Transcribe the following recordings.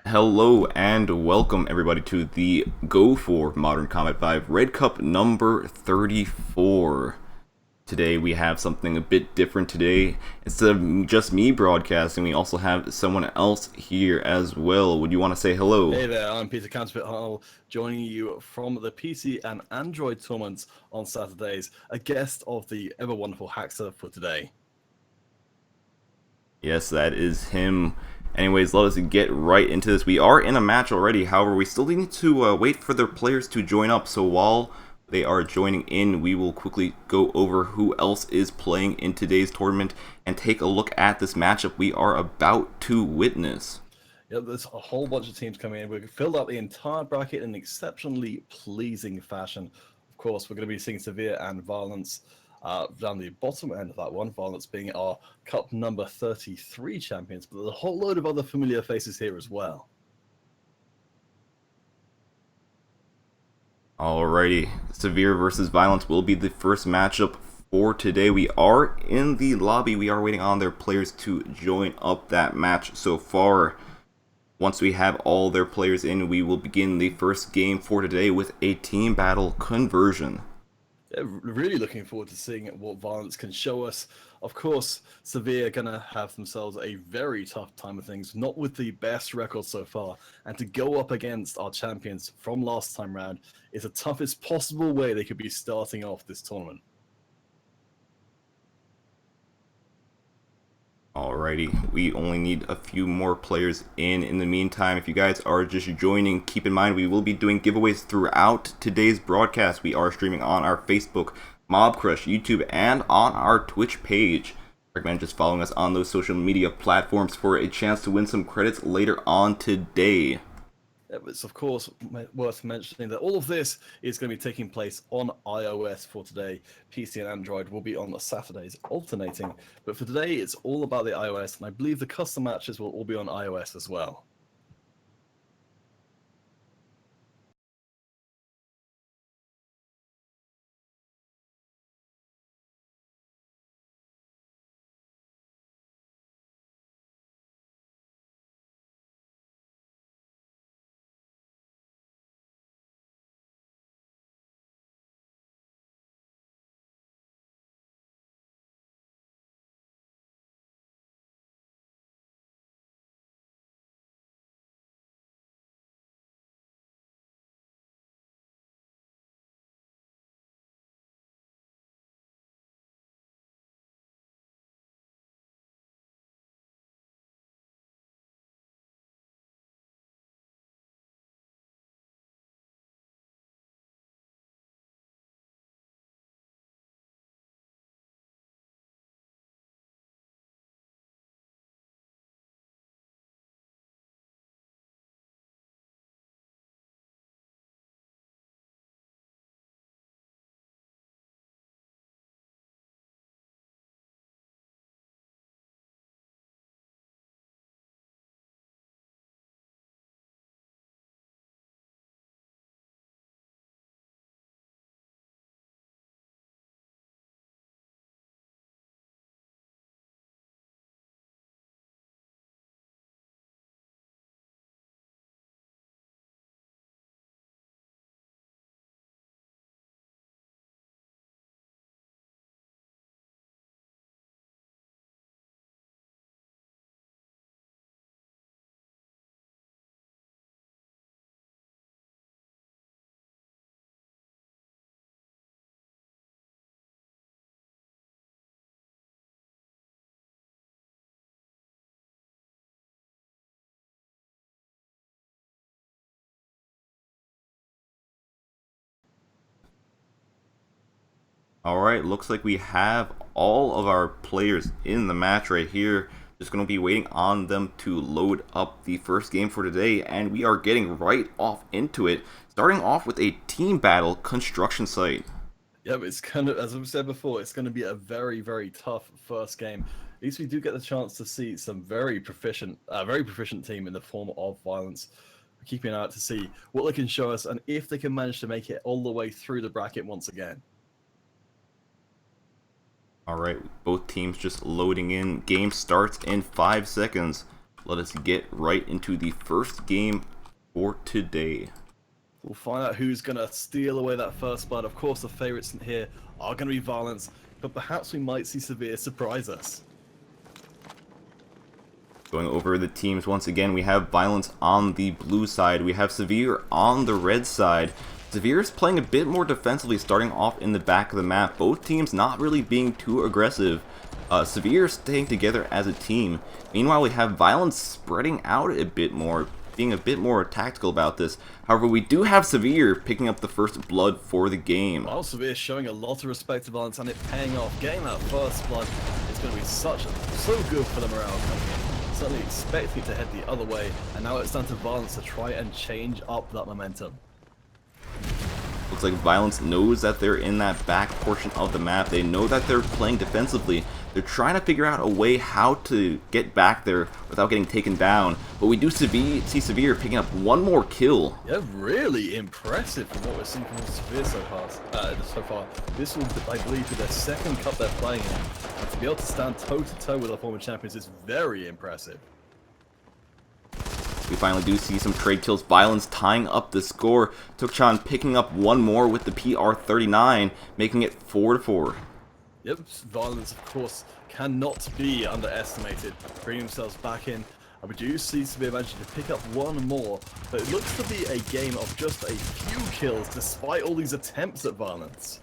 Hello and welcome everybody to the Go4 Modern Combat 5 Red Cup number 34. Today we have something a bit different today. Instead of just me broadcasting, we also have someone else here as well. Would you want to say hello? Hey there, I'm Peter Counterfeit Hull, joining you from the PC and Android tournaments on Saturdays, a guest of the ever wonderful Haxer for today. Yes, that is him. Anyways, let us get right into this. We are in a match already, however, we still need to wait for the players to join up. So while they are joining in, we will quickly go over who else is playing in today's tournament and take a look at this matchup we are about to witness. Yeah, there's a whole bunch of teams coming in. We've filled out the entire bracket in an exceptionally pleasing fashion. Of course, we're going to be seeing Severe and Violence down the bottom end of that one, Violence being our Cup number 33 champions, but there's a whole load of other familiar faces here as well. Alrighty, Severe versus Violence will be the first matchup for today. We are in the lobby. We are waiting on their players to join up that match so far. Once we have all their players in, we will begin the first game for today with a team battle conversion. Yeah, really looking forward to seeing what Violence can show us. Of course, Severe are going to have themselves a very tough time of things, not with the best record so far. And to go up against our champions from last time round is the toughest possible way they could be starting off this tournament. Alrighty, we only need a few more players in the meantime. If you guys are just joining, keep in mind we will be doing giveaways throughout today's broadcast. We are streaming on our Facebook, Mob Crush, YouTube, and on our Twitch page. I recommend just following us on those social media platforms for a chance to win some credits later on today. It's of course worth mentioning that all of this is going to be taking place on iOS for today. PC and Android will be on the Saturdays alternating, but for today it's all about the iOS, and I believe the custom matches will all be on iOS as well. Alright, looks like we have all of our players in the match right here. Just going to be waiting on them to load up the first game for today, and we are getting right off into it. Starting off with a team battle construction site. Yeah, but it's kind of, as I've said before, it's going to be a very, very tough first game. At least we do get the chance to see some very proficient team in the form of Violence. We're keeping an eye out to see what they can show us and if they can manage to make it all the way through the bracket once again. Alright, both teams just loading in. Game starts in 5 seconds. let us get right into the first game for today. We'll find out who's going to steal away that first spot. Of course, the favorites here are going to be Violence, but perhaps we might see Severe surprise us. Going over the teams once again, we have Violence on the blue side. We have Severe on the red side. Severe is playing a bit more defensively, starting off in the back of the map. Both teams not really being too aggressive. Severe staying together as a team. Meanwhile, we have Violence spreading out a bit more, being a bit more tactical about this. However, we do have Severe picking up the first blood for the game. While Severe showing a lot of respect to Violence and it paying off, getting that first blood is going to be so good for the morale coming in. Certainly expecting it to head the other way, and now it's down to Violence to try and change up that momentum. Looks like Violence knows that they're in that back portion of the map. They know that they're playing defensively. They're trying to figure out a way how to get back there without getting taken down. But we do see Severe picking up one more kill. Yeah, really impressive from what we're seeing from Severe so far. This will, I believe, be their second cup they're playing in. And to be able to stand toe-to-toe with our former champions is very impressive. We finally do see some trade kills. Violence tying up the score. Tukchan picking up one more with the PR39, making it 4-4. Yep, Violence, of course, cannot be underestimated. Bringing themselves back in. We do see Severe managing to pick up one more, but it looks to be a game of just a few kills despite all these attempts at Violence.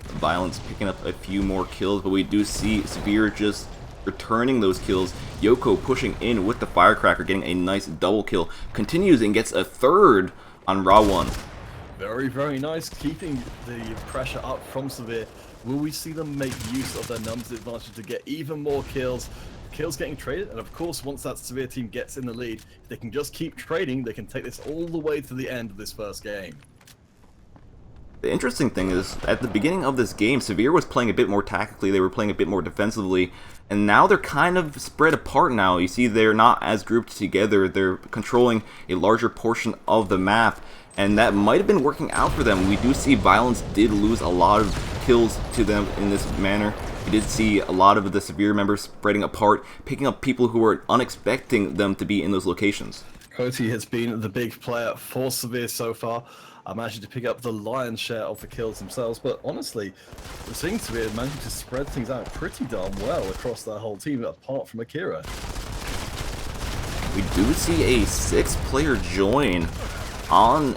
Violence picking up a few more kills, but we do see Severe just returning those kills. Yoko pushing in with the Firecracker, getting a nice double kill. Continues and gets a third on Raw 1. Very, very nice, keeping the pressure up from Severe. Will we see them make use of their numbers advantage to get even more kills? Kills getting traded, and of course, once that Severe team gets in the lead, if they can just keep trading, they can take this all the way to the end of this first game. The interesting thing is, at the beginning of this game, Severe was playing a bit more tactically, they were playing a bit more defensively, and now they're kind of spread apart now. You see they're not as grouped together, they're controlling a larger portion of the map, and that might have been working out for them. We do see Violence did lose a lot of kills to them in this manner. We did see a lot of the Severe members spreading apart, picking up people who were unexpecting them to be in those locations. Coty has been the big player for Severe so far. Managing to pick up the lion's share of the kills themselves, but honestly, we're seeing Severe managing to spread things out pretty darn well across their whole team, apart from Akira. We do see a 6-player join on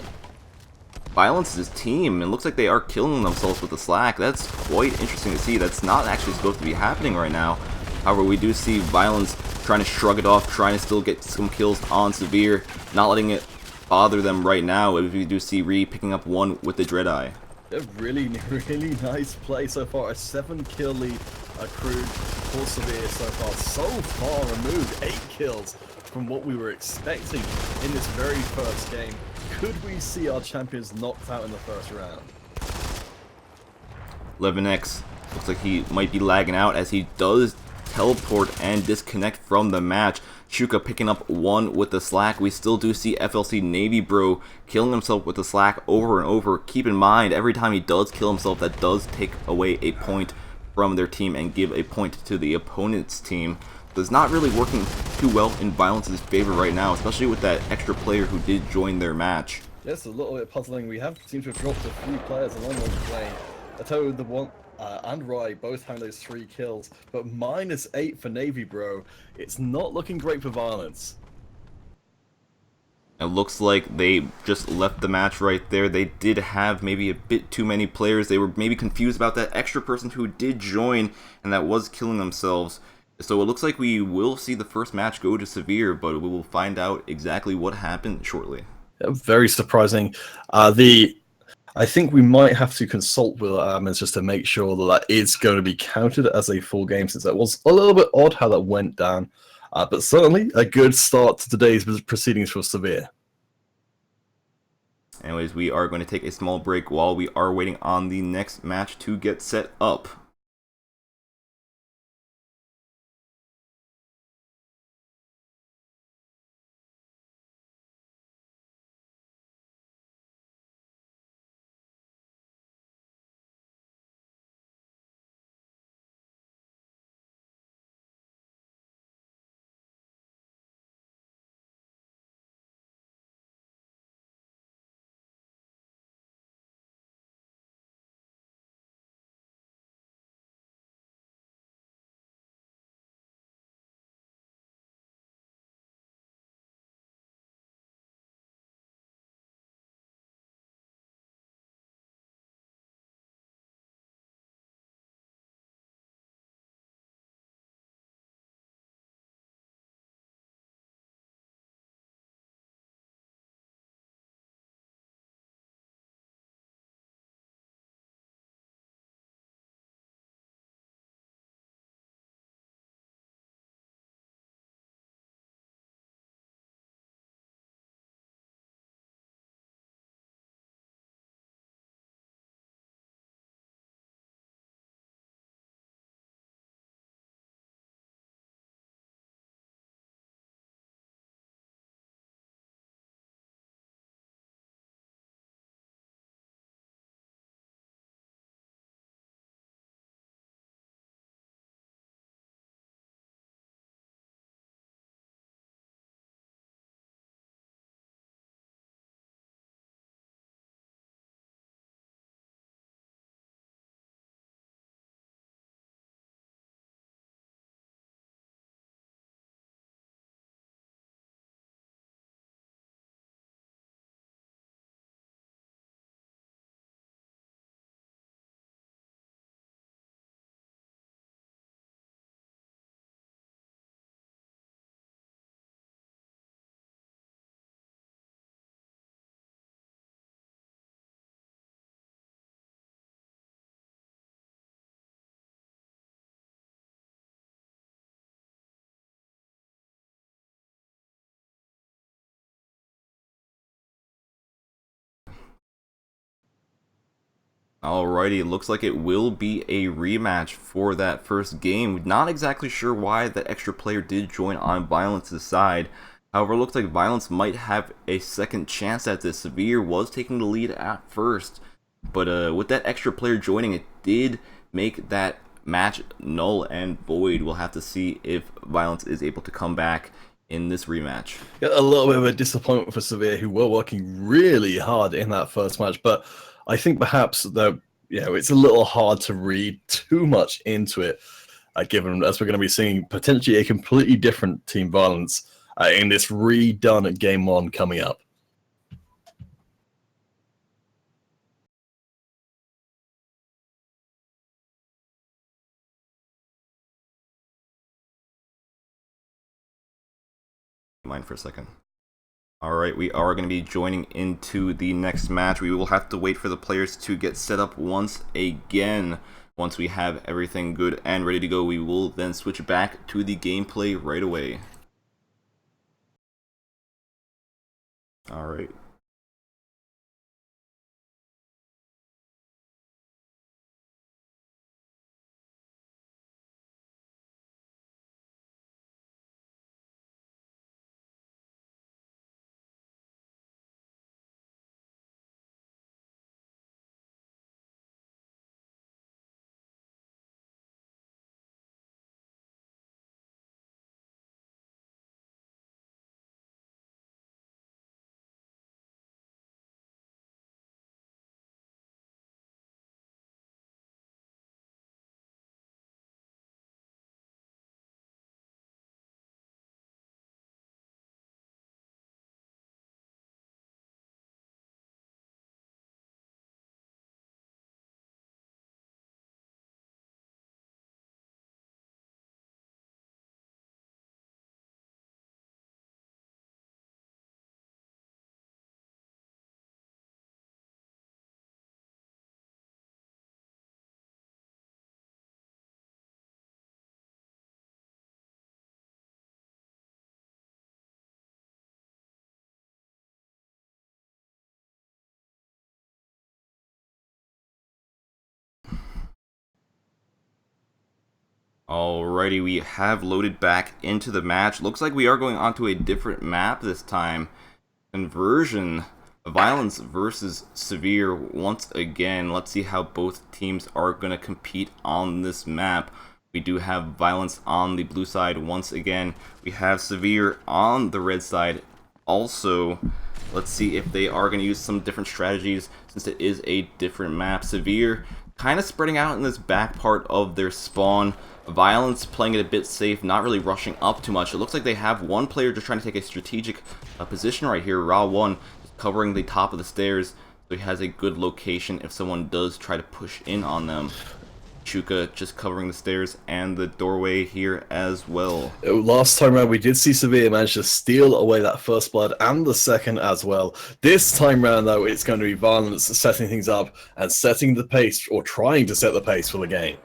Violence's team. It looks like they are killing themselves with the Slack. That's quite interesting to see. That's not actually supposed to be happening right now. However, we do see Violence trying to shrug it off, trying to still get some kills on Severe, not letting it bother them right now. We do see Ree picking up one with the Dreadeye. A really nice play so far. A 7-kill lead accrued for Severe so far. So far removed, 8 kills from what we were expecting in this very first game. Could we see our champions knocked out in the first round? 11X looks like he might be lagging out as he does teleport and disconnect from the match. Shuka picking up one with the Slack. We still do see FLC Navy Bro killing himself with the Slack over and over. Keep in mind, every time he does kill himself, that does take away a point from their team and give a point to the opponent's team. So it's not really working too well in Violence's favor right now, especially with that extra player who did join their match. Yes, a little bit puzzling. We seem to have dropped a few players along the way. Ato, the one, and Rai both having those 3 kills, but -8 for Navy Bro. It's not looking great for Violence. It looks like they just left the match right there. They did have maybe a bit too many players. They were maybe confused about that extra person who did join and that was killing themselves. So it looks like we will see the first match go to Severe, but we will find out exactly what happened shortly. Yeah, very surprising. I think we might have to consult with our admins just to make sure that is going to be counted as a full game, since that was a little bit odd how that went down. But certainly a good start to today's proceedings for Severe. Anyways, we are going to take a small break while we are waiting on the next match to get set up. Alrighty, looks like it will be a rematch for that first game. Not exactly sure why that extra player did join on Violence's side. However, it looks like Violence might have a second chance at this. Severe was taking the lead at first, but with that extra player joining, it did make that match null and void. We'll have to see if Violence is able to come back in this rematch. A little bit of a disappointment for Severe, who were working really hard in that first match, but I think perhaps it's a little hard to read too much into it, given as we're going to be seeing potentially a completely different Team Violence in this redone Game 1 coming up. Mind for a second. Alright, we are going to be joining into the next match. We will have to wait for the players to get set up once again. Once we have everything good and ready to go, we will then switch back to the gameplay right away. Alright. Alrighty, we have loaded back into the match. Looks like we are going onto a different map this time. Conversion, Violence versus Severe once again. Let's see how both teams are going to compete on this map. We do have Violence on the blue side once again. We have Severe on the red side also. Let's see if they are going to use some different strategies since it is a different map. Severe kind of spreading out in this back part of their spawn. Violence playing it a bit safe, not really rushing up too much. It looks like they have one player just trying to take a strategic position right here. Ra1 covering the top of the stairs, so he has a good location if someone does try to push in on them. Chuka just covering the stairs and the doorway here as well. Last time around, we did see Severe manage to steal away that first blood and the second as well. This time around, though, it's going to be Violence setting things up and setting the pace, or trying to set the pace for the game.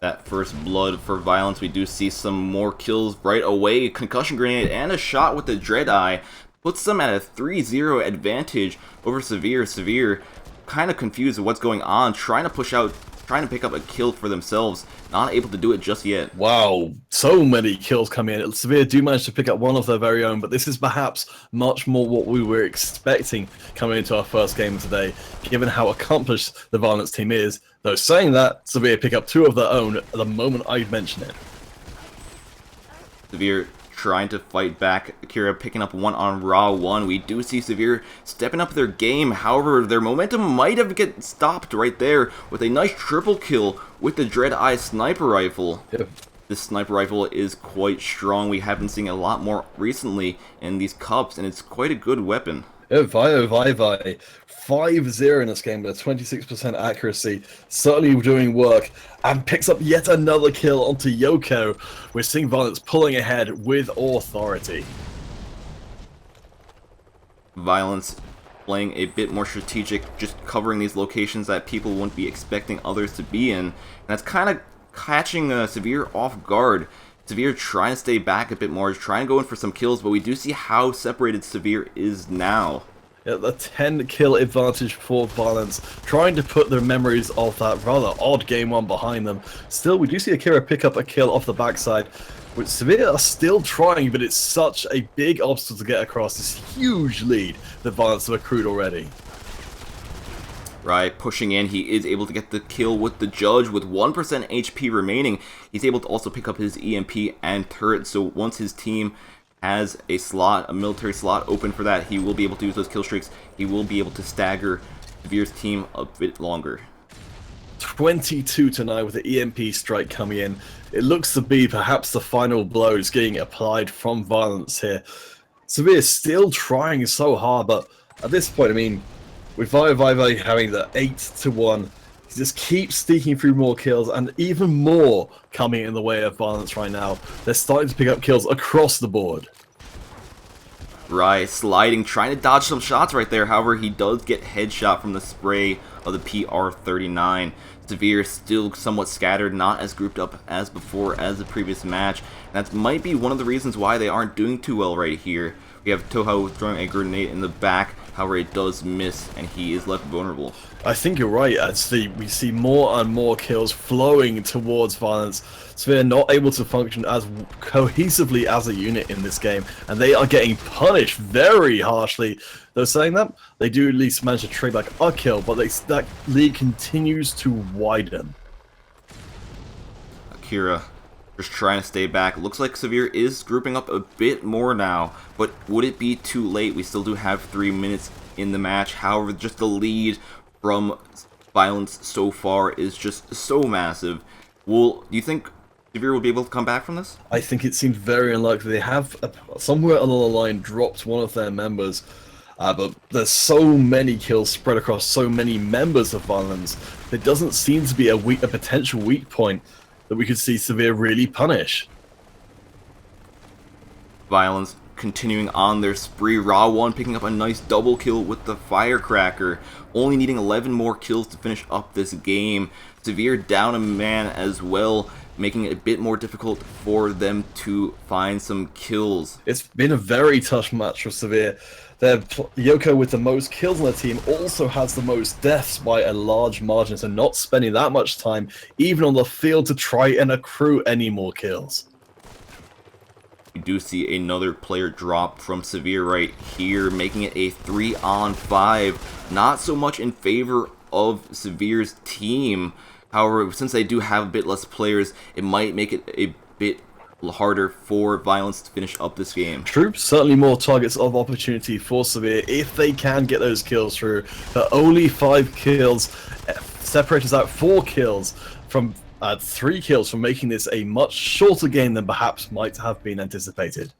That first blood for Violence, we do see some more kills right away. Concussion grenade and a shot with the Dread Eye puts them at a 3-0 advantage over Severe. Severe kind of confused with what's going on, trying to push out, trying to pick up a kill for themselves, not able to do it just yet. Wow, so many kills coming in. Severe do manage to pick up one of their very own, but this is perhaps much more what we were expecting coming into our first game today, given how accomplished the Violence team is. Though saying that, Severe pick up two of their own at the moment I mention it. Severe trying to fight back. Akira picking up one on Ra1. We do see Severe stepping up their game. However, their momentum might have get stopped right there with a nice triple kill with the Dread Eye sniper rifle. Yep. This sniper rifle is quite strong. We have been seeing a lot more recently in these cups, and it's quite a good weapon. Oh, Vi. 5-0 in this game with a 26% accuracy, certainly doing work, and picks up yet another kill onto Yoko. We're seeing Violence pulling ahead with authority. Violence playing a bit more strategic, just covering these locations that people wouldn't be expecting others to be in. And that's kind of catching Severe off guard. Severe trying to stay back a bit more, trying to go in for some kills, but we do see how separated Severe is now. Yeah, the 10 kill advantage for Violence, trying to put their memories of that rather odd game one behind them. Still, we do see Akira pick up a kill off the backside, which Severe are still trying, but it's such a big obstacle to get across this huge lead that Violence have accrued already. Right, pushing in, he is able to get the kill with the Judge with 1% HP remaining. He's able to also pick up his EMP and turret, so once his team has a slot, a military slot open for that, he will be able to use those kill streaks. He will be able to stagger Severe's team a bit longer. 22 to 9 with the EMP strike coming in. It looks to be perhaps the final blows getting applied from Violence here. Severe still trying so hard, but at this point, I mean, with Viva having the 8 to 1, he just keeps sneaking through more kills, and even more coming in the way of Violence right now. They're starting to pick up kills across the board. Right, sliding, trying to dodge some shots right there. However, he does get headshot from the spray of the PR-39. Severe still somewhat scattered, not as grouped up as before as the previous match. And that might be one of the reasons why they aren't doing too well right here. We have Toho throwing a grenade in the back, however it does miss, and he is left vulnerable. I think you're right. We see more and more kills flowing towards Violence. So they're not able to function as cohesively as a unit in this game, and they are getting punished very harshly. Though saying that, they do at least manage to trade back a kill, but that lead continues to widen. Akira just trying to stay back. Looks like Severe is grouping up a bit more now, but would it be too late? We still do have 3 minutes in the match. However, just the lead from Violence so far is just so massive. Do you think Severe will be able to come back from this? I think it seems very unlikely. They have, somewhere along the line, dropped one of their members, but there's so many kills spread across so many members of Violence. There doesn't seem to be a potential weak point that we could see Severe really punish. Violence continuing on their spree. Raw 1 picking up a nice double kill with the Firecracker, only needing 11 more kills to finish up this game. Severe down a man as well, making it a bit more difficult for them to find some kills. It's been a very tough match for Severe. Yoko with the most kills on the team also has the most deaths by a large margin, so not spending that much time even on the field to try and accrue any more kills. We do see another player drop from Severe right here, making it a 3-on-5. Not so much in favor of Severe's team. However, since they do have a bit less players, it might make it a bit harder for Violence to finish up this game. True, certainly more targets of opportunity for Severe if they can get those kills through. But only 5 kills separates out 4 kills from 3 kills from making this a much shorter game than perhaps might have been anticipated.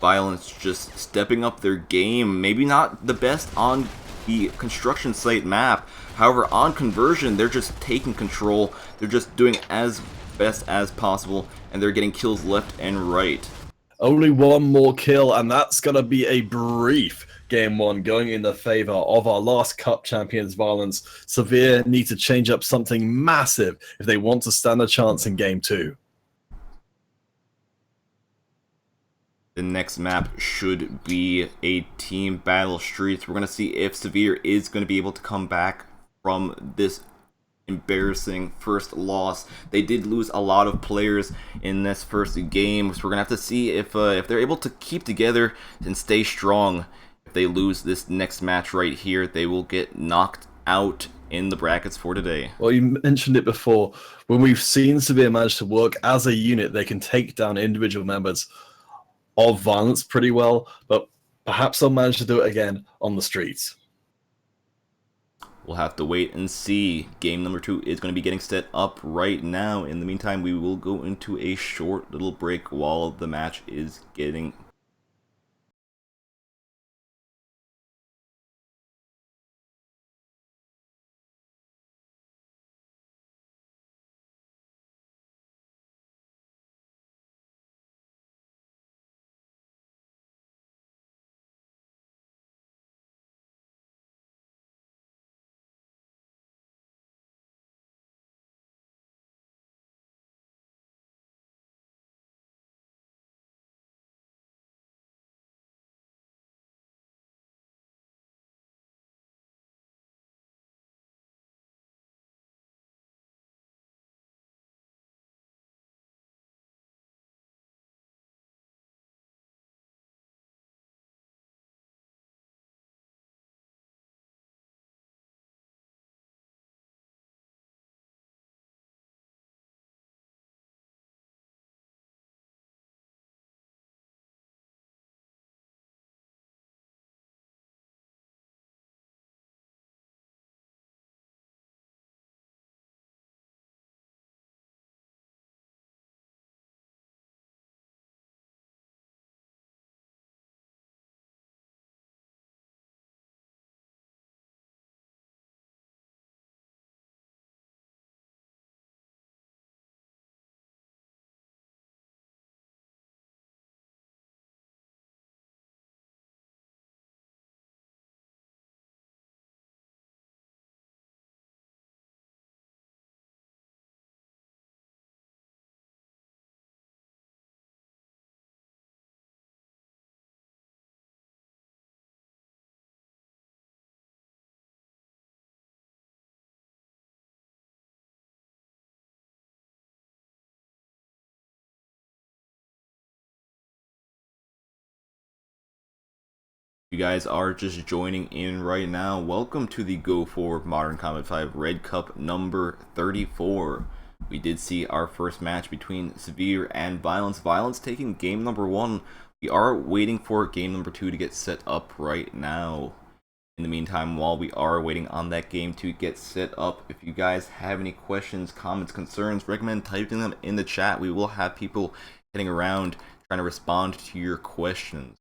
Violence just stepping up their game. Maybe not the best on the construction site map. However, on conversion, they're just taking control. They're just doing as best as possible, and they're getting kills left and right. Only 1 more kill, and that's going to be a brief game 1 going in the favor of our last cup champions, Violence. Severe need to change up something massive if they want to stand a chance in game 2. The next map should be a team battle streets. We're going to see if Severe is going to be able to come back from this embarrassing first loss. They did lose a lot of players in this first game, so we're gonna have to see if they're able to keep together and stay strong. If they lose this next match right here, they will get knocked out in the brackets for today. Well, you mentioned it before. When we've seen Severe manage to work as a unit, they can take down individual members of Violence pretty well, but perhaps they'll manage to do it again on the streets. We'll have to wait and see. Game number 2 is going to be getting set up right now. In the meantime, we will go into a short little break while the match is getting You guys are just joining in right now. Welcome to the Go4 Modern Combat 5 Red Cup number 34. We did see our first match between Severe and Violence. Violence taking game number 1. We are waiting for game number 2 to get set up right now. In the meantime, while we are waiting on that game to get set up, if you guys have any questions, comments, concerns, recommend typing them in the chat. We will have people heading around trying to respond to your questions.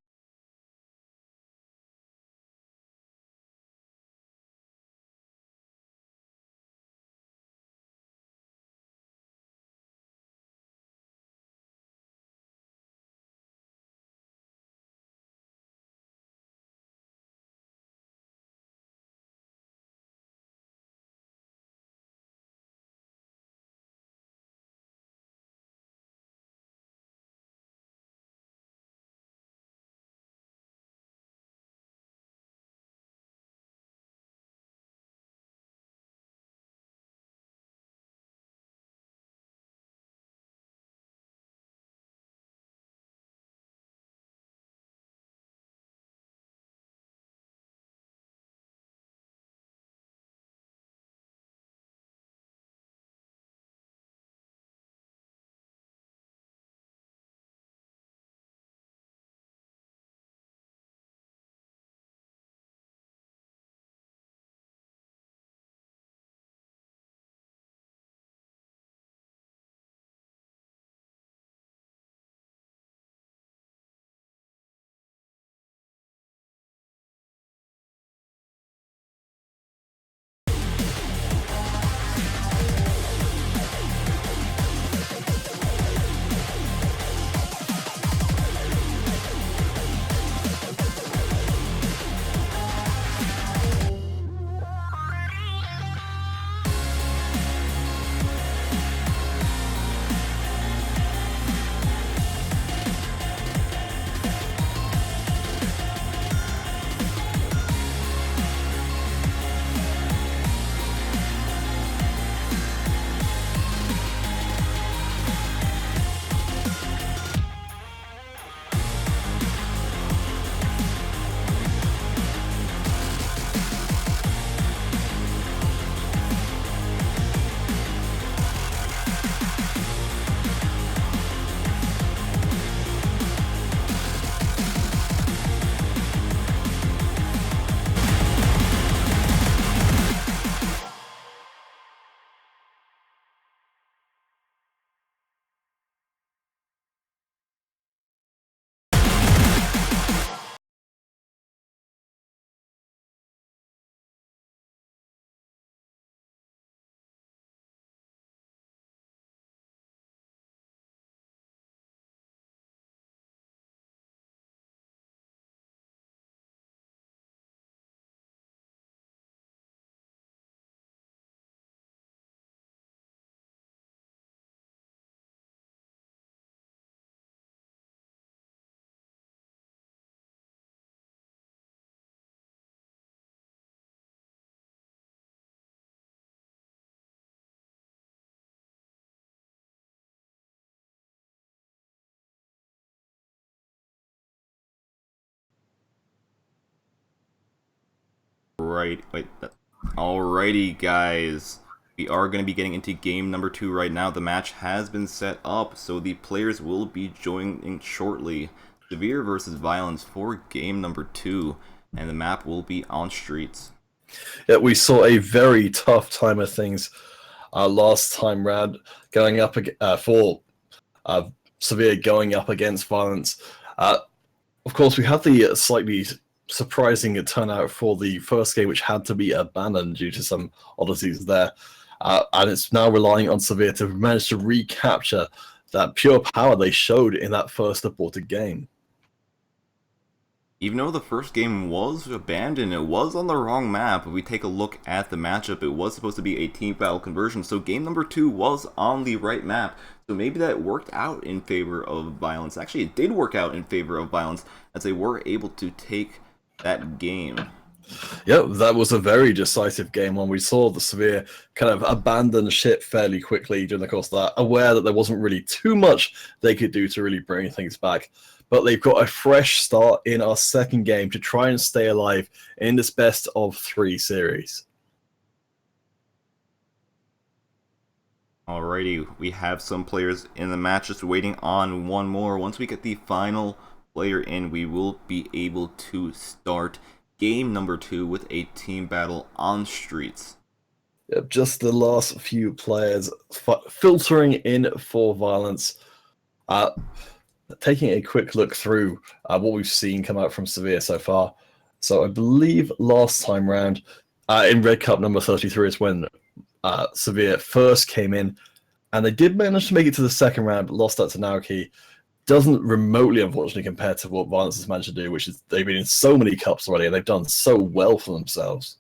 Alrighty, guys. We are going to be getting into game number 2 right now. The match has been set up, so the players will be joining shortly. Severe versus Violence for game number 2, and the map will be on streets. Yeah, we saw a very tough time of things last time round, going up for Severe going up against Violence. Of course, we had the slightly surprising turnout for the first game, which had to be abandoned due to some oddities there. And it's now relying on Severe to manage to recapture that pure power they showed in that first aborted game. Even though the first game was abandoned, it was on the wrong map. If we take a look at the matchup, it was supposed to be a team battle conversion, so game number 2 was on the right map. So maybe that worked out in favor of Violence. Actually, it did work out in favor of Violence, as they were able to take that game. Yep, that was a very decisive game when we saw the Severe kind of abandon ship fairly quickly during the course of that, aware that there wasn't really too much they could do to really bring things back. but they've got a fresh start in our second game to try and stay alive in this best of 3 series. Alrighty, we have some players in the match, just waiting on one more. Once we get the final player in, we will be able to start game number 2 with a team battle on streets. Yep, just the last few players filtering in for Violence. Taking a quick look through what we've seen come out from Severe so far. So I believe last time round in Red Cup number 33 is when Severe first came in, and they did manage to make it to the second round, but lost that to Naoki. Doesn't remotely, unfortunately, compare to what Violence has managed to do, which is they've been in so many cups already, and they've done so well for themselves.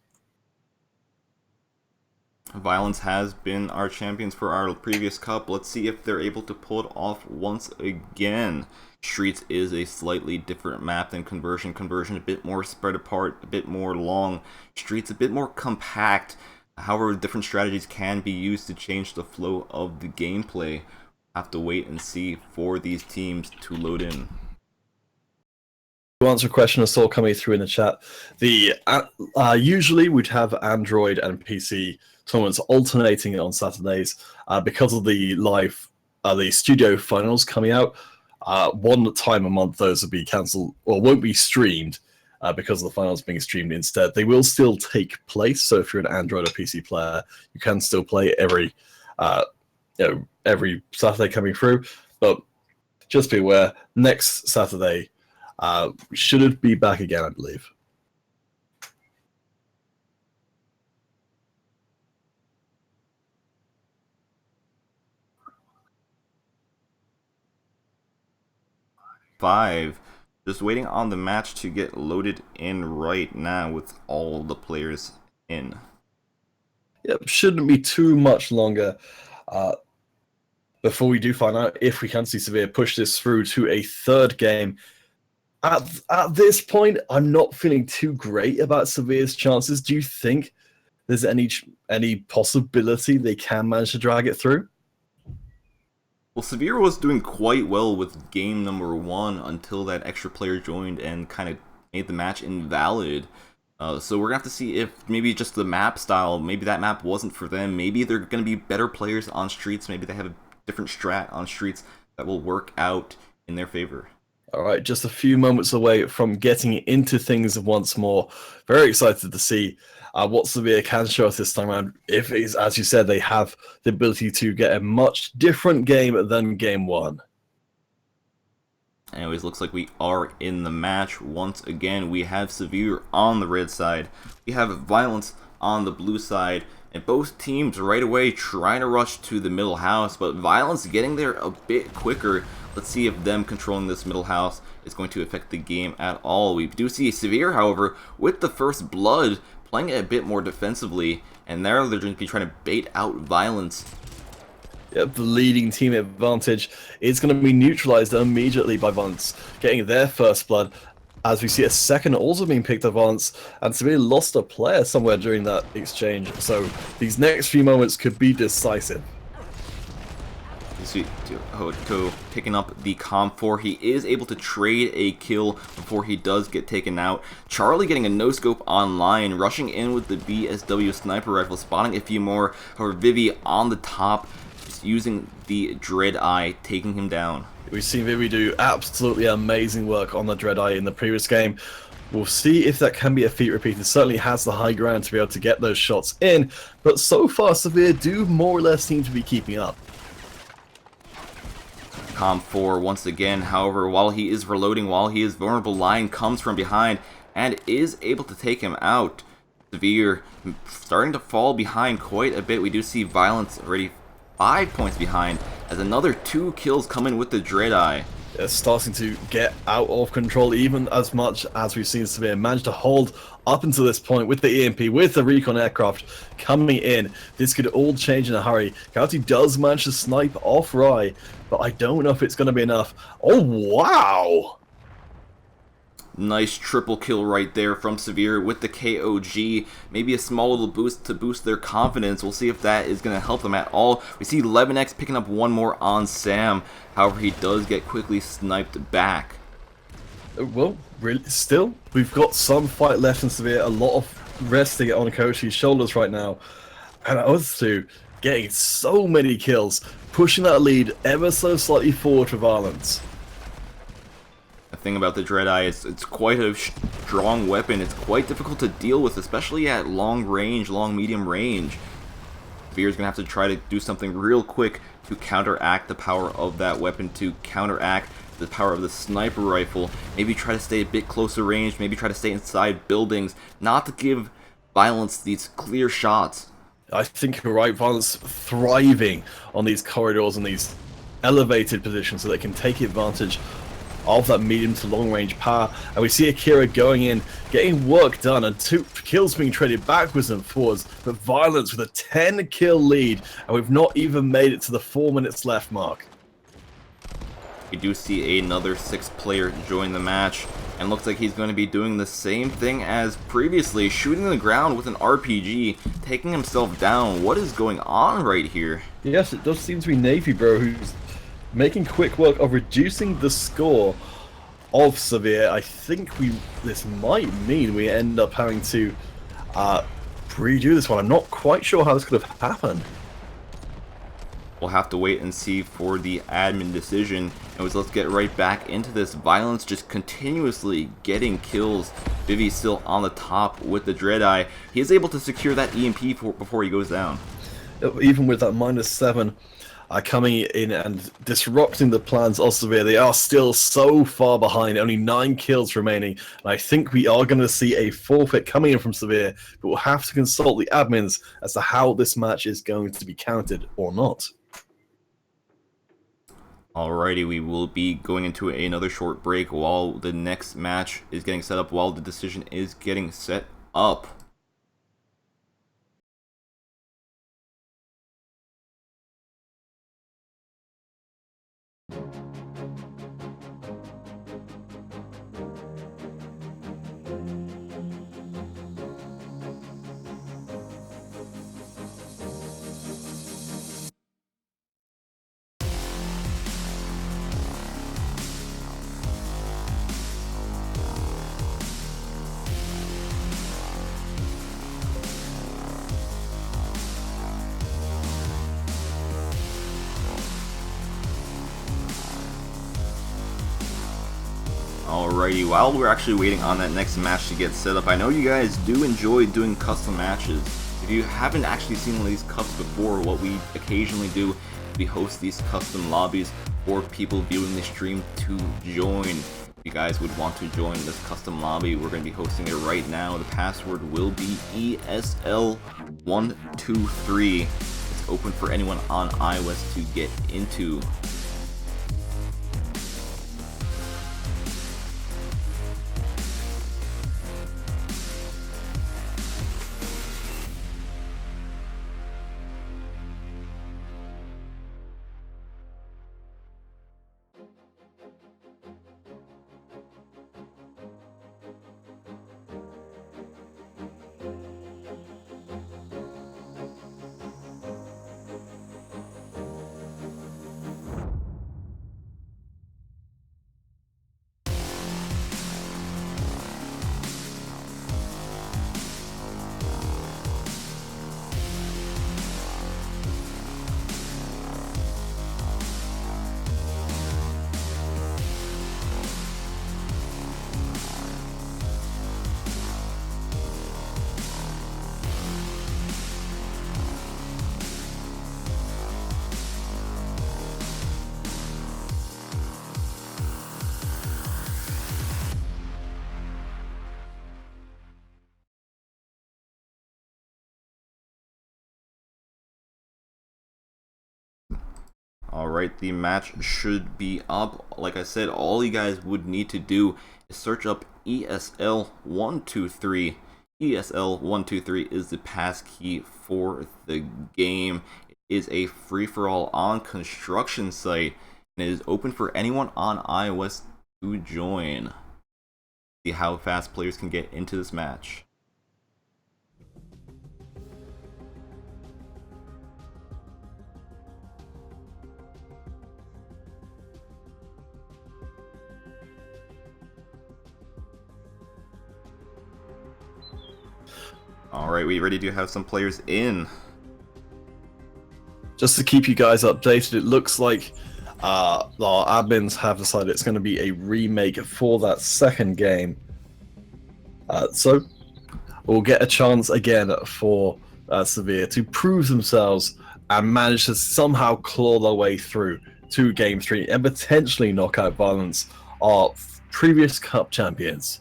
Violence has been our champions for our previous cup. Let's see if they're able to pull it off once again. Streets is a slightly different map than Conversion. Conversion a bit more spread apart, a bit more long. Streets a bit more compact. However, different strategies can be used to change the flow of the gameplay. Have to wait and see for these teams to load in. To answer a question I saw coming through in the chat, usually we'd have Android and PC tournaments alternating on Saturdays because of the the studio finals coming out. One time a month those will be cancelled or won't be streamed. Because of the finals being streamed instead. They will still take place, so if you're an Android or PC player, you can still play every Saturday coming through. But just be aware, next Saturday we should be back again, I believe. Just waiting on the match to get loaded in right now with all the players in. Yep, shouldn't be too much longer before we do find out if we can see Severe push this through to a third game. At this point, I'm not feeling too great about Severe's chances. Do you think there's any possibility they can manage to drag it through? Well, Severe was doing quite well with game number 1 until that extra player joined and kind of made the match invalid. So we're going to have to see if maybe just the map style, maybe that map wasn't for them. Maybe they're going to be better players on streets. Maybe they have a different strat on streets that will work out in their favor. All right, just a few moments away from getting into things once more. Very excited to see what Severe can show us this time around. If it's, as you said, they have the ability to get a much different game than game 1. Anyways, looks like we are in the match once again. We have Severe on the red side. We have Violence on the blue side. And both teams right away trying to rush to the middle house, but Violence getting there a bit quicker. Let's see if them controlling this middle house is going to affect the game at all. We do see Severe, however, with the first blood, playing it a bit more defensively, and there they're going to be trying to bait out Violence. Yep, the leading team advantage is going to be neutralized immediately by Violence getting their first blood. As we see a second also being picked up Violence, and Severe lost a player somewhere during that exchange, so these next few moments could be decisive. You see Hoto picking up the Comp 4. He is able to trade a kill before he does get taken out. Charlie getting a no-scope online, rushing in with the BSW sniper rifle, spotting a few more. However, Vivi on the top, just using the Dread Eye, taking him down. We've seen Vivi do absolutely amazing work on the Dread Eye in the previous game. We'll see if that can be a feat repeat. It certainly has the high ground to be able to get those shots in, but so far Severe do more or less seem to be keeping up. Comp 4 once again, however, while he is reloading, while he is vulnerable, Lion comes from behind and is able to take him out. Severe starting to fall behind quite a bit. We do see Violence already 5 points behind as another 2 kills come in with the Dread Eye. It's starting to get out of control, even as much as we've seen Severe manage to hold up until this point with the EMP, with the recon aircraft coming in. This could all change in a hurry. Gauti does manage to snipe off Rai, but I don't know if it's going to be enough. Oh, wow! Nice triple kill right there from Severe with the KOG. Maybe a small little boost to boost their confidence. We'll see if that is going to help them at all. We see 11X picking up one more on Sam. However, he does get quickly sniped back. Well, really, still, we've got some fight left in Severe. A lot of resting on Koshi's shoulders right now. And Ozu getting so many kills, pushing that lead ever so slightly forward for Violence. The thing about the Dreadeye is it's quite a strong weapon. It's quite difficult to deal with, especially at long range, long medium range. Veer's gonna have to try to do something real quick to counteract the power of that weapon, to counteract the power of the sniper rifle. Maybe try to stay a bit closer range, maybe try to stay inside buildings, not to give Violence these clear shots. I think you're right, Violence thriving on these corridors and these elevated positions so they can take advantage of that medium to long range power. And we see Akira going in, getting work done, and 2 kills being traded backwards and forwards. But Violence with a 10 kill lead, and we've not even made it to the 4 minutes left mark. We do see another 6th player join the match, and looks like he's going to be doing the same thing as previously, shooting the ground with an RPG, taking himself down. What is going on right here? Yes, it does seem to be Navy Bro who's making quick work of reducing the score of Severe. I think this might mean we end up having to redo this one. I'm not quite sure how this could have happened. We'll have to wait and see for the admin decision. Anyways, let's get right back into this. Violence just continuously getting kills. Vivi still on the top with the Dreadeye. He is able to secure that EMP before he goes down. Even with that -7 coming in and disrupting the plans of Severe, they are still so far behind. Only 9 kills remaining. And I think we are going to see a forfeit coming in from Severe, but we'll have to consult the admins as to how this match is going to be counted or not. Alrighty, we will be going into another short break while the next match is getting set up, while the decision is getting set up. Alrighty, while we're actually waiting on that next match to get set up, I know you guys do enjoy doing custom matches. If you haven't actually seen one of these cups before, what we occasionally do, we host these custom lobbies for people viewing the stream to join. If you guys would want to join this custom lobby, we're going to be hosting it right now. The password will be ESL123. It's open for anyone on iOS to get into. Alright, the match should be up. Like I said, all you guys would need to do is search up ESL123. ESL123 is the passkey for the game. It is a free-for-all on construction site, and it is open for anyone on iOS to join. See how fast players can get into this match. Alright, we ready to have some players in. Just to keep you guys updated, it looks like our admins have decided it's going to be a remake for that second game. So we'll get a chance again for Severe to prove themselves and manage to somehow claw their way through to Game 3 and potentially knock out Violence, our previous Cup champions.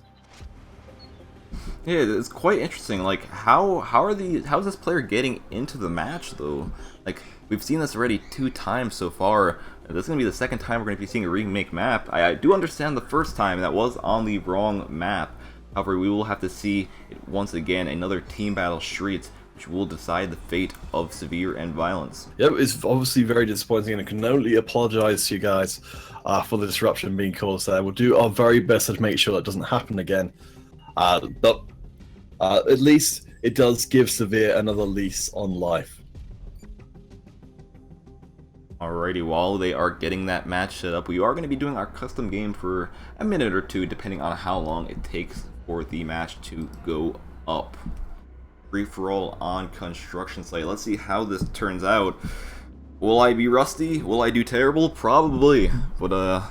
Yeah, it's quite interesting. Like, how's this player getting into the match though? Like, we've seen this already 2 times so far. This is gonna be the second time we're gonna be seeing a remake map. I do understand the first time that was on the wrong map. However, we will have to see it once again, another team battle streets, which will decide the fate of Severe and Violence. Yep, it's obviously very disappointing, and I can only apologize to you guys for the disruption being caused there. We'll do our very best to make sure that doesn't happen again. But at least it does give Severe another lease on life. Alrighty, while they are getting that match set up, we are going to be doing our custom game for a minute or two, depending on how long it takes for the match to go up. Free-for-all on construction site. Let's see how this turns out. Will I be rusty? Will I do terrible? Probably, but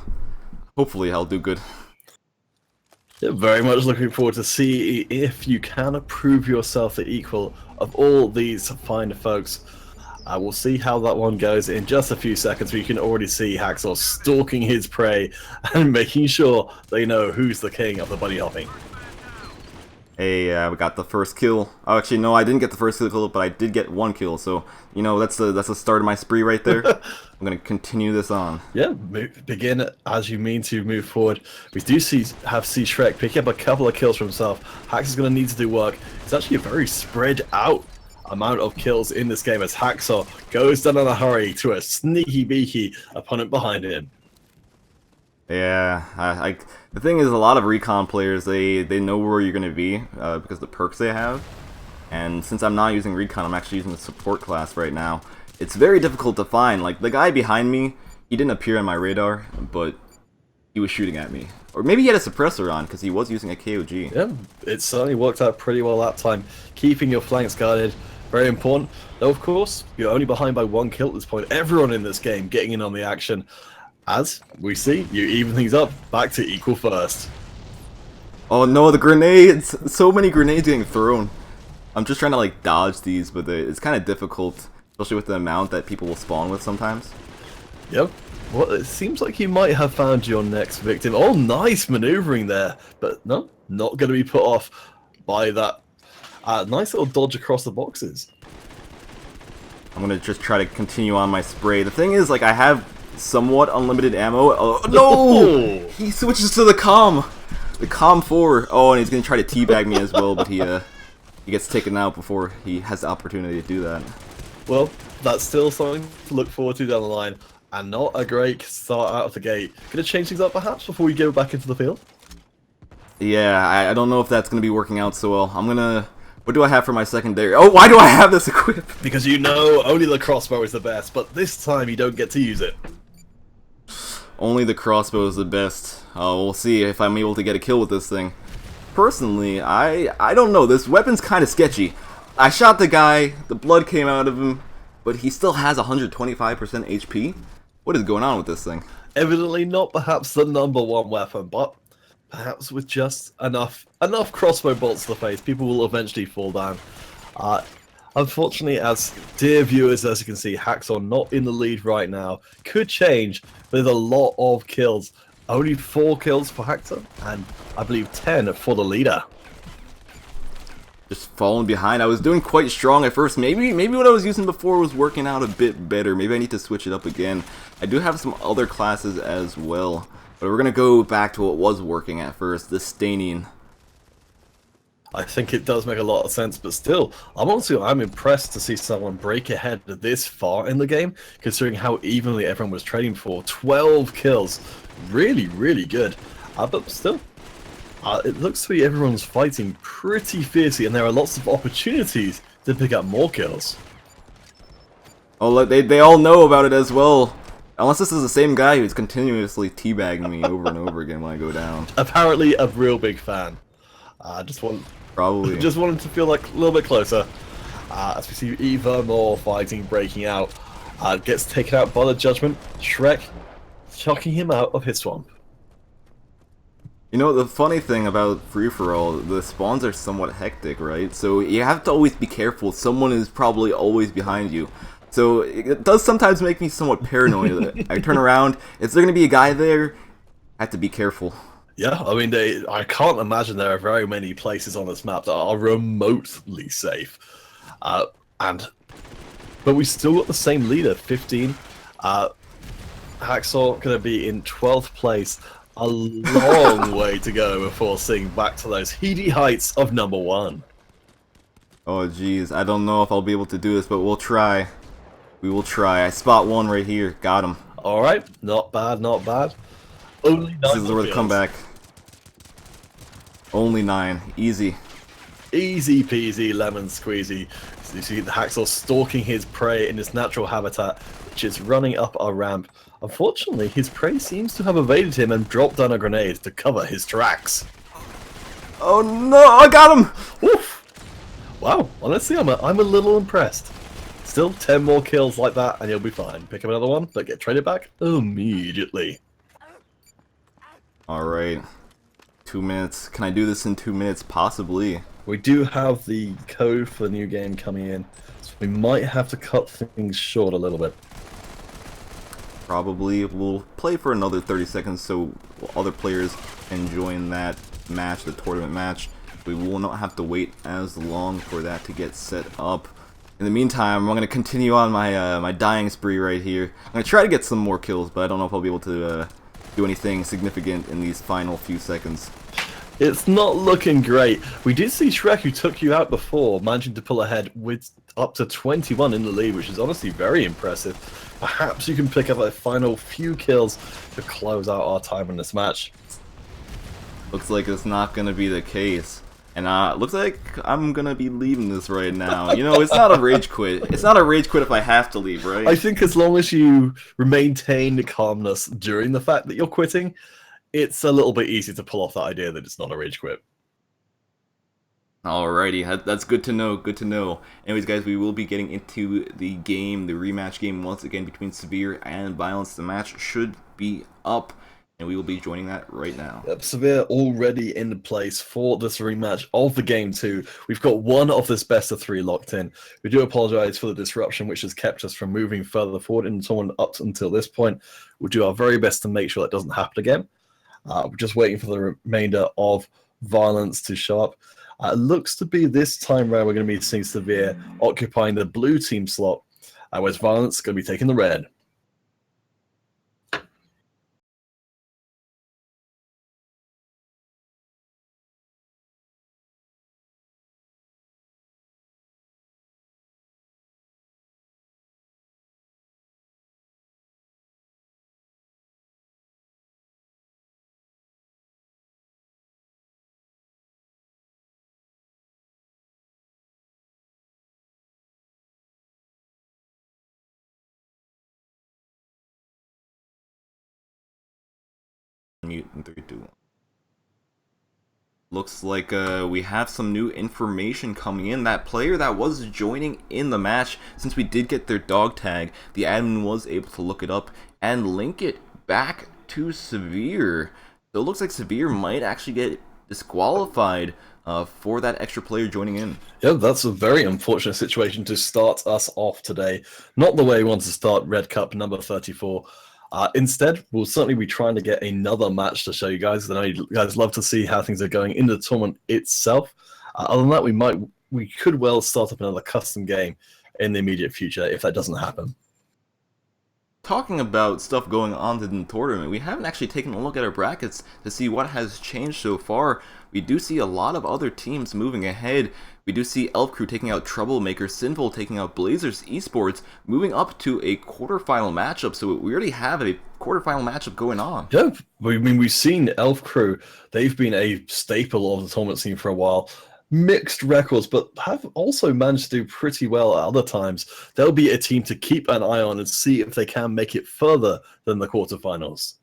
hopefully I'll do good. Yeah, very much looking forward to see if you can prove yourself the equal of all these fine folks. We'll see how that one goes in just a few seconds. We can already see Hacksaw stalking his prey and making sure they know who's the king of the bunny hopping. Hey, we got the first kill. Oh, actually, no, I didn't get the first kill, but I did get 1 kill. So, you know, that's the start of my spree right there. I'm gonna continue this on. Yeah, begin as you mean to move forward. We do see Shrek pick up a couple of kills for himself. Hax is gonna need to do work. It's actually a very spread out amount of kills in this game as Hacksaw goes down in a hurry to a sneaky beaky opponent behind him. Yeah, the thing is, a lot of recon players, they know where you're going to be because of the perks they have. And since I'm not using recon, I'm actually using the support class right now. It's very difficult to find. Like, the guy behind me, he didn't appear on my radar, but he was shooting at me. Or maybe he had a suppressor on because he was using a KOG. Yeah, it certainly worked out pretty well that time. Keeping your flanks guarded, very important. Though, of course, you're only behind by 1 kill at this point. Everyone in this game getting in on the action. As we see, you even things up, back to equal first. Oh no, the grenades! So many grenades getting thrown. I'm just trying to like dodge these, but it's kind of difficult, especially with the amount that people will spawn with sometimes. Yep. Well, it seems like you might have found your next victim. Oh, nice maneuvering there. But no, not going to be put off by that nice little dodge across the boxes. I'm going to just try to continue on my spray. The thing is, like, I have somewhat unlimited ammo. Oh, no! He switches to the COM 4. Oh, and he's going to try to teabag me as well, but he gets taken out before he has the opportunity to do that. Well, that's still something to look forward to down the line. And not a great start out of the gate. Gonna change things up perhaps before we go back into the field? Yeah, I don't know if that's gonna be working out so well. I'm gonna... What do I have for my secondary? Oh, why do I have this equipped? Because you know only the crossbow is the best, but this time you don't get to use it. Only the crossbow is the best. We'll see if I'm able to get a kill with this thing. Personally, I don't know. This weapon's kind of sketchy. I shot the guy, the blood came out of him, but he still has 125% HP? What is going on with this thing? Evidently not perhaps the #1 weapon, but perhaps with just enough crossbow bolts to the face, people will eventually fall down. Unfortunately, as dear viewers, as you can see, Hacksaw not in the lead right now. Could change with a lot of kills. Only 4 kills for Hacksaw, and I believe 10 for the leader. Just falling behind. I was doing quite strong at first. Maybe what I was using before was working out a bit better. Maybe I need to switch it up again. I do have some other classes as well, but we're gonna go back to what was working at first, the staining. I think it does make a lot of sense, but still, I'm impressed to see someone break ahead this far in the game, considering how evenly everyone was trading for. 12 kills, really, really good. But still, it looks to be everyone's fighting pretty fiercely, and there are lots of opportunities to pick up more kills. Oh, they all know about it as well. Unless this is the same guy who's continuously teabagging me over and over again when I go down. Apparently a real big fan. Probably. Just wanted to feel like a little bit closer. As we see even more fighting breaking out. Gets taken out by the Judgment. Shrek chucking him out of his swamp. You know, the funny thing about free-for-all, the spawns are somewhat hectic, right? So you have to always be careful. Someone is probably always behind you. So it does sometimes make me somewhat paranoid. I turn around, is there going to be a guy there? I have to be careful. Yeah, I mean, I can't imagine there are very many places on this map that are remotely safe. But we still got the same leader, 15. Hacksaw going to be in 12th place. A long way to go before seeing back to those heady heights of #1. Oh, jeez. I don't know if I'll be able to do this, but we'll try. We will try. I spot one right here. Got him. All right, not bad, not bad. Only 9 This is where the kills. comeback. Only 9. Easy. Easy peasy, lemon squeezy. So you see the Hacksaw stalking his prey in his natural habitat, which is running up a ramp. Unfortunately, his prey seems to have evaded him and dropped down a grenade to cover his tracks. Oh no! I got him! Oof! Wow, honestly, I'm a little impressed. Still, 10 more kills like that and you'll be fine. Pick up another one, but get traded back immediately. Alright. 2 minutes. Can I do this in 2 minutes? Possibly. We do have the code for the new game coming in, so we might have to cut things short a little bit. Probably. We'll play for another 30 seconds so other players can join that match, the tournament match. We will not have to wait as long for that to get set up. In the meantime, I'm going to continue on my my dying spree right here. I'm going to try to get some more kills, but I don't know if I'll be able to do anything significant in these final few seconds. It's not looking great. We did see Shrek, who took you out before, managing to pull ahead with up to 21 in the lead, which is honestly very impressive. Perhaps you can pick up a final few kills to close out our time in this match. Looks like it's not going to be the case. And looks like I'm going to be leaving this right now. You know, it's not a rage quit. It's not a rage quit if I have to leave, right? I think as long as you maintain calmness during the fact that you're quitting, it's a little bit easy to pull off that idea that it's not a rage quit. Alrighty, that's good to know, good to know. Anyways, guys, we will be getting into the game, the rematch game, once again between Severe and Violence. The match should be up, and we will be joining that right now. Yep, Severe already in place for this rematch of the game 2. We've got one of this best of 3 locked in. We do apologize for the disruption, which has kept us from moving further forward in the tournament up until this point. We'll do our very best to make sure that doesn't happen again. We're just waiting for the remainder of Violence to show up. It looks to be this time round we're going to be seeing Severe occupying the blue team slot, whereas Violence is going to be taking the red. Mute in 3, 2, 1. Looks like we have some new information coming in. That player that was joining in the match, since we did get their dog tag, the admin was able to look it up and link it back to Severe. So it looks like Severe might actually get disqualified for that extra player joining in. Yeah, that's a very unfortunate situation to start us off today. Not the way we want to start Red Cup number 34. Instead, we'll certainly be trying to get another match to show you guys. I know you guys love to see how things are going in the tournament itself. Other than that, we could well start up another custom game in the immediate future if that doesn't happen. Talking about stuff going on in the tournament, we haven't actually taken a look at our brackets to see what has changed so far. We do see a lot of other teams moving ahead. We do see Elf Crew taking out Troublemaker, Sinful taking out Blazers Esports, moving up to a quarterfinal matchup. So we already have a quarterfinal matchup going on. Yeah, I mean, we've seen Elf Crew. They've been a staple of the tournament scene for a while. Mixed records, but have also managed to do pretty well at other times. They'll be a team to keep an eye on and see if they can make it further than the quarterfinals.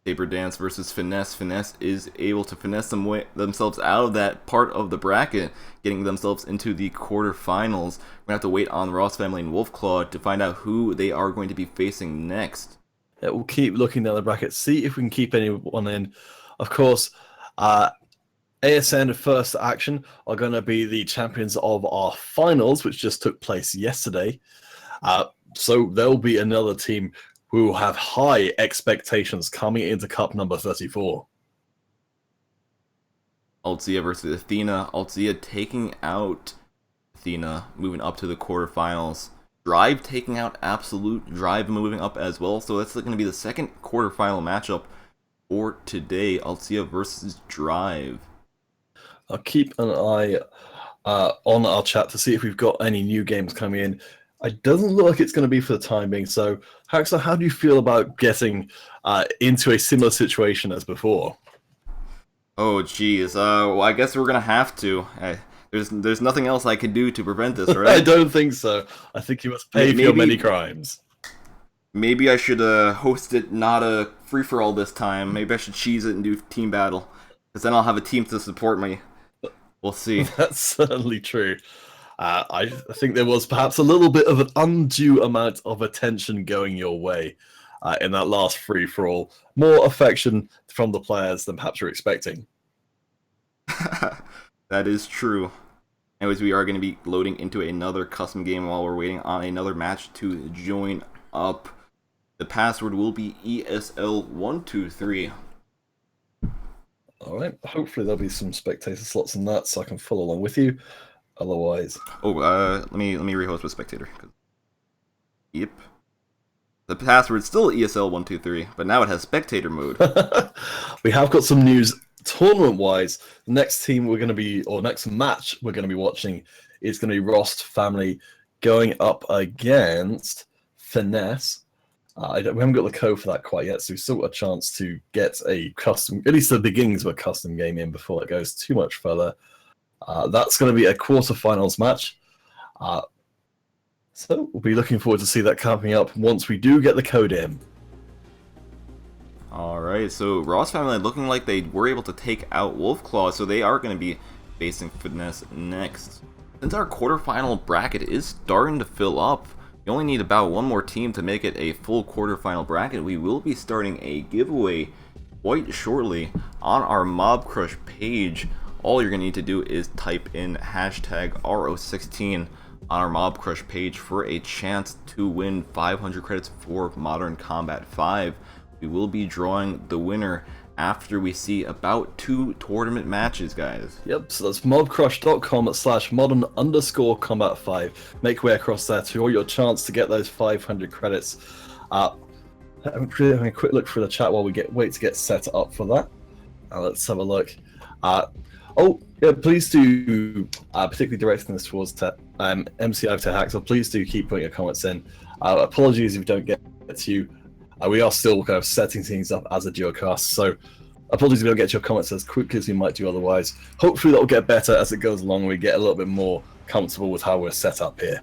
Paper Dance versus Finesse. Finesse is able to finesse themselves out of that part of the bracket, getting themselves into the quarterfinals. We're going to have to wait on Ross Family and Wolfclaw to find out who they are going to be facing next. Yeah, we'll keep looking down the bracket, see if we can keep anyone in. Of course, ASN First Action are going to be the champions of our finals, which just took place yesterday. So there'll be another team who will have high expectations coming into Cup number 34. Altzia versus Athena. Altzia taking out Athena, moving up to the quarterfinals. Drive taking out Absolute. Drive moving up as well. So that's going to be the second quarterfinal matchup for today. Altzia versus Drive. I'll keep an eye on our chat to see if we've got any new games coming in. It doesn't look like it's going to be for the time being. So, Haxor, how do you feel about getting into a similar situation as before? Oh, geez. Well, I guess we're gonna have to. There's nothing else I could do to prevent this, right? I don't think so. I think you must pay for your many crimes. Maybe I should host it not a free for all this time. Maybe I should cheese it and do team battle, because then I'll have a team to support me. We'll see. That's certainly true. I think there was perhaps a little bit of an undue amount of attention going your way in that last free-for-all. More affection from the players than perhaps you're expecting. That is true. Anyways, we are going to be loading into another custom game while we're waiting on another match to join up. The password will be ESL123. All right. Hopefully there'll be some spectator slots in that so I can follow along with you. Otherwise... Oh, let me rehost with spectator. Yep. The password's still ESL123, but now it has spectator mode. We have got some news tournament-wise. The next team we're going to be, or next match we're going to be watching is going to be Rost Family going up against Finesse. We haven't got the code for that quite yet, so we've still got a chance to get a custom, at least the beginnings of a custom game in before it goes too much further. That's going to be a quarterfinals match. So we'll be looking forward to see that coming up once we do get the code in. Alright, so Ross Family looking like they were able to take out Wolfclaw, so they are going to be facing Finesse next. Since our quarterfinal bracket is starting to fill up, we only need about one more team to make it a full quarterfinal bracket. We will be starting a giveaway quite shortly on our Mob Crush page. All you're going to need to do is type in hashtag RO16 on our Mob Crush page for a chance to win 500 credits for Modern Combat 5. We will be drawing the winner after we see about 2 tournament matches, guys. Yep, so that's mobcrush.com/modern_combat5. Make way across there to all your chance to get those 500 credits. I'm having a quick look through the chat while we wait to get set up for that. Let's have a look. Oh, yeah, please do, particularly directing this towards MCI to Hack, so please do keep putting your comments in. Apologies if we don't get to you. We are still kind of setting things up as a duocast, so apologies if we don't get your comments as quickly as we might do otherwise. Hopefully that will get better as it goes along and we get a little bit more comfortable with how we're set up here.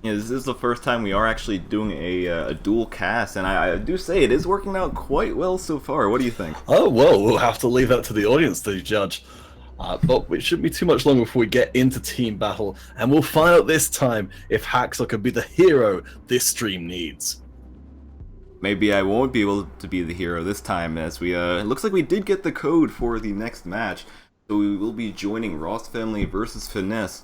Yeah, this is the first time we are actually doing a dual cast, and I do say it is working out quite well so far. What do you think? Oh, well, we'll have to leave that to the audience to judge. But it shouldn't be too much longer before we get into team battle, and we'll find out this time if Haxor could be the hero this stream needs. Maybe I won't be able to be the hero this time, as we it looks like we did get the code for the next match, so we will be joining Ross Family versus Finesse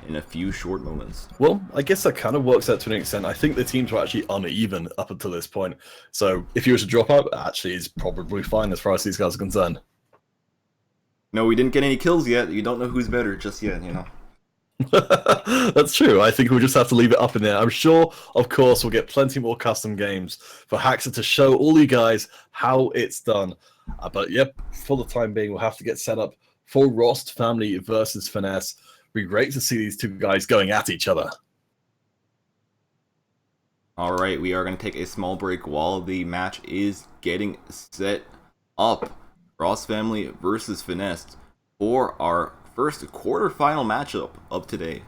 in a few short moments. Well, I guess that kind of works out to an extent. I think the teams were actually uneven up until this point, so if you were to drop out, actually it's probably fine as far as these guys are concerned. No, we didn't get any kills yet. You don't know who's better just yet, you know. That's true. I think we'll just have to leave it up in there. I'm sure, of course, we'll get plenty more custom games for Haxor to show all you guys how it's done. But yep, for the time being, we'll have to get set up for Rost Family versus Finesse. It'd be great to see these two guys going at each other. Alright, we are going to take a small break while the match is getting set up. Ross Family versus Finesse for our first quarterfinal matchup of today.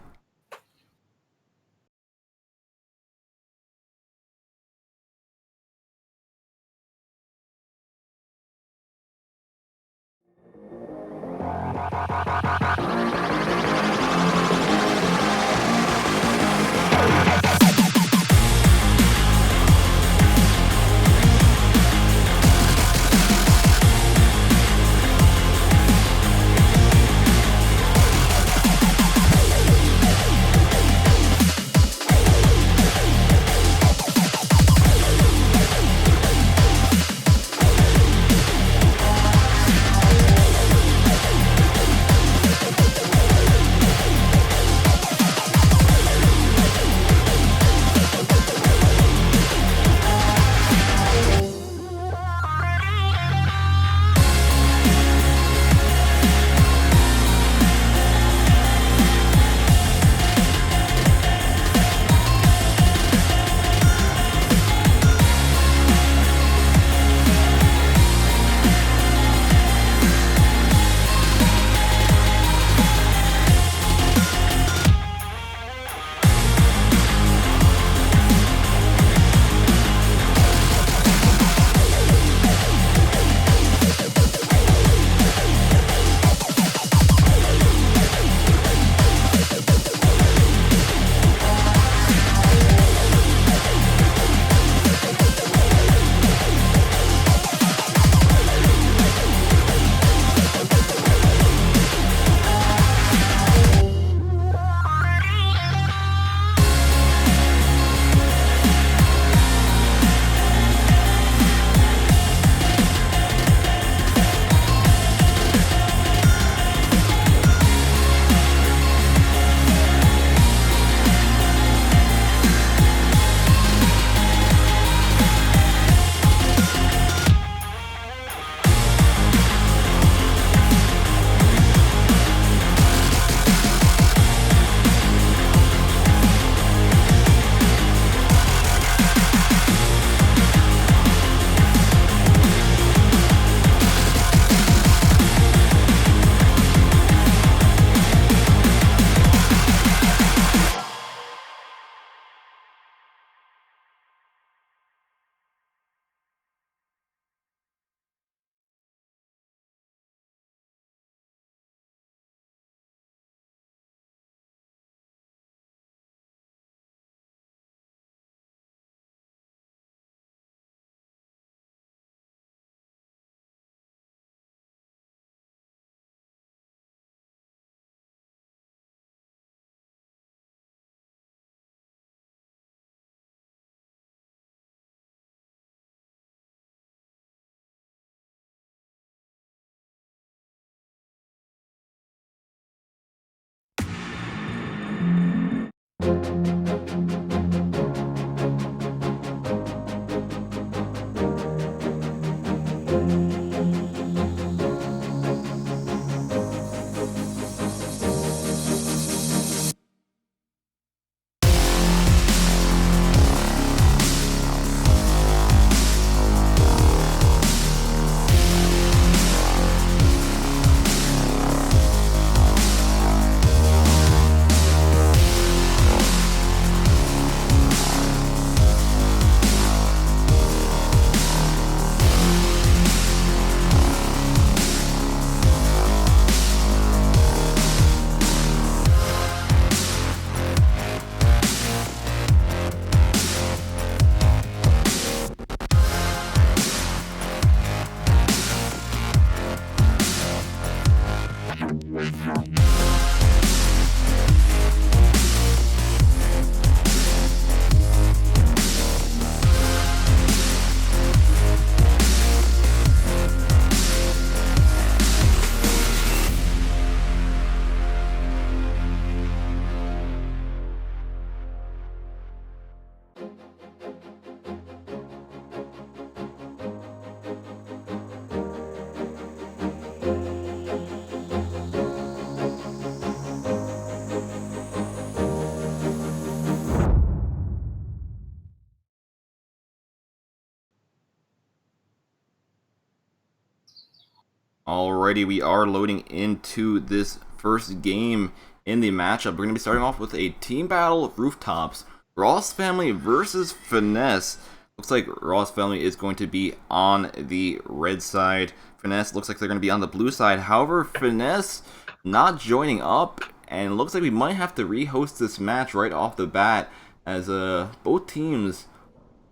Alrighty, we are loading into this first game in the matchup. We're going to be starting off with a team battle of rooftops. Ross family versus Finesse. Looks like Ross family is going to be on the red side. Finesse looks like they're going to be on the blue side. However, Finesse not joining up, and it looks like we might have to rehost this match right off the bat, as both teams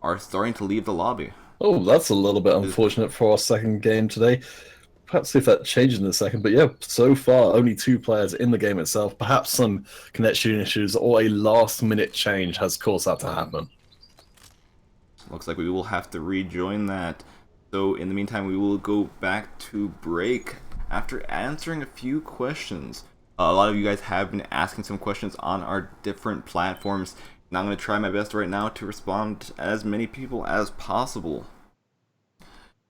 are starting to leave the lobby. Oh, that's a little bit unfortunate for our second game today. Perhaps see if that changes in a second. But yeah, so far, only 2 players in the game itself. Perhaps some connection issues or a last-minute change has caused that to happen. Looks like we will have to rejoin that. So in the meantime, we will go back to break after answering a few questions. A lot of you guys have been asking some questions on our different platforms, and I'm going to try my best right now to respond to as many people as possible.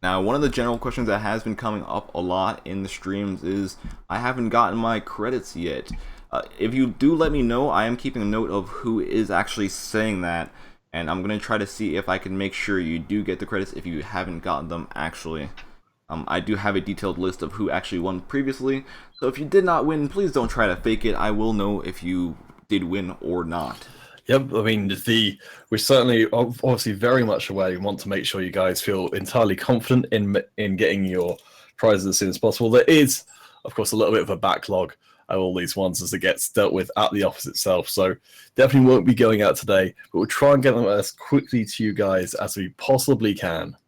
Now, one of the general questions that has been coming up a lot in the streams is, I haven't gotten my credits yet. If you do let me know, I am keeping a note of who is actually saying that, and I'm going to try to see if I can make sure you do get the credits if you haven't gotten them actually. I do have a detailed list of who actually won previously, so if you did not win, please don't try to fake it. I will know if you did win or not. Yep, I mean, we're certainly obviously very much aware. We want to make sure you guys feel entirely confident in getting your prizes as soon as possible. There is, of course, a little bit of a backlog of all these ones as it gets dealt with at the office itself. So definitely won't be going out today, but we'll try and get them as quickly to you guys as we possibly can.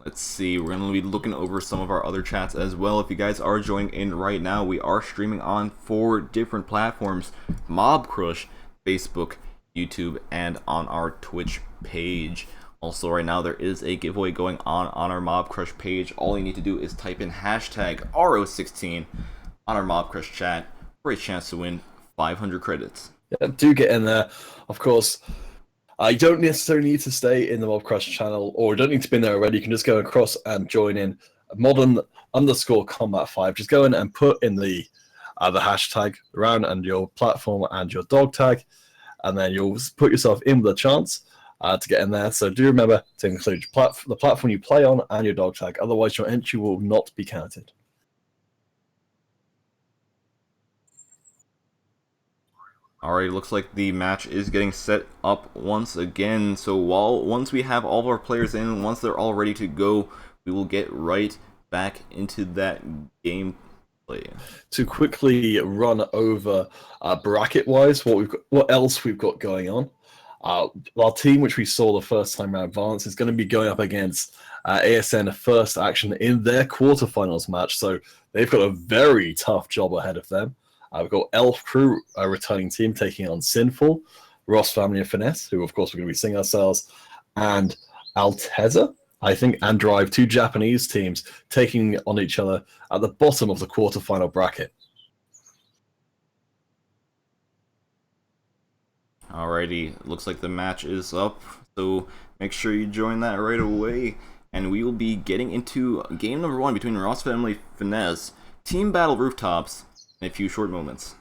Let's see, we're going to be looking over some of our other chats as well. If you guys are joining in right now, we are streaming on 4 different platforms: Mob Crush, Facebook, YouTube, and on our Twitch page. Also, right now there is a giveaway going on our Mob Crush page. All you need to do is type in hashtag RO16 on our Mob Crush chat for a chance to win 500 credits. Yeah, do get in there. Of course, you don't necessarily need to stay in the Mob Crush channel, or don't need to be in there already. You can just go across and join in modern_combat5. Just go in and put in the hashtag around and your platform and your dog tag, and then you'll put yourself in with a chance to get in there. So do remember to include the platform you play on and your dog tag. Otherwise, your entry will not be counted. Alright, looks like the match is getting set up once again. So once we have all of our players in, once they're all ready to go, we will get right back into that gameplay. To quickly run over bracket-wise what else we've got going on. Our team, which we saw the first time around advance, is going to be going up against ASN First Action in their quarterfinals match. So they've got a very tough job ahead of them. We've got Elf Crew, a returning team, taking on Sinful, Ross Family and Finesse, who of course we're going to be seeing ourselves, and Alteza, I think, and Drive, 2 Japanese teams taking on each other at the bottom of the quarterfinal bracket. Alrighty, looks like the match is up, so make sure you join that right away. And we will be getting into game number 1 between Ross Family Finesse, Team Battle Rooftops, in a few short moments.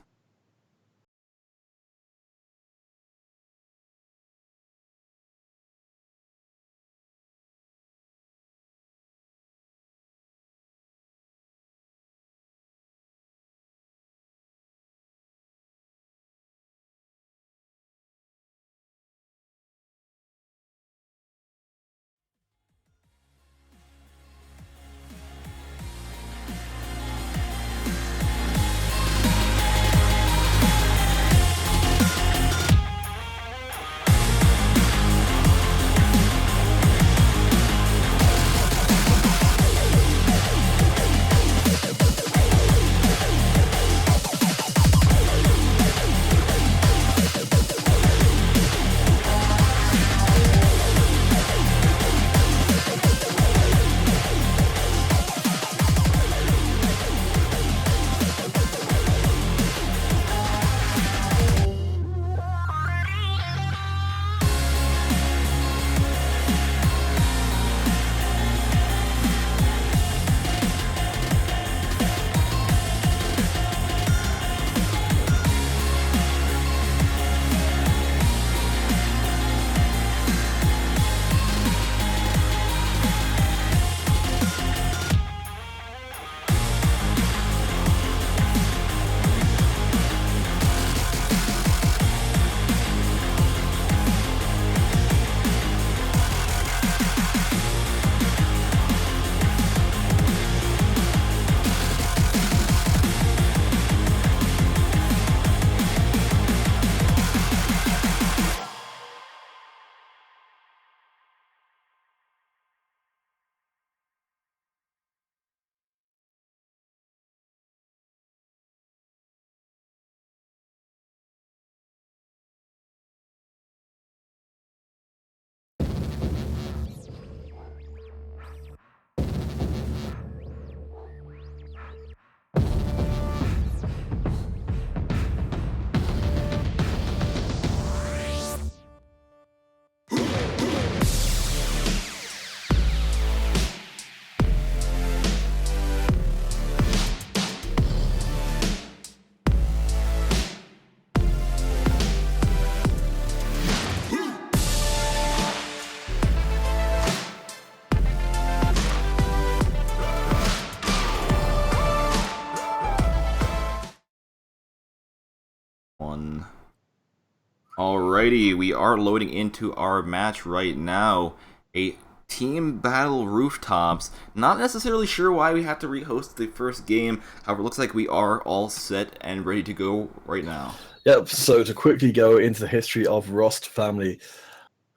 Alrighty, we are loading into our match right now. A Team Battle Rooftops. Not necessarily sure why we have to rehost the first game. However, it looks like we are all set and ready to go right now. Yep, so to quickly go into the history of Rost Family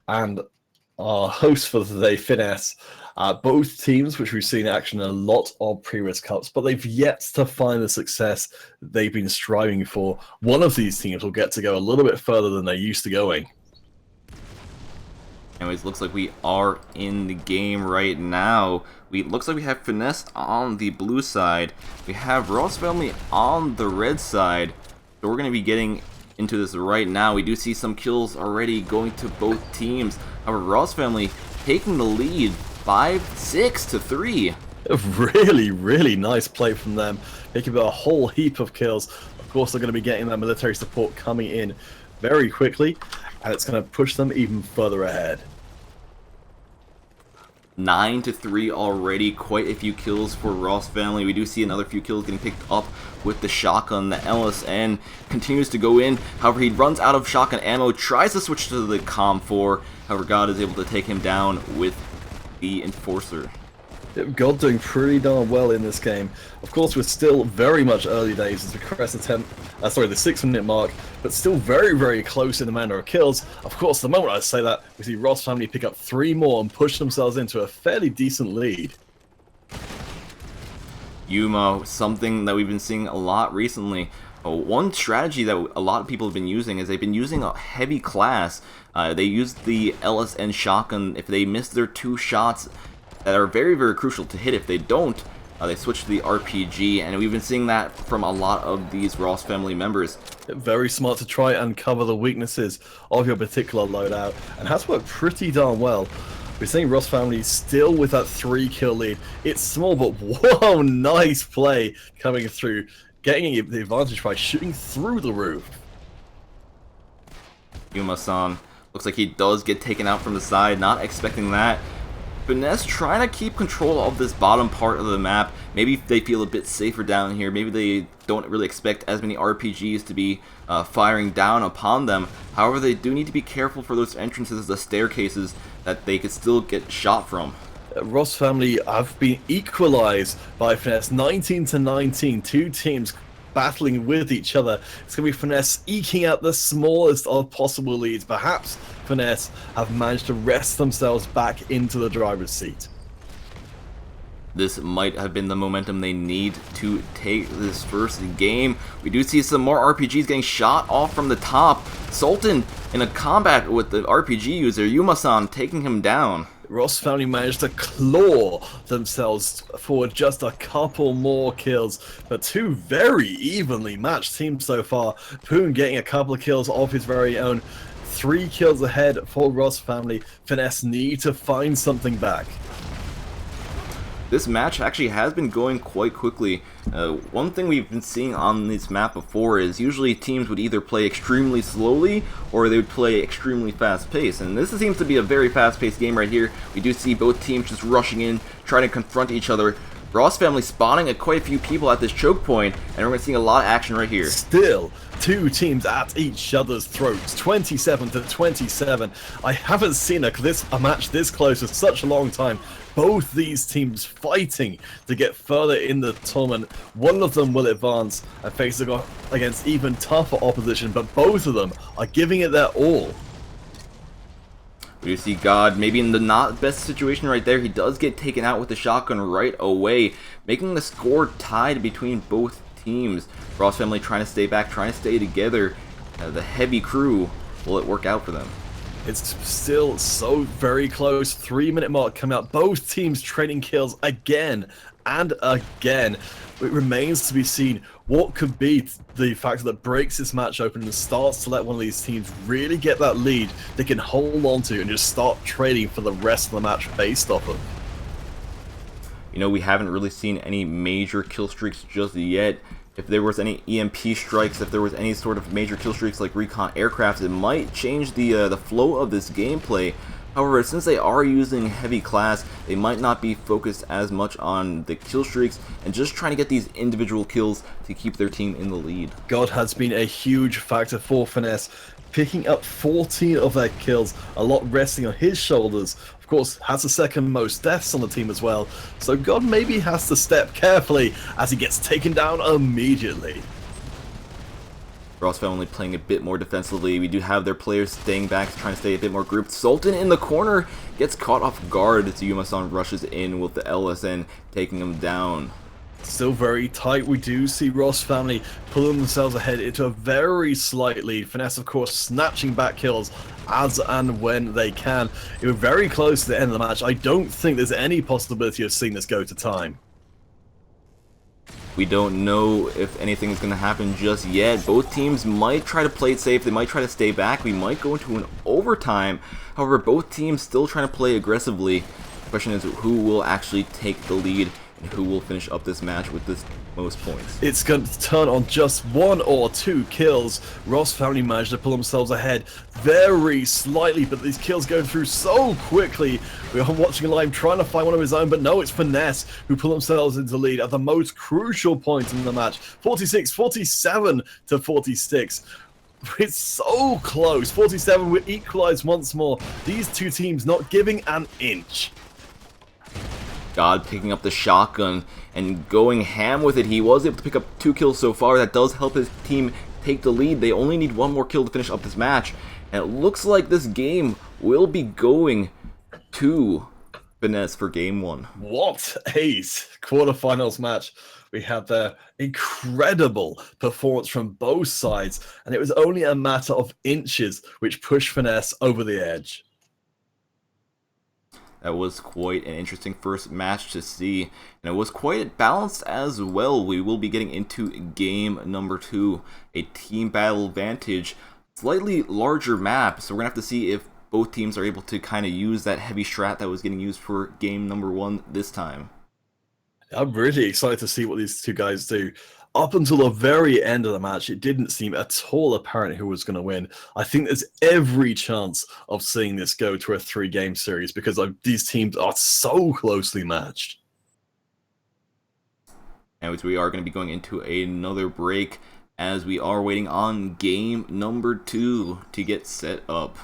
and our host for today, Finesse. Both teams, which we've seen in action in a lot of previous cups, but they've yet to find the success they've been striving for. One of these teams will get to go a little bit further than they're used to going. Anyways, looks like we are in the game right now. Looks like we have Finesse on the blue side. We have Ross Family on the red side. So we're going to be getting into this right now. We do see some kills already going to both teams. However, Ross Family taking the lead 5-6 to 3. A really nice play from them, picking up a whole heap of kills. Of course, they're going to be getting that military support coming in very quickly, and it's going to push them even further ahead. 9 to 3 already, quite a few kills for Ross Family. We do see another few kills getting picked up with the shotgun. The LSN continues to go in, however he runs out of shotgun ammo, tries to switch to the COM4, however God is able to take him down with the Enforcer. God doing pretty darn well in this game. Of course, we're still very much early days as we crest the 6-minute mark, but still very close in the manner of kills. Of course, the moment I say that, we see Ross Family pick up 3 more and push themselves into a fairly decent lead. Yuma, something that we've been seeing a lot recently. One strategy that a lot of people have been using is they've been using a heavy class. They use the LSN shotgun. If they miss their 2 shots that are very crucial to hit, if they don't, They switched to the RPG, and we've been seeing that from a lot of these Ross family members. Very smart to try and cover the weaknesses of your particular loadout, and has worked pretty darn well. We're seeing Ross family still with that 3-kill lead. It's small, but whoa, nice play coming through, getting the advantage by shooting through the roof. Yuma-san looks like he does get taken out from the side, not expecting that. Finesse trying to keep control of this bottom part of the map. Maybe they feel a bit safer down here. Maybe they don't really expect as many RPGs to be firing down upon them. However, they do need to be careful for those entrances, the staircases, that they could still get shot from. Ross family have been equalized by Finesse, 19-19, two teams battling with each other. It's going to be Finesse eking out the smallest of possible leads. Perhaps Finesse have managed to wrest themselves back into the driver's seat. This might have been the momentum they need to take this first game. We do see some more RPGs getting shot off from the top. Sultan in a combat with the RPG user, Yuma-san taking him down. Ross family managed to claw themselves for just a couple more kills, but two very evenly matched teams so far. Poon getting a couple of kills of his very own. 3 kills ahead for Ross family. Finesse need to find something back. This match actually has been going quite quickly. One thing we've been seeing on this map before is usually teams would either play extremely slowly or they would play extremely fast-paced. And this seems to be a very fast-paced game right here. We do see both teams just rushing in, trying to confront each other. Ross family spawning at quite a few people at this choke point, and we're going to see a lot of action right here. Still, two teams at each other's throats, 27-27. I haven't seen a match this close for such a long time. Both these teams fighting to get further in the tournament. One of them will advance and face against even tougher opposition, but both of them are giving it their all. We see God maybe in the not best situation right there. He does get taken out with the shotgun right away, making the score tied between both teams. Ross family trying to stay back, trying to stay together. The heavy crew, will it work out for them? It's still so very close. 3-minute mark coming out. Both teams trading kills again and again. It remains to be seen what could be the factor that breaks this match open and starts to let one of these teams really get that lead they can hold on to and just start trading for the rest of the match based off of. You know, we haven't really seen any major kill streaks just yet. If there was any EMP strikes, if there was any sort of major kill streaks like recon aircraft, it might change the flow of this gameplay. However, since they are using heavy class, they might not be focused as much on the kill streaks and just trying to get these individual kills to keep their team in the lead. God has been a huge factor for Finesse, picking up 14 of their kills, a lot resting on his shoulders. Of course, has the second most deaths on the team as well, so God maybe has to step carefully as he gets taken down immediately. Ross family playing a bit more defensively. We do have their players staying back, trying to stay a bit more grouped. Sultan in the corner gets caught off guard as Yuma-san rushes in with the LSN taking him down. Still very tight. We do see Ross family pulling themselves ahead into a very slight lead. Finesse, of course, snatching back kills as and when they can. It was very close to the end of the match. I don't think there's any possibility of seeing this go to time. We don't know if anything is going to happen just yet. Both teams might try to play it safe. They might try to stay back. We might go into an overtime. However, both teams still trying to play aggressively. The question is who will actually take the lead and who will finish up this match with the most points. It's going to turn on just 1 or 2 kills. Ross family managed to pull themselves ahead very slightly, but these kills go through so quickly. We are watching live trying to find one of his own, but no, it's Finesse who pull themselves into the lead at the most crucial point in the match. 47 to 46. It's so close. 47 will equalize once more. These two teams not giving an inch. God picking up the shotgun and going ham with it. He was able to pick up 2 kills so far. That does help his team take the lead. They only need 1 more kill to finish up this match. And it looks like this game will be going to Finesse for game 1. What a quarterfinals match. We had the incredible performance from both sides, and it was only a matter of inches which pushed Finesse over the edge. That was quite an interesting first match to see, and it was quite balanced as well. We will be getting into game number 2, a team battle advantage, slightly larger map, so we're going to have to see if both teams are able to kind of use that heavy strat that was getting used for game number 1 this time. I'm really excited to see what these two guys do. Up until the very end of the match, it didn't seem at all apparent who was going to win. I think there's every chance of seeing this go to a 3-game series because these teams are so closely matched. Anyways, we are going to be going into another break as we are waiting on game number 2 to get set up.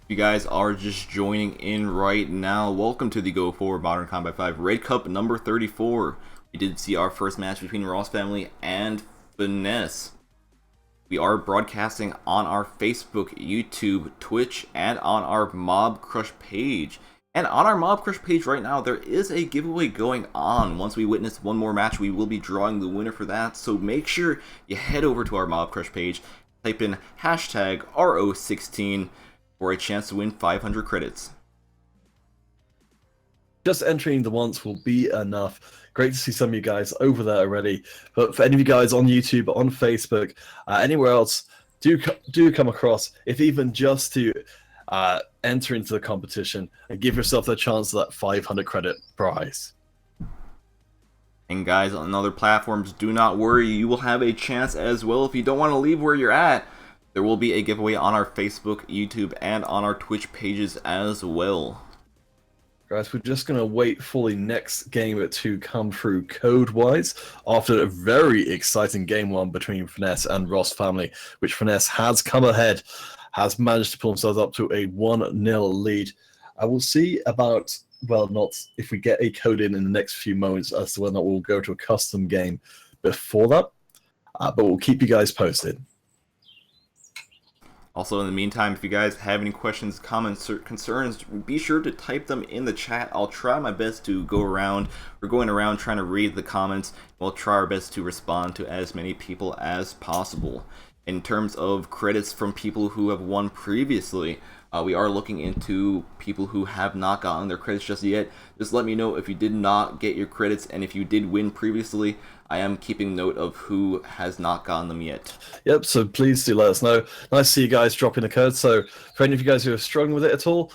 If you guys are just joining in right now, welcome to the Go4 Modern Combat 5 Red Cup number 34. We did see our first match between Ross Family and Finesse. We are broadcasting on our Facebook, YouTube, Twitch, and on our Mob Crush page. And on our Mob Crush page right now, there is a giveaway going on. Once we witness one more match, we will be drawing the winner for that. So make sure you head over to our Mob Crush page, type in hashtag RO16 for a chance to win 500 credits. Just entering the once will be enough. Great to see some of you guys over there already. But for any of you guys on YouTube, on Facebook, anywhere else, do come across, if even just to enter into the competition and give yourself the chance of that 500 credit prize. And guys, on other platforms, do not worry, you will have a chance as well. If you don't want to leave where you're at, there will be a giveaway on our Facebook, YouTube, and on our Twitch pages as well. Guys, we're just going to wait for the next game to come through code-wise after a very exciting game 1 between Finesse and Ross Family, which Finesse has come ahead, has managed to pull themselves up to a 1-0 lead. I will see about, well, not if we get a code in the next few moments as to whether or not we'll go to a custom game before that, but we'll keep you guys posted. Also, in the meantime, if you guys have any questions, comments, or concerns, be sure to type them in the chat. I'll try my best to go around. We're going around trying to read the comments. We'll try our best to respond to as many people as possible. In terms of credits from people who have won previously, we are looking into people who have not gotten their credits just yet. Just let me know if you did not get your credits, and if you did win previously, I am keeping note of who has not gotten them yet. Yep, so please do let us know. Nice to see you guys dropping the code. So for any of you guys who are struggling with it at all,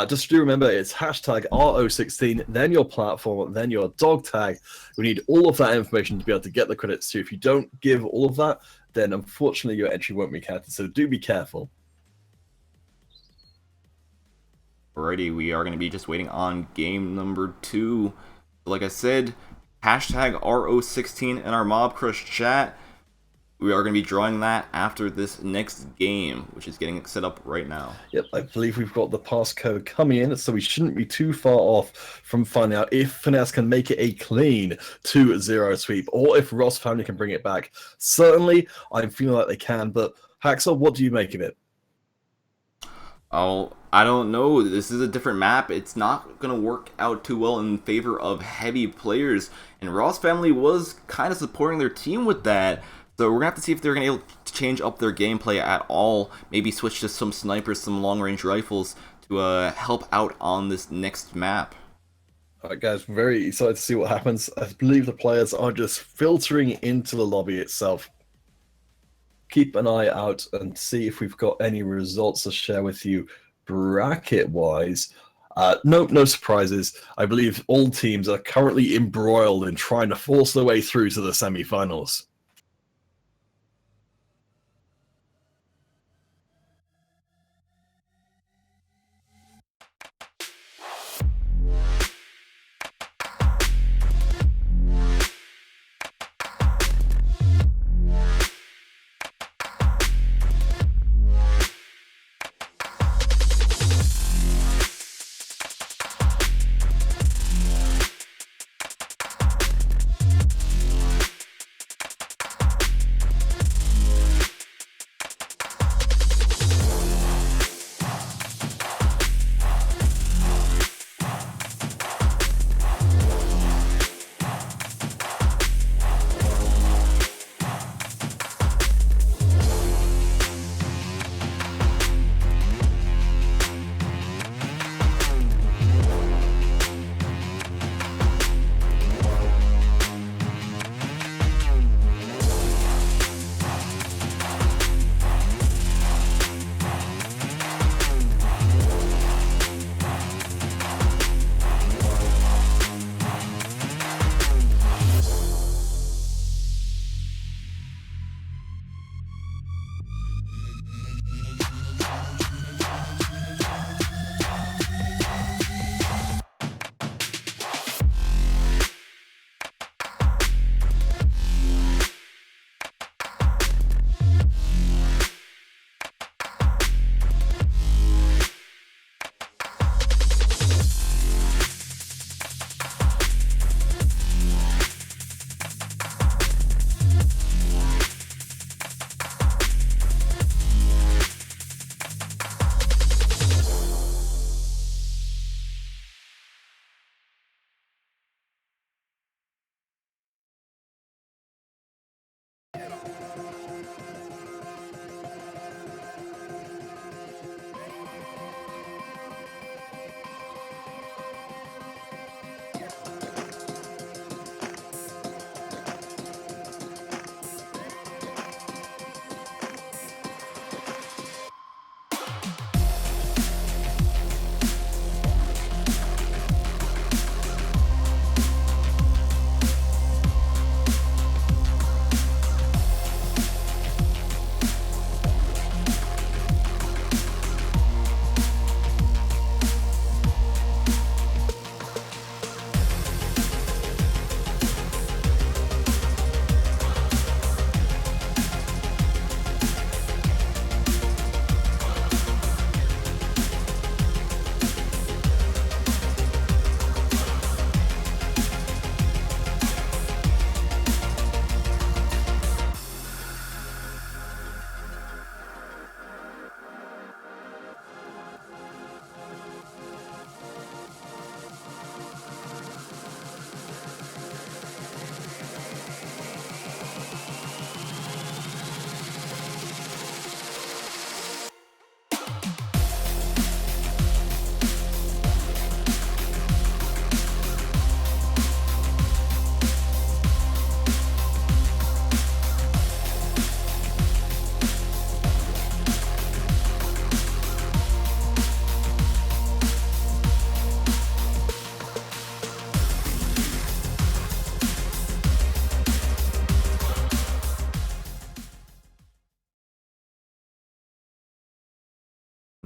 just do remember it's hashtag RO16, then your platform, then your dog tag. We need all of that information to be able to get the credits to. If you don't give all of that, then unfortunately your entry won't be counted. So do be careful. Alrighty, we are going to be just waiting on game number 2. Like I said, hashtag RO16 in our Mob Crush chat. We are going to be drawing that after this next game, which is getting set up right now. Yep, I believe we've got the passcode coming in, so we shouldn't be too far off from finding out if Finesse can make it a clean 2-0 sweep, or if Ross Family can bring it back. Certainly, I'm feeling like they can, but Haxel, what do you make of it? Oh, I don't know. This is a different map. It's not going to work out too well in favor of heavy players. And Ross Family was kind of supporting their team with that. So we're going to have to see if they're going to be able to change up their gameplay at all. Maybe switch to some snipers, some long-range rifles to help out on this next map. All right, guys, very excited to see what happens. I believe the players are just filtering into the lobby itself. Keep an eye out and see if we've got any results to share with you bracket-wise. No surprises. I believe all teams are currently embroiled in trying to force their way through to the semifinals.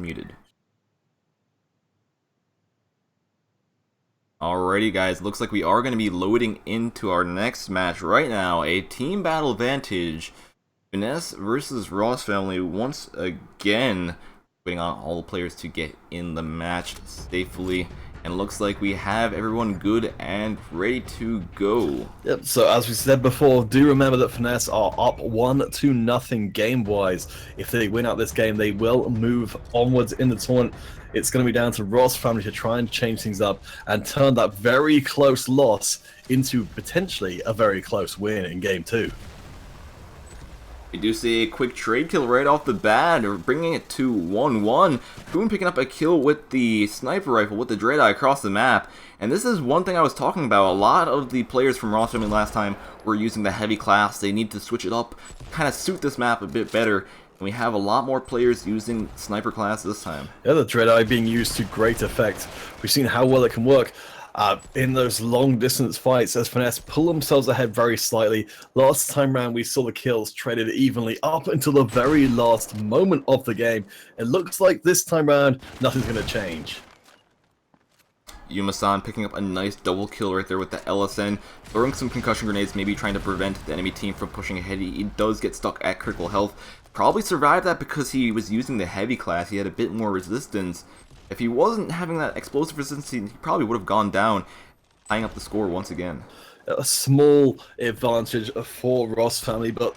Muted. Alrighty guys, looks like we are going to be loading into our next match right now. A team battle advantage. Finesse versus Ross Family once again. Waiting on all the players to get in the match safely. And looks like we have everyone good and ready to go. Yep, so as we said before, do remember that Finesse are up 1-0 game-wise. If they win out this game, they will move onwards in the tournament. It's going to be down to Ross Family to try and change things up and turn that very close loss into potentially a very close win in Game 2. We do see a quick trade kill right off the bat, bringing it to 1-1. Boone picking up a kill with the sniper rifle with the Dreadeye across the map. And this is one thing I was talking about. A lot of the players from Ross Family last time were using the heavy class. They need to switch it up, kind of suit this map a bit better. And we have a lot more players using sniper class this time. Yeah, the Dreadeye being used to great effect. We've seen how well it can work. In those long distance fights as Finesse pull themselves ahead very slightly. Last time round we saw the kills traded evenly up until the very last moment of the game. It looks like this time round nothing's going to change. Yuma-san picking up a nice double kill right there with the LSN, throwing some concussion grenades, maybe trying to prevent the enemy team from pushing ahead. He does get stuck at critical health. Probably survived that because he was using the heavy class. He had a bit more resistance. If he wasn't having that explosive resistance, he probably would have gone down, tying up the score once again. A small advantage for Ross Family, but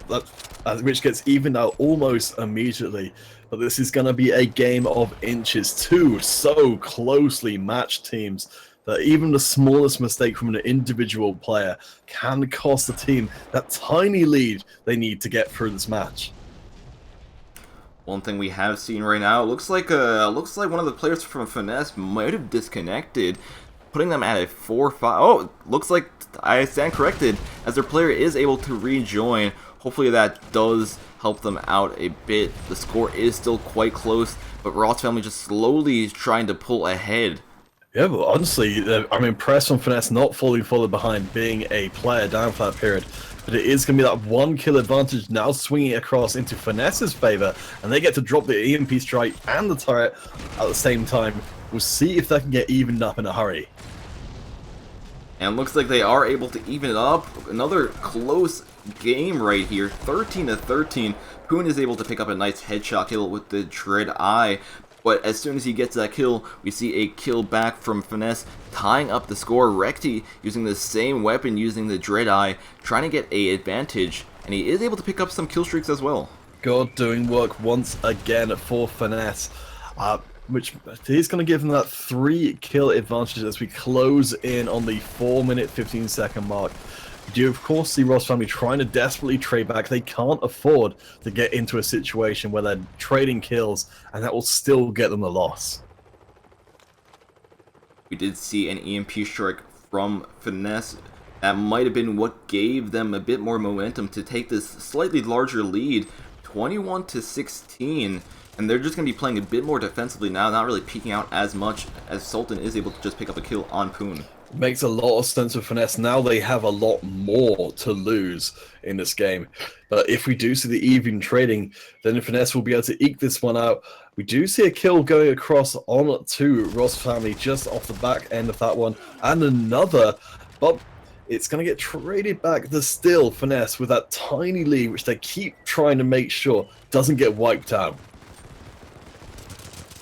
which gets evened out almost immediately. But this is going to be a game of inches. Two so closely matched teams that even the smallest mistake from an individual player can cost the team that tiny lead they need to get through this match. One thing we have seen right now, it looks like one of the players from Finesse might have disconnected, putting them at a 4-5. Oh, looks like I stand corrected, as their player is able to rejoin. Hopefully that does help them out a bit. The score is still quite close, but Ross Family just slowly trying to pull ahead. Yeah, but honestly, I'm impressed on Finesse not falling further behind, being a player down for that period. But it is going to be that one kill advantage now swinging across into Finesse's favor, and they get to drop the EMP strike and the turret at the same time. We'll see if they can get evened up in a hurry. And looks like they are able to even it up. Another close game right here, 13-13. Poon is able to pick up a nice headshot kill with the Dreadeye. But as soon as he gets that kill, we see a kill back from Finesse, tying up the score. Recti using the same weapon, using the Dreadeye, trying to get an advantage, and he is able to pick up some kill streaks as well. God doing work once again for Finesse, which is going to give them that 3 kill advantage as we close in on the 4-minute 15-second mark. You of course see Ross Family trying to desperately trade back. They can't afford to get into a situation where they're trading kills, and that will still get them the loss. We did see an EMP strike from Finesse. That might have been what gave them a bit more momentum to take this slightly larger lead, 21-16. And they're just going to be playing a bit more defensively now, not really peeking out as much, as Sultan is able to just pick up a kill on Poon. Makes a lot of sense with Finesse. Now they have a lot more to lose in this game. But if we do see the even trading, then Finesse will be able to eke this one out. We do see a kill going across on to Ross Family just off the back end of that one. And another, but it's going to get traded back. There's still Finesse with that tiny lead, which they keep trying to make sure doesn't get wiped out.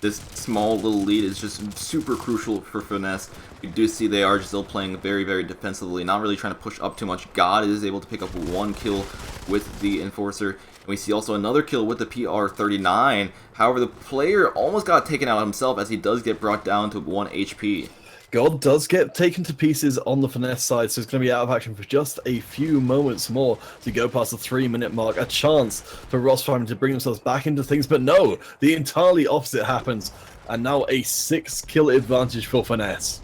This small little lead is just super crucial for Finesse. We do see they are still playing very, very defensively, not really trying to push up too much. God is able to pick up 1 kill with the Enforcer. And we see also another kill with the PR-39. However, the player almost got taken out himself as he does get brought down to 1 HP. God does get taken to pieces on the Finesse side, so it's going to be out of action for just a few moments more to go past the 3-minute mark. A chance for Ross Family to bring themselves back into things, but no, the entirely opposite happens. And now a 6 kill advantage for Finesse.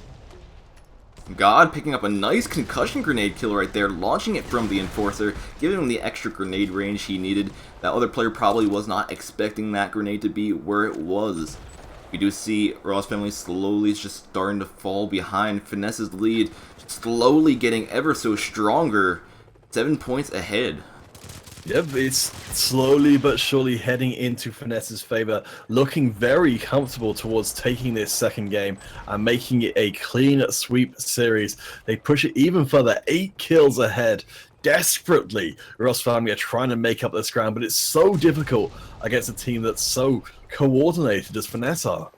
God picking up a nice concussion grenade kill right there, launching it from the Enforcer, giving him the extra grenade range he needed. That other player probably was not expecting that grenade to be where it was. We do see Ross Family slowly just starting to fall behind. Finesse's lead slowly getting ever so stronger. 7 points ahead. Yep, it's slowly but surely heading into Finesse's favor, looking very comfortable towards taking this second game and making it a clean sweep series. They push it even further, 8 kills ahead. Desperately, Ross family are trying to make up this ground, but it's so difficult against a team that's so coordinated as Finesse are.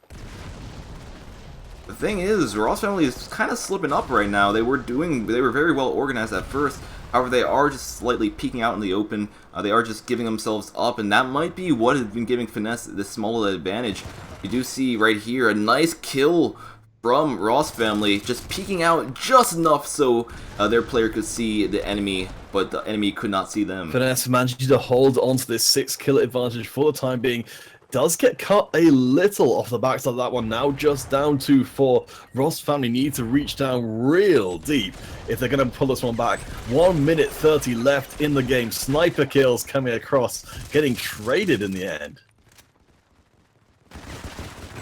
The thing is, Ross family is kind of slipping up right now. They were very well organized at first. However, they are just slightly peeking out in the open. They are just giving themselves up, and that might be what has been giving Finesse this small advantage. You do see right here a nice kill from Ross family, just peeking out just enough so their player could see the enemy, but the enemy could not see them. Finesse managing to hold on to this 6-kill advantage for the time being. Does get cut a little off the backside of that one, now just down to 4. Ross family need to reach down real deep if they're going to pull this one back. 1 minute 30 left in the game. Sniper kills coming across, getting traded in the end.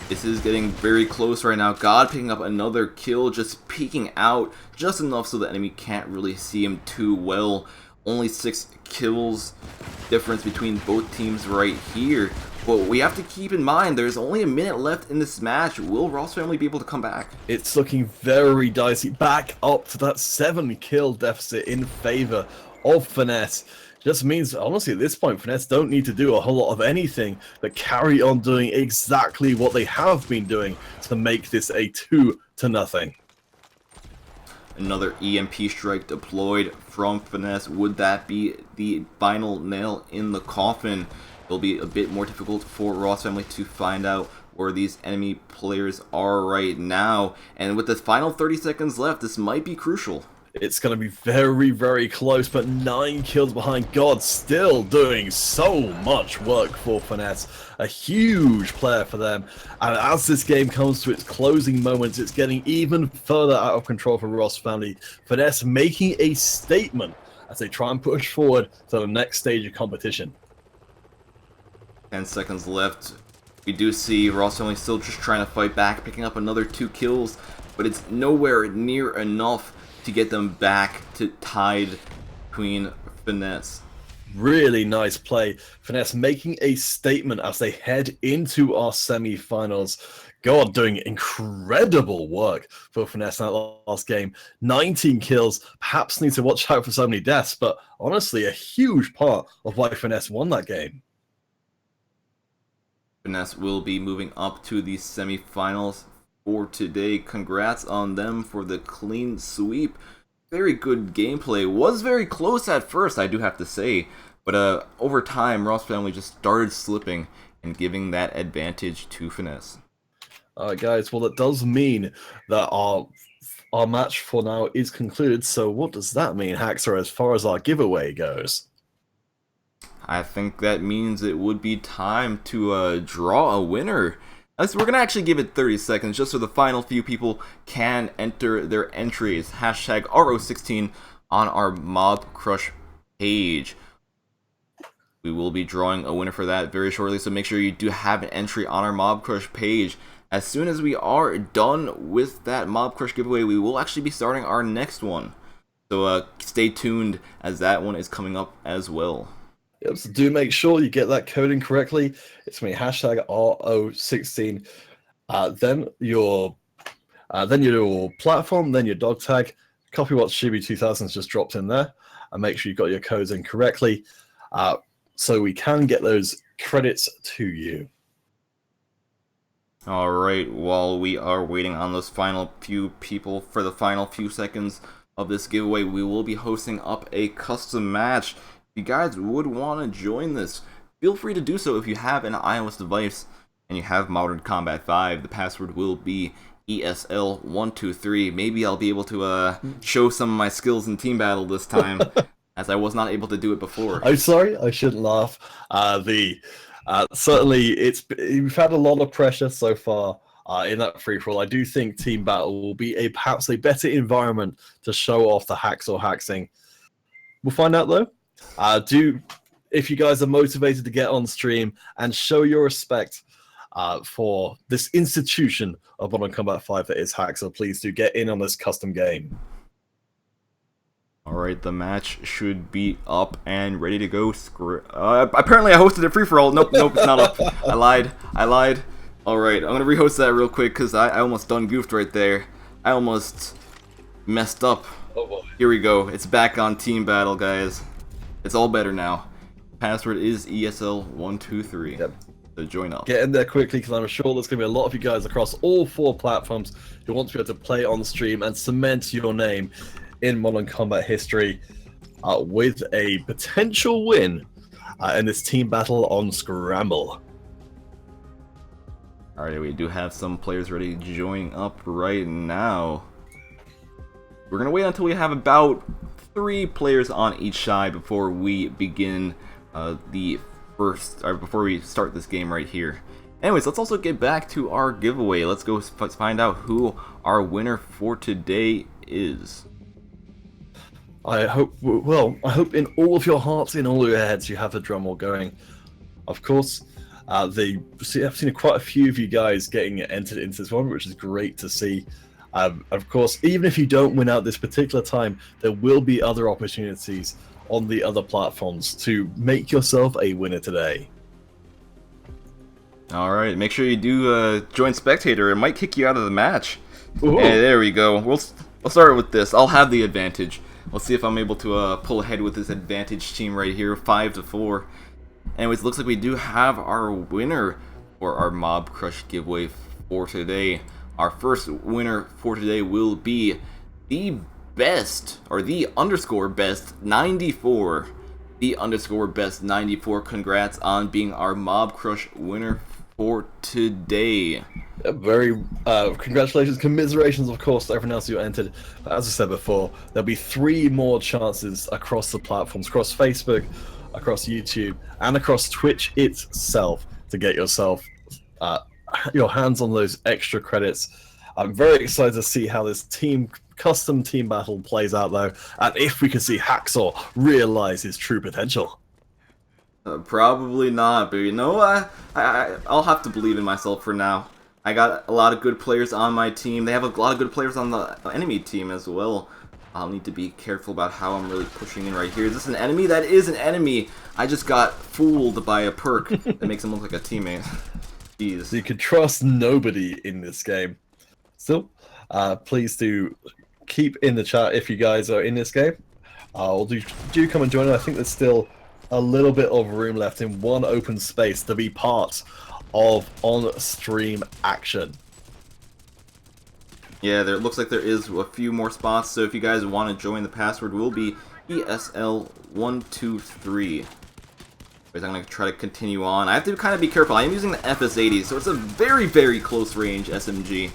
This is getting very close right now. God picking up another kill, just peeking out just enough so the enemy can't really see him too well. Only 6 kills difference between both teams right here. But we have to keep in mind, there's only a minute left in this match. Will Ross family be able to come back? It's looking very dicey. Back up to that 7-kill deficit in favor of Finesse. Just means, honestly, at this point, Finesse don't need to do a whole lot of anything, but carry on doing exactly what they have been doing to make this a 2-0. Another EMP strike deployed from Finesse. Would that be the final nail in the coffin? It'll be a bit more difficult for Ross family to find out where these enemy players are right now. And with the final 30 seconds left, this might be crucial. It's going to be very, very close, but 9 kills behind. God still doing so much work for Finesse. A huge player for them. And as this game comes to its closing moments, it's getting even further out of control for Ross family. Finesse making a statement as they try and push forward to the next stage of competition. 10 seconds left. We do see Ross family still just trying to fight back, picking up another 2 kills, but it's nowhere near enough to get them back to tied between Finesse. Really nice play. Finesse making a statement as they head into our semi-finals. God, doing incredible work for Finesse in that last game. 19 kills. Perhaps need to watch out for so many deaths, but honestly, a huge part of why Finesse won that game. Finesse will be moving up to the semifinals for today. Congrats on them for the clean sweep. Very good gameplay. Was very close at first, I do have to say, but over time, Ross family just started slipping and giving that advantage to Finesse. Alright guys, well that does mean that our match for now is concluded, so what does that mean, Haxor, as far as our giveaway goes? I think that means it would be time to draw a winner. We're going to actually give it 30 seconds just so the final few people can enter their entries. Hashtag RO16 on our Mob Crush page. We will be drawing a winner for that very shortly, so make sure you do have an entry on our Mob Crush page. As soon as we are done with that Mob Crush giveaway, we will actually be starting our next one. So stay tuned as that one is coming up as well. Yep, so do make sure you get that coding correctly. It's me, hashtag RO16. Then your platform, then your dog tag. Copy what Shibi2000 just dropped in there, and make sure you got your codes in correctly, so we can get those credits to you. Alright, while we are waiting on those final few people for the final few seconds of this giveaway, we will be hosting up a custom match. If you guys would want to join this, feel free to do so if you have an iOS device and you have Modern Combat 5. The password will be ESL123. Maybe I'll be able to show some of my skills in team battle this time, as I was not able to do it before. I'm sorry, I shouldn't laugh. Certainly, we've had a lot of pressure so far in that free-for-all. I do think team battle will be perhaps a better environment to show off the hacks or hacksing. We'll find out though. If you guys are motivated to get on stream and show your respect for this institution of Modern Combat 5 that is Haxor, please do get in on this custom game. Alright, the match should be up and ready to go. Apparently I hosted a free-for-all. Nope, it's not up. I lied. Alright, I'm gonna rehost that real quick because I almost done goofed right there. I almost messed up. Oh boy. Here we go. It's back on Team Battle, guys. It's all better now. Password is ESL123. Yep. So join up. Get in there quickly because I'm sure there's going to be a lot of you guys across all 4 platforms who want to be able to play on stream and cement your name in Modern Combat history with a potential win in this team battle on Scramble. Alright, we do have some players ready joining up right now. We're gonna wait until we have about 3 players on each side before we begin before we start this game right here. Anyways, let's also get back to our giveaway. Let's go find out who our winner for today is. I hope in all of your hearts, in all of your heads, you have the drum roll going. Of course, I've seen quite a few of you guys getting entered into this one, which is great to see. Of course, even if you don't win out this particular time, there will be other opportunities on the other platforms to make yourself a winner today. Alright, make sure you do join spectator. It might kick you out of the match. Ooh. Hey, there we go. We'll start with this. I'll have the advantage. Let's see if I'm able to pull ahead with this advantage team right here, 5-4. Anyways, looks like we do have our winner for our Mob Crush giveaway for today. Our first winner for today will be the best, or the underscore best 94. The underscore best 94. Congrats on being our Mob Crush winner for today. Very congratulations, commiserations, of course, to everyone else who entered. As I said before, there'll be 3 more chances across the platforms, across Facebook, across YouTube, and across Twitch itself to get yourself your hands on those extra credits. I'm very excited to see how this custom team battle plays out, though, and if we can see Hacksaw realize his true potential. Probably not, but you know, I'll have to believe in myself for now. I got a lot of good players on my team. They have a lot of good players on the enemy team as well. I'll need to be careful about how I'm really pushing in right here. Is this an enemy? That is an enemy! I just got fooled by a perk that makes him look like a teammate. Jeez. So you can trust nobody in this game. Still, please do keep in the chat if you guys are in this game. Do come and join us. I think there's still a little bit of room left in one open space to be part of on-stream action. Yeah, there looks like there is a few more spots, so if you guys want to join, the password will be ESL123. I'm going to try to continue on. I have to kind of be careful. I am using the FS80, so it's a very, very close range SMG.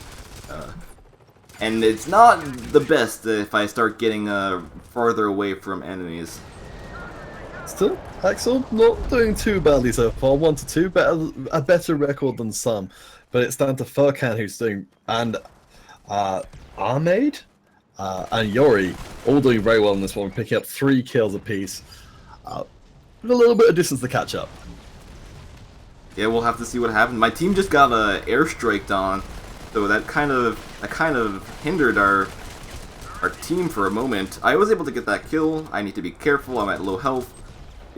And it's not the best if I start getting farther away from enemies. Still, Axel not doing too badly so far. 1-2, a better record than some. But it's down to Furkan who's doing, and Ahmed and Yori all doing very well in this one, picking up 3 kills apiece. With a little bit of distance to catch up. Yeah, we'll have to see what happens. My team just got airstriked on, so that kind of hindered our team for a moment. I was able to get that kill. I need to be careful. I'm at low health.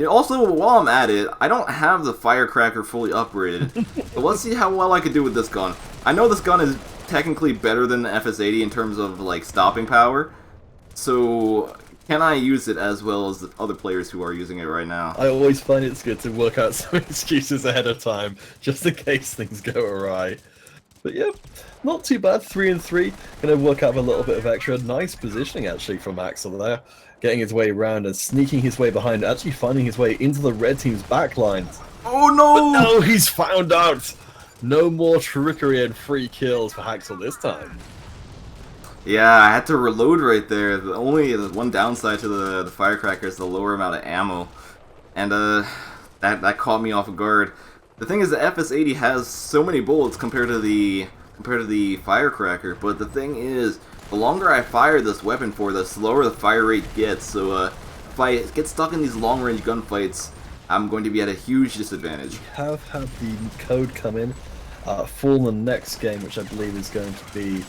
Also, while I'm at it, I don't have the firecracker fully upgraded. So let's see how well I can do with this gun. I know this gun is technically better than the FS80 in terms of like stopping power. So can I use it as well as the other players who are using it right now? I always find it's good to work out some excuses ahead of time, just in case things go awry. But yeah, not too bad. 3-3. Gonna work out a little bit of extra. Nice positioning actually from Axel there. Getting his way around and sneaking his way behind, actually finding his way into the red team's backline. Oh no! But no, he's found out! No more trickery and free kills for Haxel this time. Yeah, I had to reload right there. The one downside to the firecracker is the lower amount of ammo. And that caught me off guard. The thing is, the FS80 has so many bullets compared to the firecracker, but the thing is, the longer I fire this weapon for, the slower the fire rate gets. So if I get stuck in these long-range gunfights, I'm going to be at a huge disadvantage. We have had the code come in for the next game, which I believe is going to be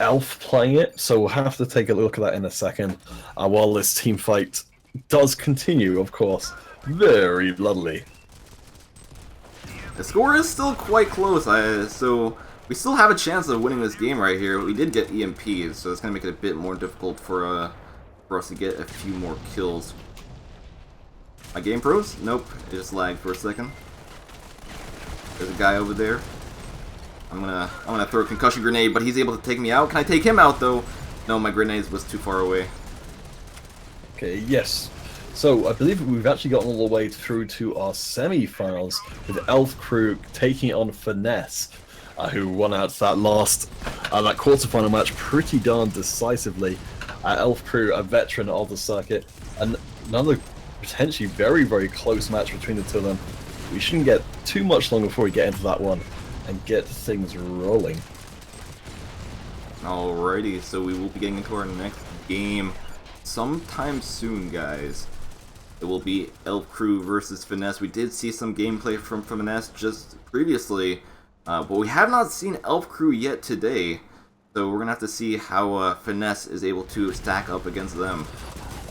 Elf playing it, so we'll have to take a look at that in a second. While this team fight does continue, of course, very bloodily. The score is still quite close, so we still have a chance of winning this game right here. We did get EMPs, so it's going to make it a bit more difficult for us to get a few more kills. My game froze? Nope, it just lagged for a second. There's a guy over there. I'm gonna throw a concussion grenade, but he's able to take me out. Can I take him out though? No, my grenade was too far away. Okay, yes. So I believe we've actually gotten all the way through to our semi-finals with Elf Crew taking on Finesse, who won out that that quarterfinal match pretty darn decisively. Elf Crew, a veteran of the circuit, and another potentially very, very close match between the two of them. We shouldn't get too much long before we get into that one and get things rolling. Alrighty, so we will be getting into our next game sometime soon, guys. It will be Elf Crew versus Finesse. We did see some gameplay from Finesse just previously, but we have not seen Elf Crew yet today. So we're gonna have to see how Finesse is able to stack up against them.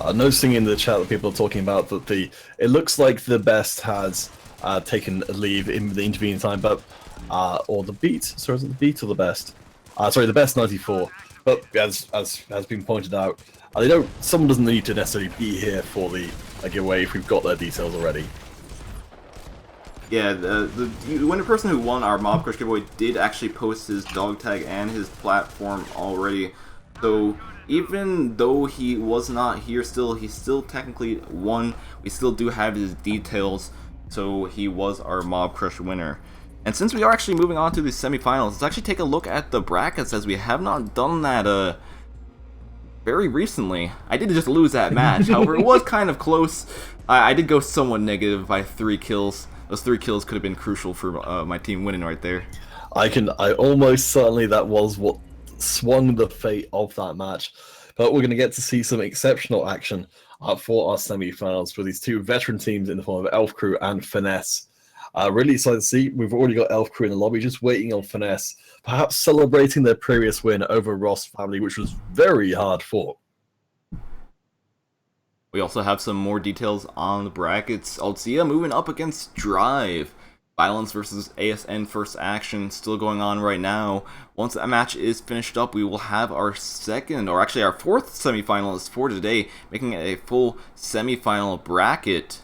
Noticing in the chat that people are talking about that it looks like the best has taken a leave in the intervening time, but or the beat. Sorry, is it the beat or the best? Sorry, the best 94. But as has been pointed out, someone doesn't need to necessarily be here for the giveaway if we've got their details already. Yeah, when the person who won our Mob Crush giveaway did actually post his dog tag and his platform already, so even though he was not here he still technically won. We still do have his details, so he was our Mob Crush winner. And since we are actually moving on to the semifinals, let's actually take a look at the brackets, as we have not done that very recently. I did just lose that match, however, it was kind of close. I did go somewhat negative by 3 kills. Those 3 kills could have been crucial for my team winning right there. I almost certainly that was what swung the fate of that match. But we're going to get to see some exceptional action for our semi-finals with these two veteran teams in the form of Elf Crew and Finesse. Really excited to see. We've already got Elf Crew in the lobby, just waiting on Finesse, perhaps celebrating their previous win over Ross Family, which was very hard fought. We also have some more details on the brackets. Altia moving up against Drive. Violence versus ASN First Action still going on right now. Once that match is finished up, we will have our second, or actually our fourth semifinalist for today, making it a full semifinal bracket.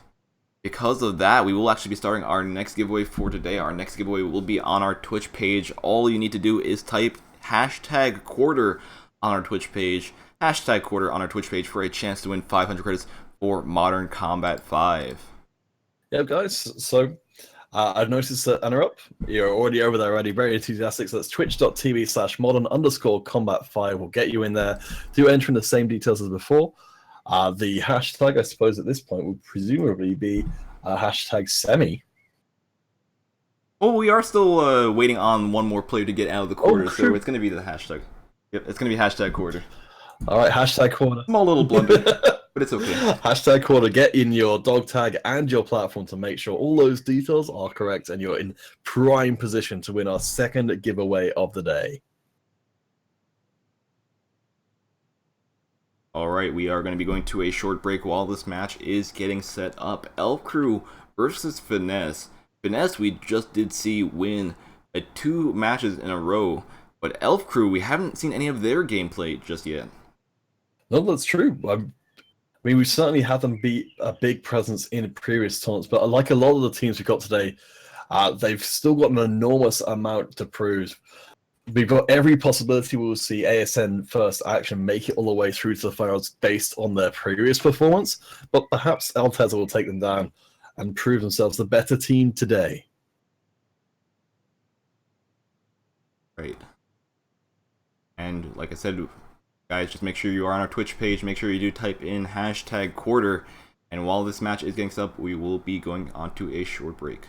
Because of that, we will actually be starting our next giveaway for today. Our next giveaway will be on our Twitch page. All you need to do is type #quarter on our Twitch page. #quarter on our Twitch page for a chance to win 500 credits for Modern Combat 5. Yeah, guys, so I've noticed that Anna up. You're already over there already, very enthusiastic. So that's twitch.tv/modern_combat5 will get you in there. Do enter in the same details as before. The hashtag, I suppose, at this point would presumably be #semi. Well, we are still waiting on one more player to get out of the quarter, so it's going to be the hashtag. Yep, it's going to be #quarter. All right, #quarter. Small little blunder, but it's okay. #quarter. Get in your dog tag and your platform to make sure all those details are correct and you're in prime position to win our second giveaway of the day. Alright, we are going to be going to a short break while this match is getting set up. Elf Crew versus Finesse. Finesse we just did see win 2 matches in a row, but Elf Crew, we haven't seen any of their gameplay just yet. No, that's true. I mean, we certainly had them be a big presence in previous tournaments, but like a lot of the teams we got today, they've still got an enormous amount to prove. We've got every possibility we'll see ASN First Action make it all the way through to the finals based on their previous performance, but perhaps Alteza will take them down and prove themselves the better team today. Right. And like I said, guys, just make sure you are on our Twitch page. Make sure you do type in #quarter. And while this match is getting set up, we will be going on to a short break.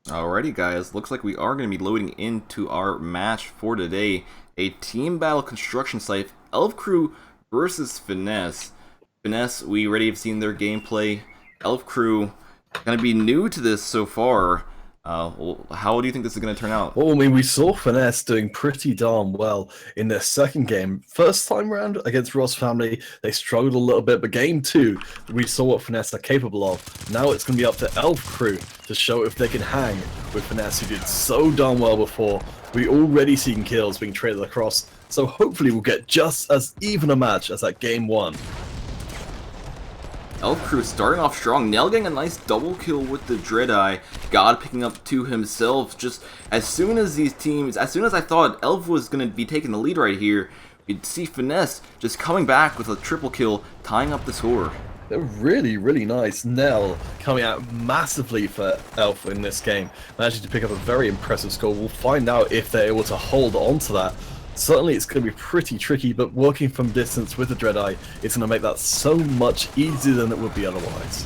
Alrighty, guys. Looks like we are going to be loading into our match for today. A team battle construction site, Elf Crew versus Finesse. Finesse, we already have seen their gameplay. Elf Crew, going to be new to this so far. How do you think this is going to turn out? Well, I mean, we saw Finesse doing pretty darn well in their second game. First time round against Ross Family, they struggled a little bit, but game two, we saw what Finesse are capable of. Now it's going to be up to Elf Crew to show if they can hang with Finesse, who did so darn well before. We already seen kills being traded across, so hopefully we'll get just as even a match as that game one. Elf Crew starting off strong, Nell getting a nice double kill with the Dreadeye, God picking up to himself. Just as soon as I thought Elf was going to be taking the lead right here, you'd see Finesse just coming back with a triple kill, tying up the score. They're really, really nice. Nell coming out massively for Elf in this game, managing to pick up a very impressive score. We'll find out if they're able to hold on to that. Certainly it's going to be pretty tricky, but working from distance with the Dreadeye, it's going to make that so much easier than it would be otherwise.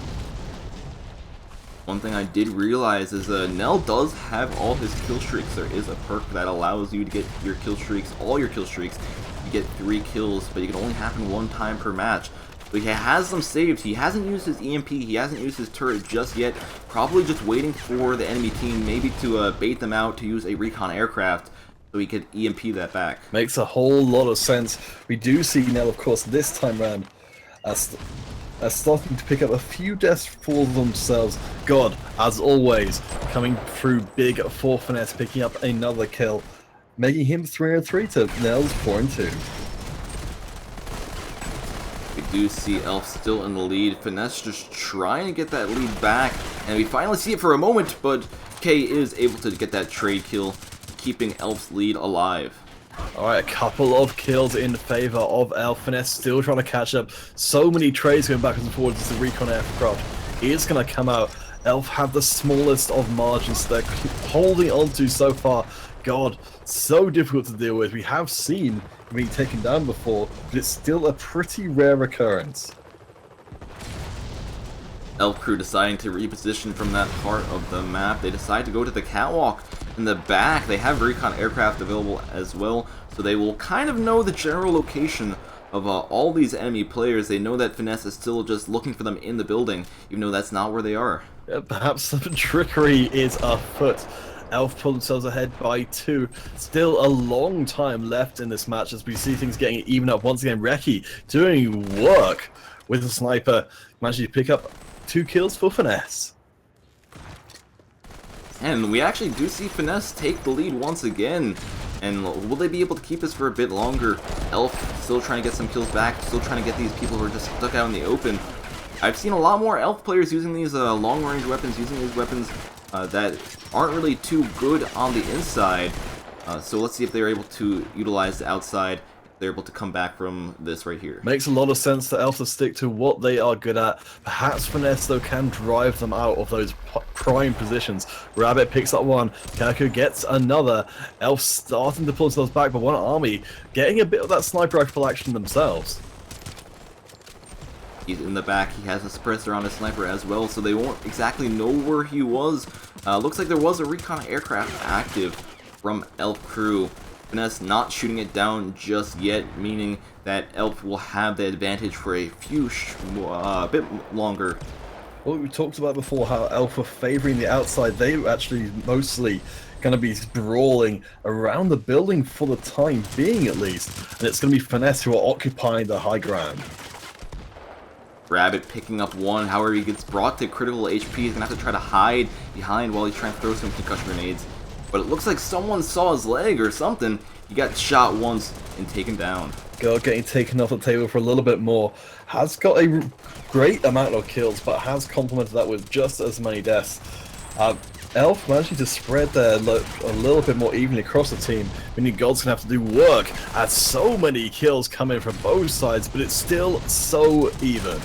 One thing I did realize is Nell does have all his kill streaks. There is a perk that allows you to get your kill streaks, all your kill streaks. You get 3 kills, but it can only happen 1 time per match. But he has them saved. He hasn't used his EMP. He hasn't used his turret just yet. Probably just waiting for the enemy team maybe to bait them out to use a recon aircraft, so he could EMP that back. Makes a whole lot of sense. We do see Nell, of course, this time around as starting to pick up a few deaths for themselves. God, as always, coming through big for Finesse, picking up another kill, making him 3-3 to Nell's 4-2. We do see Elf still in the lead. Finesse just trying to get that lead back, and we finally see it for a moment, but K is able to get that trade kill, keeping Elf's lead alive. Alright, a couple of kills in favor of Elf. Finesse still trying to catch up. So many trades going backwards and forwards as the recon aircraft is going to come out. Elf have the smallest of margins they're holding on to so far. God, so difficult to deal with. We have seen being taken down before, but it's still a pretty rare occurrence. Elf Crew deciding to reposition from that part of the map. They decide to go to the catwalk in the back. They have recon aircraft available as well, so they will kind of know the general location of all these enemy players. They know that Finesse is still just looking for them in the building, even though that's not where they are. Yeah, perhaps some trickery is afoot. Elf pull themselves ahead by 2. Still a long time left in this match as we see things getting even up. Once again, Reki doing work with the sniper, managing to pick up 2 kills for Finesse. And we actually do see Finesse take the lead once again. And will they be able to keep this for a bit longer? Elf still trying to get some kills back, still trying to get these people who are just stuck out in the open. I've seen a lot more Elf players using these long-range weapons, using these weapons that aren't really too good on the inside. So let's see if they're able to utilize the outside. They're able to come back from this right here. Makes a lot of sense for Elf to stick to what they are good at. Perhaps Finesse, though, can drive them out of those prime positions. Rabbit picks up one. Kaku gets another. Elf starting to pull themselves back, but one army getting a bit of that sniper rifle action themselves. He's in the back. He has a suppressor on his sniper as well, so they won't exactly know where he was. Looks like there was a recon aircraft active from Elf Crew. Finesse not shooting it down just yet, meaning that Elf will have the advantage for a few bit longer. Well, we talked about before how Elf are favoring the outside. They were actually mostly going to be brawling around the building for the time being, at least. And it's going to be Finesse who are occupying the high ground. Rabbit picking up one, however he gets brought to critical HP. He's going to have to try to hide behind while he's trying to throw some concussion grenades. But it looks like someone saw his leg or something. He got shot once and taken down. God getting taken off the table for a little bit more. Has got a great amount of kills, but has complemented that with just as many deaths. Elf managing to spread their a little bit more evenly across the team, meaning God's going to have to do work as so many kills come in from both sides, but it's still so even.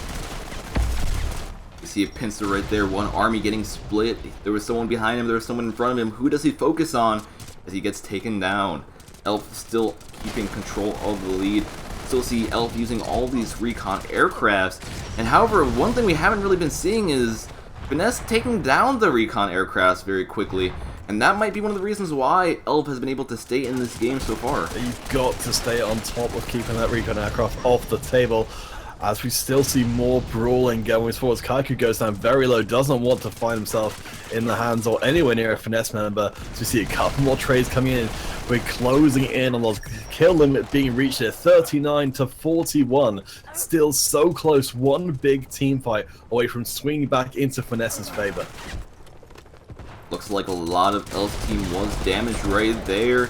You see a pincer right there, one army getting split. There was someone behind him, there was someone in front of him. Who does he focus on as he gets taken down? Elf still keeping control of the lead. Still see Elf using all these recon aircrafts. And however, one thing we haven't really been seeing is Finesse taking down the recon aircrafts very quickly, and that might be one of the reasons why Elf has been able to stay in this game so far. You've got to stay on top of keeping that recon aircraft off the table, as we still see more brawling going forward. Kaiku goes down very low, doesn't want to find himself in the hands or anywhere near a Finesse member. So we see a couple more trades coming in. We're closing in on the kill limit being reached here, 39 to 41. Still so close, one big team fight away from swinging back into Finesse's favor. Looks like a lot of Elf's team was damaged right there.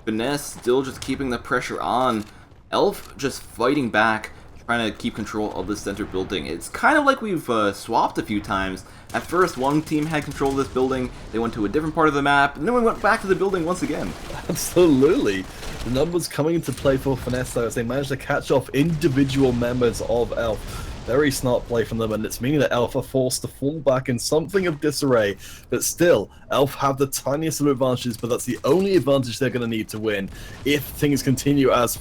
Finesse still just keeping the pressure on. Elf just fighting back, trying to keep control of the center building. It's kind of like we've swapped a few times. At first, one team had control of this building, they went to a different part of the map, and then we went back to the building once again. Absolutely. The numbers coming into play for Finesse, though, as they managed to catch off individual members of Elf. Very smart play from them, and it's meaning that Elf are forced to fall back in something of disarray. But still, Elf have the tiniest of advantages, but that's the only advantage they're going to need to win if things continue as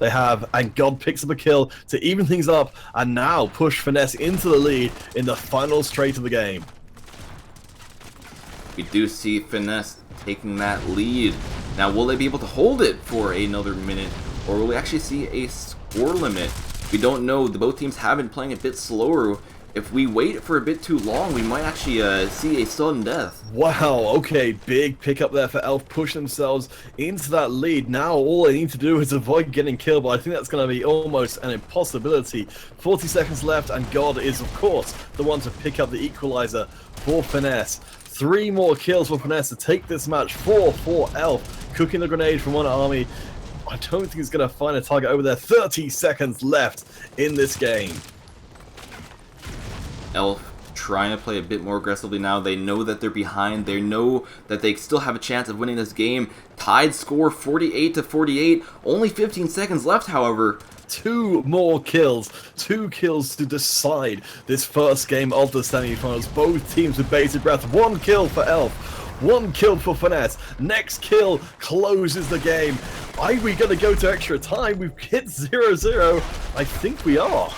they have. And God picks up a kill to even things up, and now push Finesse into the lead in the final straight of the game. We do see Finesse taking that lead. Now, will they be able to hold it for another minute, or will we actually see a score limit? We don't know. Both teams have been playing a bit slower. If we wait for a bit too long, we might actually see a sudden death. Wow, okay, big pickup there for Elf, push themselves into that lead. Now all they need to do is avoid getting killed, but I think that's going to be almost an impossibility. 40 seconds left, and God is, of course, the one to pick up the equalizer for Finesse. 3 more kills for Finesse to take this match. 4 for Elf, cooking the grenade from one army. I don't think he's going to find a target over there. 30 seconds left in this game. Elf trying to play a bit more aggressively now. They know that they're behind. They know that they still have a chance of winning this game. Tied score 48 to 48. Only 15 seconds left, however. 2 more kills. 2 kills to decide this first game of the semifinals. Both teams with bated breath. 1 kill for Elf. 1 kill for Finesse. Next kill closes the game. Are we going to go to extra time? We've hit 0-0. I think we are.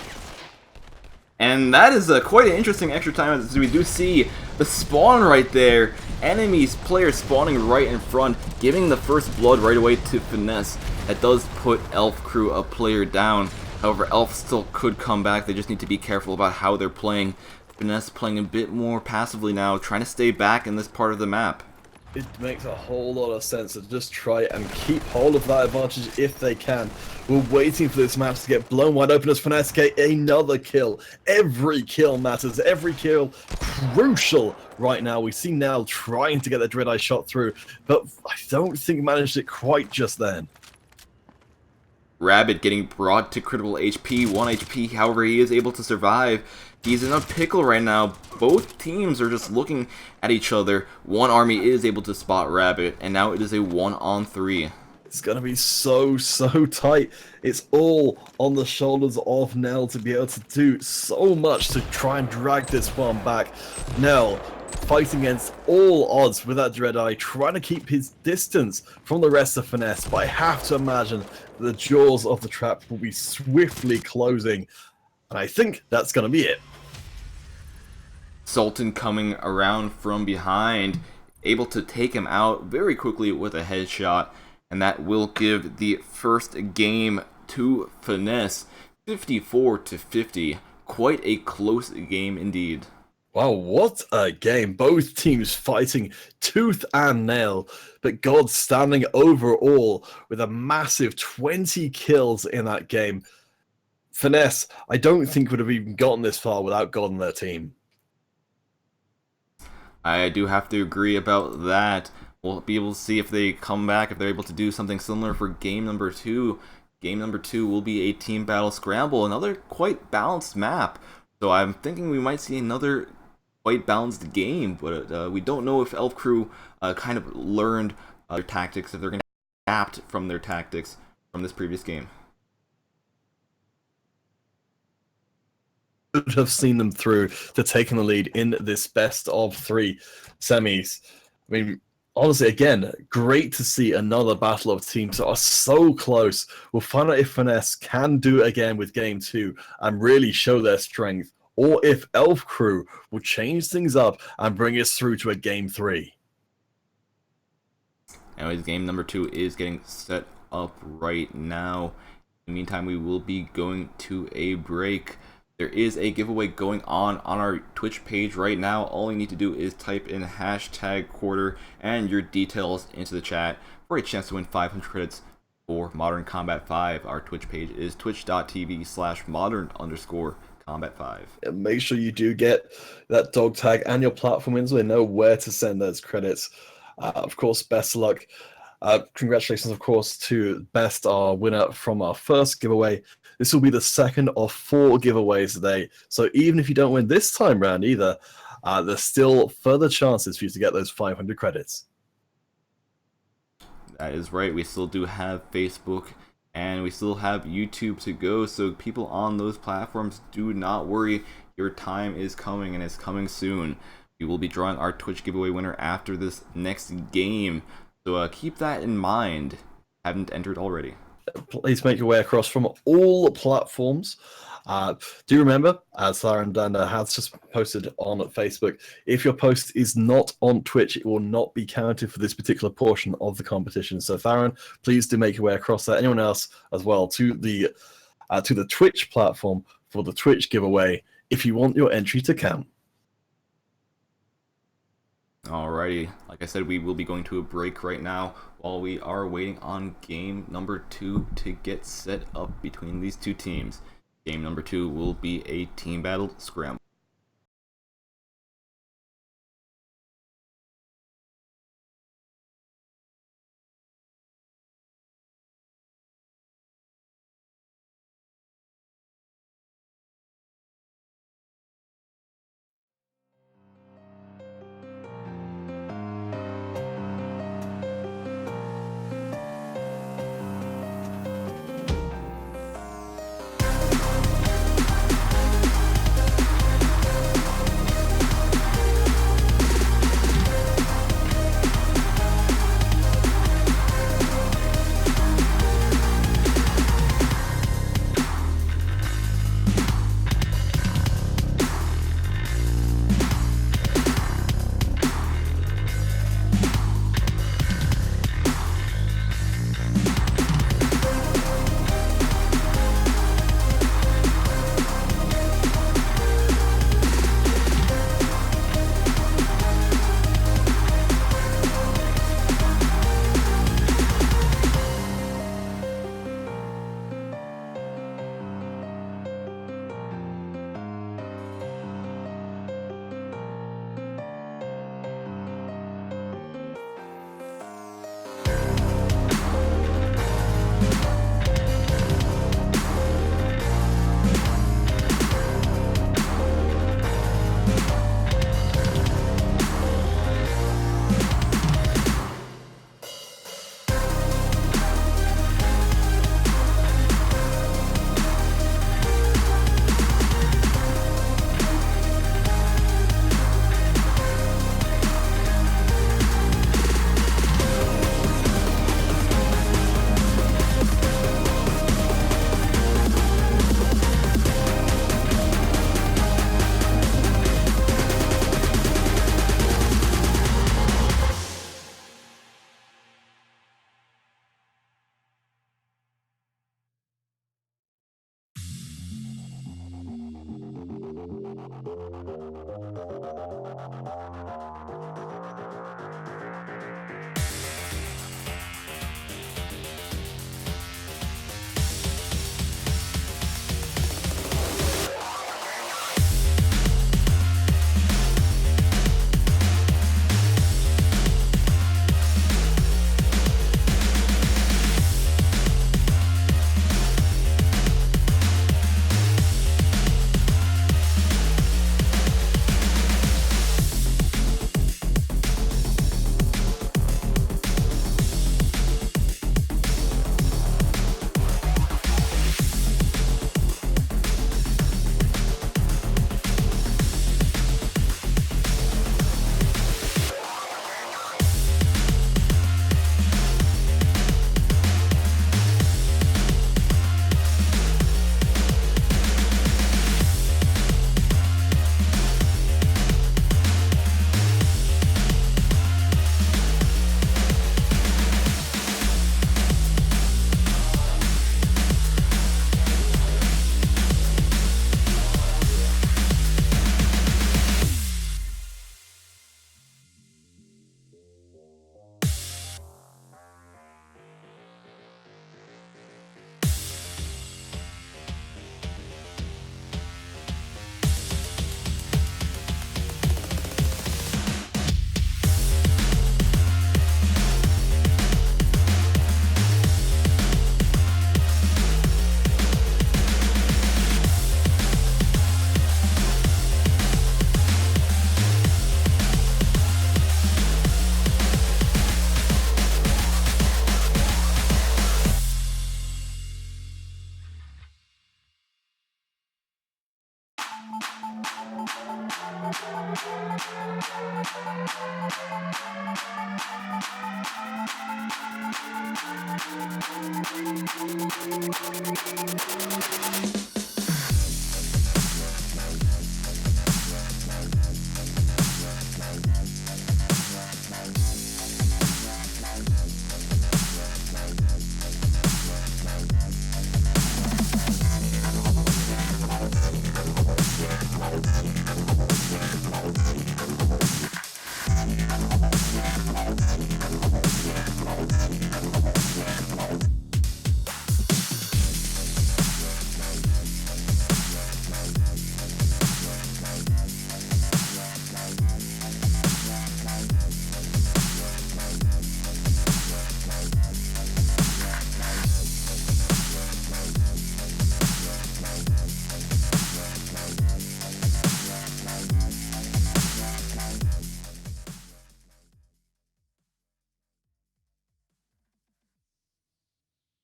And that is quite an interesting extra time, as we do see the spawn right there. Enemies, players spawning right in front, giving the first blood right away to Finesse. That does put Elf crew a player down. However, Elf still could come back. They just need to be careful about how they're playing. Finesse playing a bit more passively now, trying to stay back in this part of the map. It makes a whole lot of sense to just try and keep hold of that advantage if they can. We're waiting for this match to get blown wide open as Finesse get another kill. Every kill matters. Every kill crucial right now. We see Nell trying to get the Dread Eye shot through, but I don't think managed it quite just then. Rabbit getting brought to critical HP, 1 HP, however he is able to survive. He's in a pickle right now. Both teams are just looking at each other. One army is able to spot Rabbit, and now it is a 1-on-3. It's going to be so tight. It's all on the shoulders of Nell to be able to do so much to try and drag this one back. Nell fighting against all odds with that Dread Eye, trying to keep his distance from the rest of Finesse, but I have to imagine the jaws of the trap will be swiftly closing, and I think that's going to be it. Sultan coming around from behind, able to take him out very quickly with a headshot, and that will give the first game to Finesse, 54 to 50. Quite a close game indeed. Wow, what a game. Both teams fighting tooth and nail, but God standing overall with a massive 20 kills in that game. Finesse, I don't think would have even gotten this far without God on their team. I do have to agree about that. We'll be able to see if they come back, if they're able to do something similar for game number 2. Game number 2 will be a team battle scramble, another quite balanced map. So I'm thinking we might see another quite balanced game, but we don't know if Elf Crew kind of learned their tactics, if they're going to adapt from their tactics from this previous game. Could have seen them through to taking the lead in this best of 3 semis. I mean, honestly, again, great to see another battle of teams that are so close. We'll find out if Finesse can do it again with game 2 and really show their strength or if Elf Crew will change things up and bring us through to a Game 3. Anyways, game number 2 is getting set up right now. In the meantime, we will be going to a break. There is a giveaway going on our Twitch page right now. All you need to do is type in hashtag quarter and your details into the chat for a chance to win 500 credits for Modern Combat 5. Our Twitch page is twitch.tv/modern_combat5. And make sure you do get that dog tag and your platform in so they know where to send those credits. Of course, best of luck. Congratulations, of course, to Best, our winner from our first giveaway. This will be the second of 4 giveaways today. So even if you don't win this time round either, there's still further chances for you to get those 500 credits. That is right. We still do have Facebook and we still have YouTube to go. So people on those platforms, do not worry. Your time is coming and it's coming soon. We will be drawing our Twitch giveaway winner after this next game. So keep that in mind. Haven't entered already. Please make your way across from all platforms. Do remember, as Siren Dander has just posted on Facebook, if your post is not on Twitch, it will not be counted for this particular portion of the competition. So Theron, please do make your way across there. Anyone else as well to the Twitch platform for the Twitch giveaway if you want your entry to count. Alrighty, like I said, we will be going to a break right now while we are waiting on game number 2 to get set up between these two teams. Game number 2 will be a team battle scramble.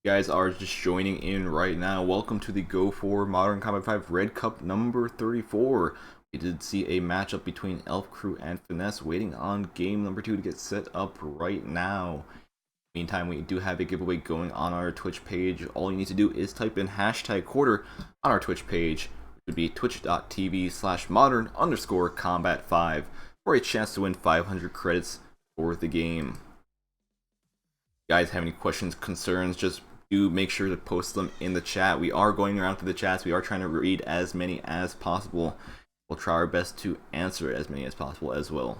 You guys are just joining in right now. Welcome to the Go4 Modern Combat 5 Red Cup number 34. We did see a matchup between Elf Crew and Finesse, waiting on game number 2 to get set up right now. Meantime, we do have a giveaway going on our Twitch page. All you need to do is type in hashtag quarter on our Twitch page, which would be twitch.tv/modern_combat5 for a chance to win 500 credits for the game. If you guys have any questions, concerns, just do make sure to post them in the chat. We are going around to the chats. We are trying to read as many as possible. We'll try our best to answer as many as possible as well.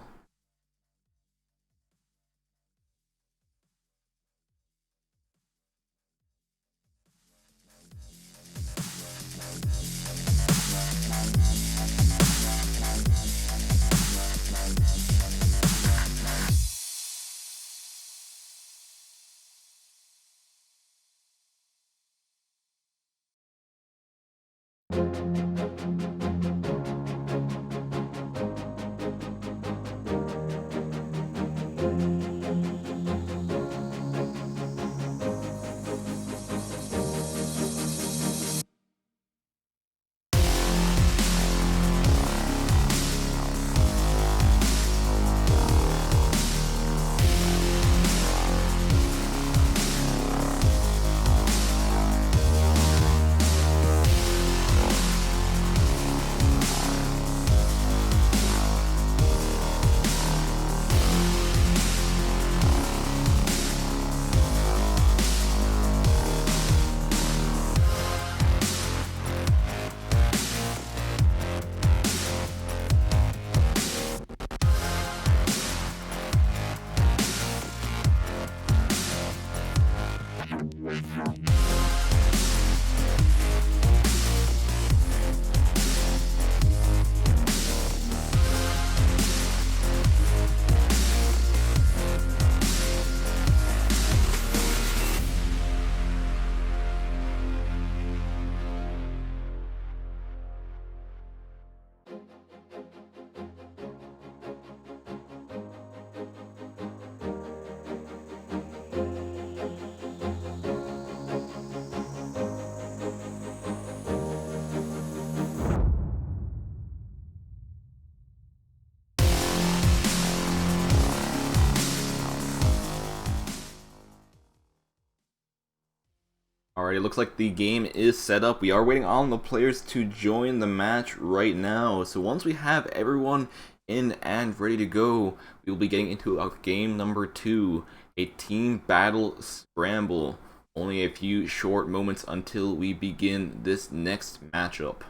Alright, it looks like the game is set up. We are waiting on the players to join the match right now. So once we have everyone in and ready to go, we will be getting into our game number 2, a team battle scramble. Only a few short moments until we begin this next matchup.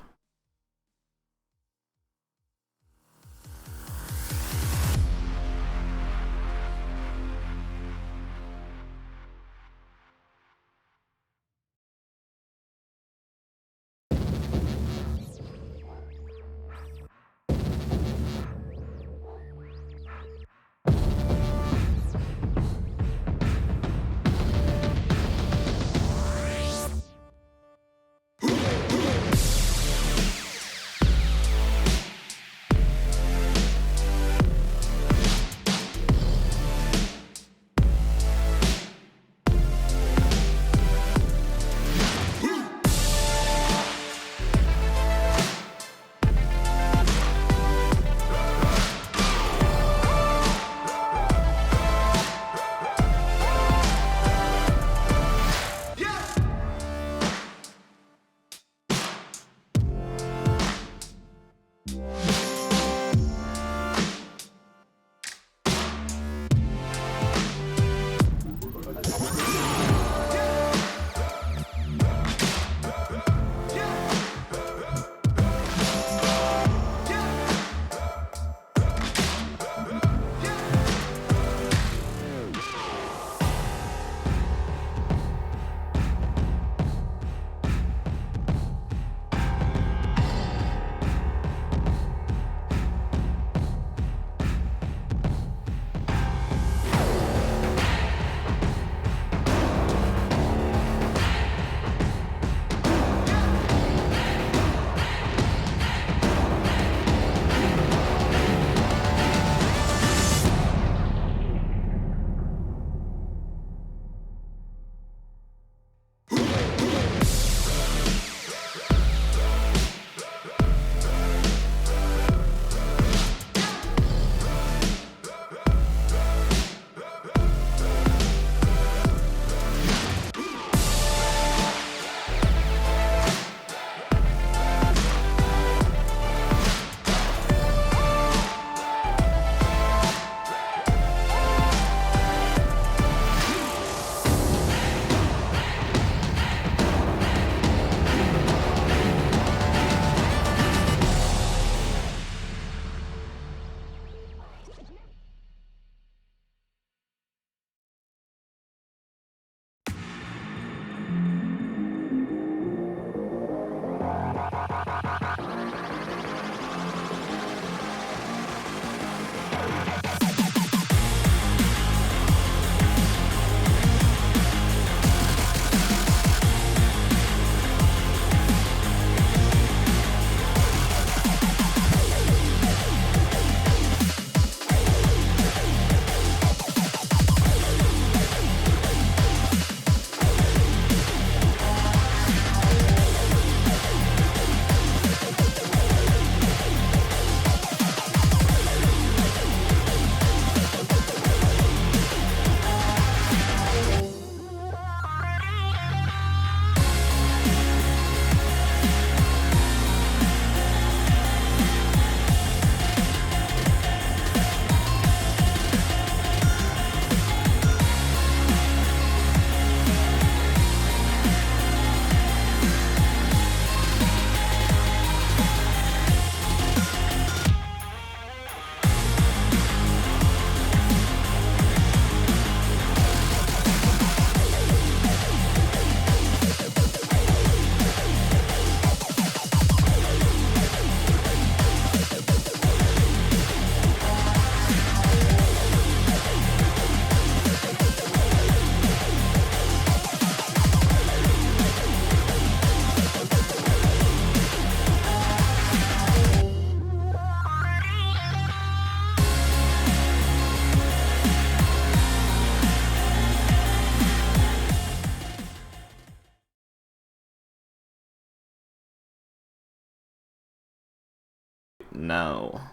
now.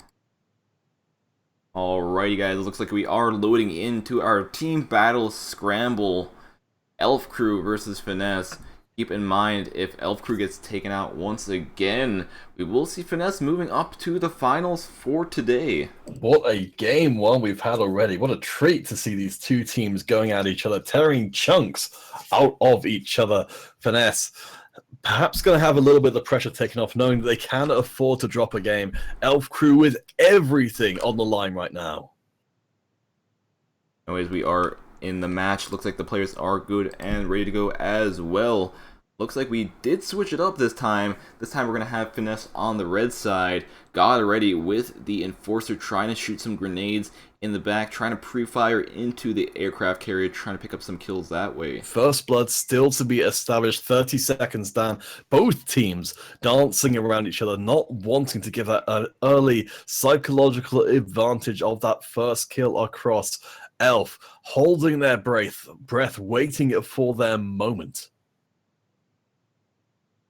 Alrighty guys, it looks like we are loading into our team battle scramble. Elf Crew versus Finesse. Keep in mind, if Elf Crew gets taken out once again, we will see Finesse moving up to the finals for today. What a game one we've had already. What a treat to see these two teams going at each other, tearing chunks out of each other. Finesse perhaps going to have a little bit of the pressure taken off, knowing that they can afford to drop a game. Elf Crew with everything on the line right now. Anyways, we are in the match. Looks like the players are good and ready to go as well. Looks like we did switch it up this time. This time we're going to have Finesse on the red side. Got ready with the Enforcer trying to shoot some grenades in the back, trying to pre-fire into the aircraft carrier, trying to pick up some kills that way. First blood still to be established, 30 seconds down. Both teams dancing around each other, not wanting to give that an early psychological advantage of that first kill across. Elf holding their breath, waiting for their moment.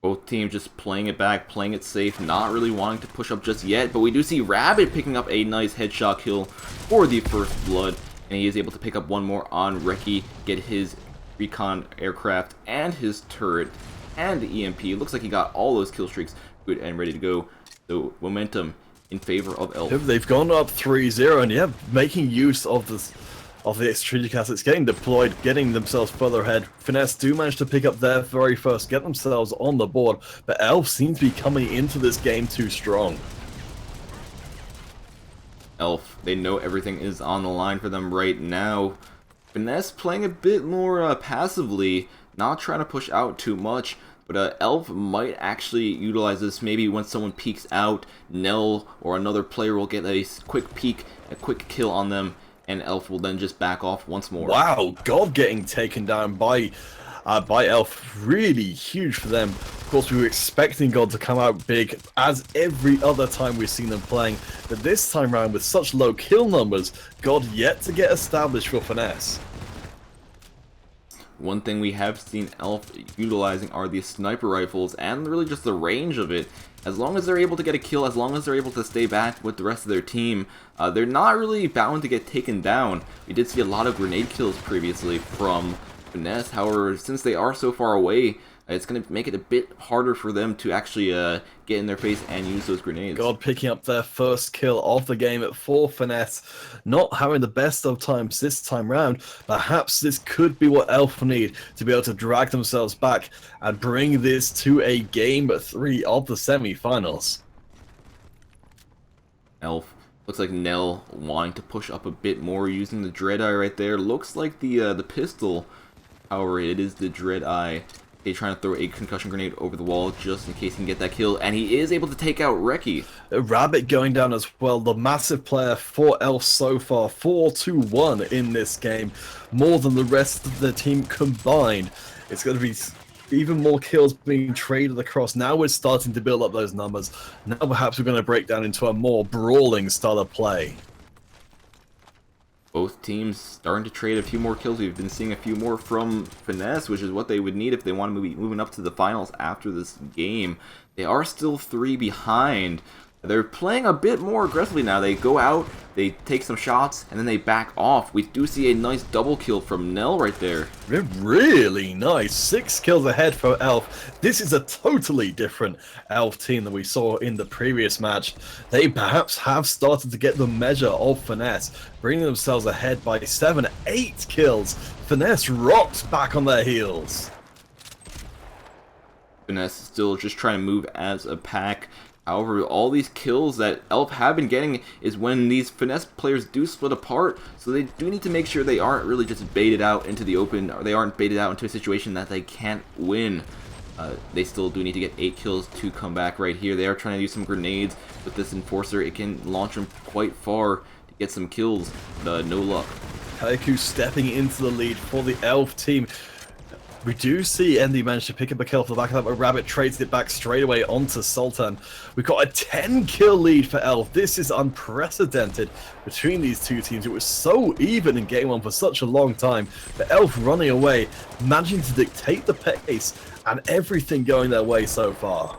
Both teams just playing it back, playing it safe, not really wanting to push up just yet, but we do see Rabbit picking up a nice headshot kill for the first blood, and he is able to pick up one more on Reki, get his recon aircraft and his turret and the EMP. Looks like he got all those kill streaks good and ready to go. So momentum in favor of Elf. They've gone up 3-0, and yeah, making use of this. Of the strategic assets getting deployed, getting themselves further ahead. Finesse do manage to pick up their very first, get themselves on the board, but Elf seems to be coming into this game too strong. Elf, they know everything is on the line for them right now. Finesse playing a bit more passively, not trying to push out too much, but Elf might actually utilize this. Maybe when someone peeks out, Nell or another player will get a quick peek, a quick kill on them, and Elf will then just back off once more. Wow, God getting taken down by Elf, really huge for them. Of course, we were expecting God to come out big, as every other time we've seen them playing, but this time around with such low kill numbers, God yet to get established for Finesse. One thing we have seen Elf utilizing are the sniper rifles, and really just the range of it. As long as they're able to get a kill, as long as they're able to stay back with the rest of their team, they're not really bound to get taken down. We did see a lot of grenade kills previously from Finesse. However, since they are so far away, it's going to make it a bit harder for them to actually get in their face and use those grenades. God picking up their first kill of the game for Finesse. Not having the best of times this time round. Perhaps this could be what Elf need to be able to drag themselves back and bring this to a game 3 of the semi-finals. Elf. Looks like Nell wanting to push up a bit more using the Dread-Eye right there. Looks like the pistol. However, it is the Dread-Eye. He's trying to throw a concussion grenade over the wall just in case he can get that kill, and he is able to take out Reki. Rabbit going down as well, the massive player for Elf so far, 4-1 in this game, more than the rest of the team combined. It's going to be even more kills being traded across. Now we're starting to build up those numbers. Now perhaps we're going to break down into a more brawling style of play. Both teams starting to trade a few more kills. We've been seeing a few more from Finesse, which is what they would need if they want to be moving up to the finals after this game. They are still 3 behind. They're playing a bit more aggressively now. They go out, they take some shots, and then they back off. We do see a nice double kill from Nell right there. Really nice. 6 kills ahead for Elf. This is a totally different Elf team than we saw in the previous match. They perhaps have started to get the measure of Finesse, bringing themselves ahead by 7, 8 kills. Finesse rocked back on their heels. Finesse still just trying to move as a pack. However, all these kills that Elf have been getting is when these Finesse players do split apart, so they do need to make sure they aren't really just baited out into the open, or they aren't baited out into a situation that they can't win. They still do need to get 8 kills to come back right here. They are trying to use some grenades with this Enforcer. It can launch them quite far to get some kills, but no luck. Haiku stepping into the lead for the Elf team. We do see Andy manage to pick up a kill off the back of that, but Rabbit trades it back straight away onto Sultan. We've got a 10-kill lead for Elf. This is unprecedented between these two teams. It was so even in game 1 for such a long time, but Elf running away, managing to dictate the pace and everything going their way so far.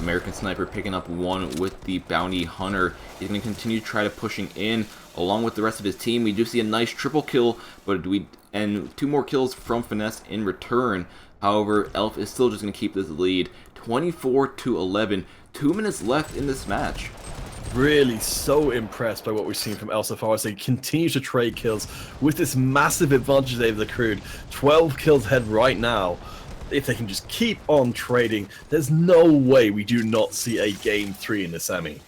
American Sniper picking up one with the Bounty Hunter. He's going to continue to try to pushing in along with the rest of his team. We do see a nice triple kill, and 2 more kills from Finesse in return. However, Elf is still just going to keep this lead, 24-11. 2 minutes left in this match. Really so impressed by what we've seen from Elf so far as they continue to trade kills with this massive advantage they've accrued. 12 kills ahead right now. If they can just keep on trading, there's no way we do not see a Game 3 in the semi.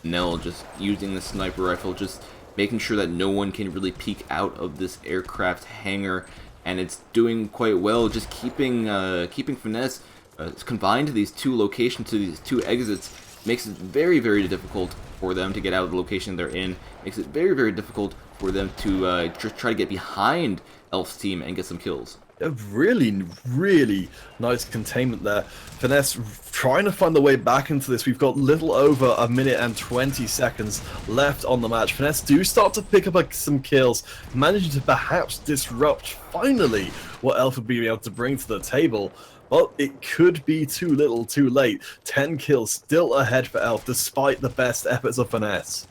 Nell just using the sniper rifle, just making sure that no one can really peek out of this aircraft hangar, and it's doing quite well, just keeping Finesse confined to these 2 locations, to these 2 exits. Makes it very, very difficult for them to get out of the location they're in. Makes it very, very difficult for them to try to get behind Elf's team and get some kills. A really, really nice containment there. Finesse trying to find the way back into this. We've got little over 1 minute and 20 seconds left on the match. Finesse do start to pick up some kills, managing to perhaps disrupt, finally, what Elf would be able to bring to the table. But it could be too little, too late. 10 kills still ahead for Elf, despite the best efforts of Finesse.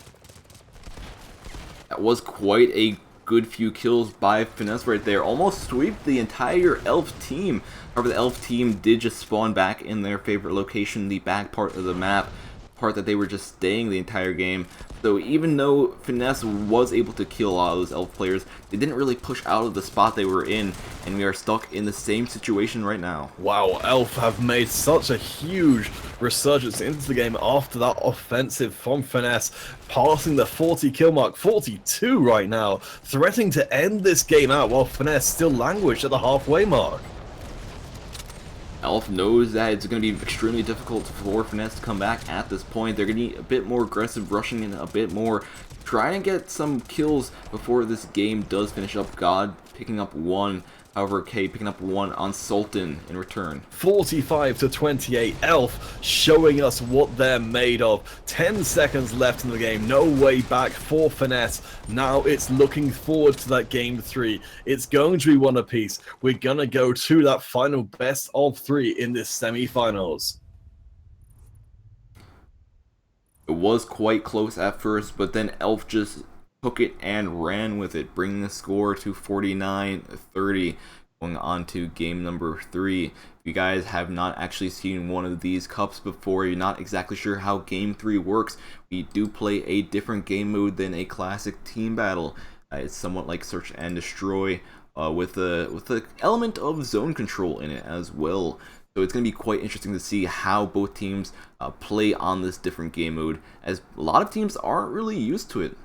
That was quite a good few kills by Finesse right there. Almost sweep the entire Elf team. However, the Elf team did just spawn back in their favorite location, the back part of the map, part that they were just staying the entire game. So even though Finesse was able to kill a lot of those Elf players, they didn't really push out of the spot they were in, and we are stuck in the same situation right now. Wow, Elf have made such a huge resurgence into the game after that offensive from Finesse, passing the 40 kill mark, 42 right now, threatening to end this game out while Finesse still languished at the halfway mark. Elf knows that it's going to be extremely difficult for Finesse to come back at this point. They're going to be a bit more aggressive, rushing in a bit more, trying to get some kills before this game does finish up. God picking up 1, however, K picking up 1 on Sultan in return. 45-28, Elf showing us what they're made of. 10 seconds left in the game, no way back for Finesse. Now it's looking forward to that Game 3. It's going to be one apiece. We're going to go to that final best of 3 in this semi-finals. It was quite close at first, but then Elf just took it and ran with it, bringing the score to 49-30, going on to game number 3. If you guys have not actually seen one of these cups before, you're not exactly sure how game 3 works, we do play a different game mode than a classic team battle. It's somewhat like Search and Destroy, with the element of zone control in it as well. So it's going to be quite interesting to see how both teams play on this different game mode, as a lot of teams aren't really used to it.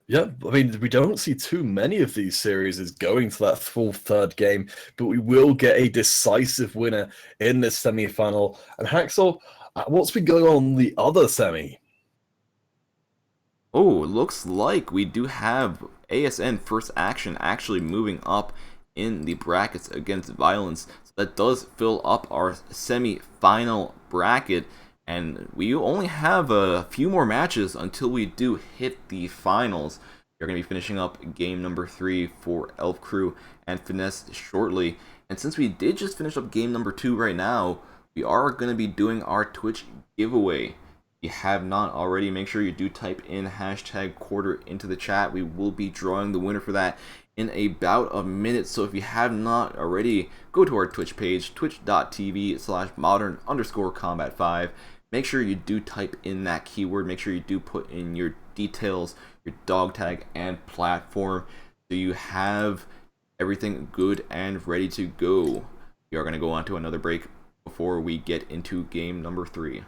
Yeah, I mean, we don't see too many of these series going to that full 3rd game, but we will get a decisive winner in this semi-final. And Hacksaw, what's been going on in the other semi? Oh, it looks like we do have ASN First Action actually moving up in the brackets against Violence. So that does fill up our semi-final bracket, and we only have a few more matches until we do hit the finals. We're going to be finishing up game number 3 for Elf Crew and Finesse shortly. And since we did just finish up game number 2 right now, we are going to be doing our Twitch giveaway. If you have not already, make sure you do type in #quarter into the chat. We will be drawing the winner for that in about a minute. So if you have not already, go to our Twitch page, twitch.tv/modern_combat5. Make sure you do type in that keyword. Make sure you do put in your details, your dog tag, and platform, so you have everything good and ready to go. We are going to go on to another break before we get into game number 3.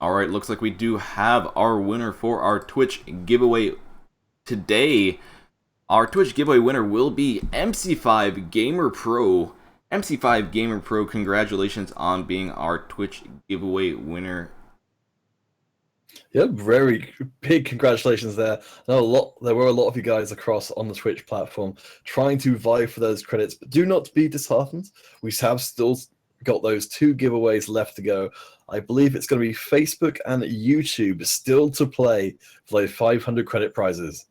All right, looks like we do have our winner for our Twitch giveaway today. Our Twitch giveaway winner will be MC5 Gamer Pro. MC5 Gamer Pro, congratulations on being our Twitch giveaway winner. Yeah, very big congratulations there. There were a lot of you guys across on the Twitch platform trying to vie for those credits, but do not be disheartened. We have still got those 2 giveaways left to go. I believe it's going to be Facebook and YouTube still to play for those 500 credit prizes.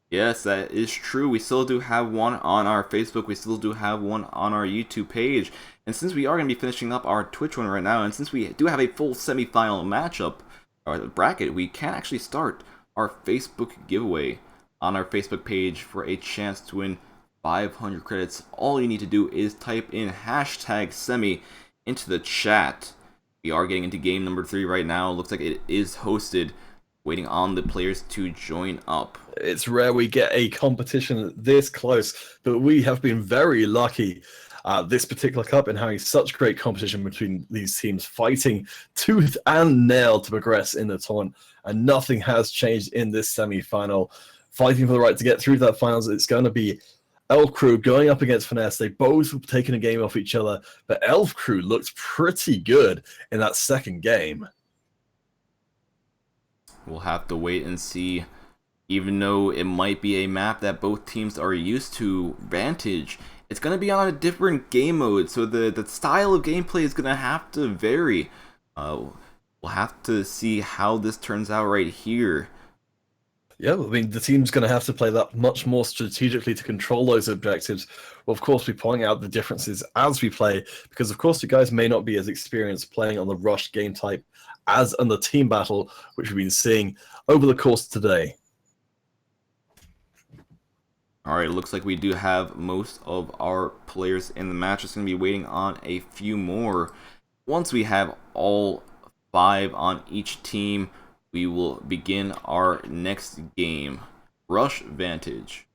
Yes, that is true. We still do have one on our Facebook. We still do have one on our YouTube page. And since we are going to be finishing up our Twitch one right now, and since we do have a full semifinal matchup, or bracket, we can actually start our Facebook giveaway on our Facebook page for a chance to win 500 credits. All you need to do is type in hashtag semi into the chat. We are getting into game number 3 right now. Looks like it is hosted, waiting on the players to join up. It's rare we get a competition this close, but we have been very lucky this particular cup in having such great competition between these teams fighting tooth and nail to progress in the tournament, and nothing has changed in this semi-final. Fighting for the right to get through to that finals, it's going to be Elf Crew going up against Finesse. They both have taken a game off each other, but Elf Crew looked pretty good in that second game. We'll have to wait and see. Even though it might be a map that both teams are used to, Vantage, it's going to be on a different game mode, so the style of gameplay is going to have to vary. We'll have to see how this turns out right here. Yeah, I mean, the team's going to have to play that much more strategically to control those objectives. We'll, of course, be pointing out the differences as we play, because, of course, you guys may not be as experienced playing on the rush game type as on the team battle, which we've been seeing over the course of today. Alright, it looks like we do have most of our players in the match. Just going to be waiting on a few more. Once we have all 5 on each team, we will begin our next game. Rush Vantage.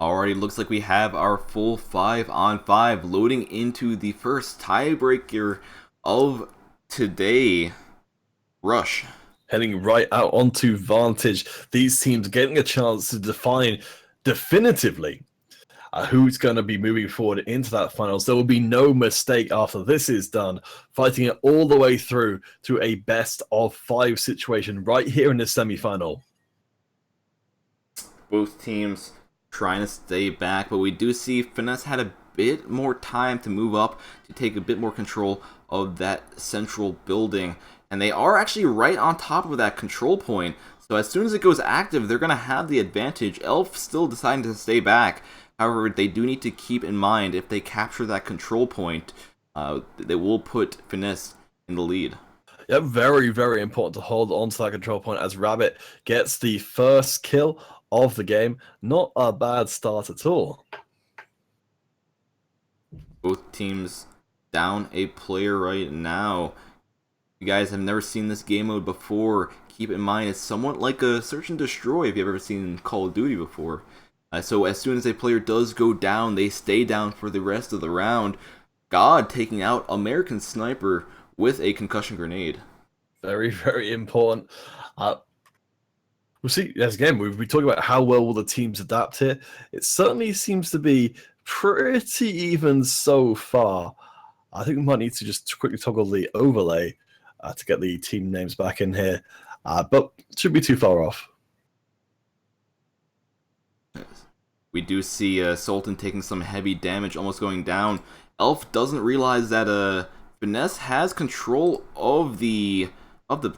Alrighty, looks like we have our full 5-on-5 loading into the first tiebreaker of today. Rush. Heading right out onto Vantage. These teams getting a chance to define definitively who's going to be moving forward into that finals. There will be no mistake after this is done. Fighting it all the way through to a best of 5 situation right here in the semi-final. Both teams trying to stay back, but we do see Finesse had a bit more time to move up to take a bit more control of that central building, and they are actually right on top of that control point, so as soon as it goes active, they're going to have the advantage. Elf still deciding to stay back. However, they do need to keep in mind, if they capture that control point, they will put Finesse in the lead. Yeah, very, very important to hold on to that control point as Rabbit gets the first kill of the game. Not a bad start at all. Both teams down a player right now. you guys have never seen this game mode before, keep in mind it's somewhat like a search and destroy if you've ever seen Call of Duty before. So as soon as a player does go down, they stay down for the rest of the round. God taking out American Sniper with a concussion grenade. Very, very important. We'll see. As again, we talk about how well will the teams adapt here. It certainly seems to be pretty even so far. I think we might need to just quickly toggle the overlay to get the team names back in here, but shouldn't be too far off. We do see Sultan taking some heavy damage, almost going down. Elf doesn't realize that Finesse has control of the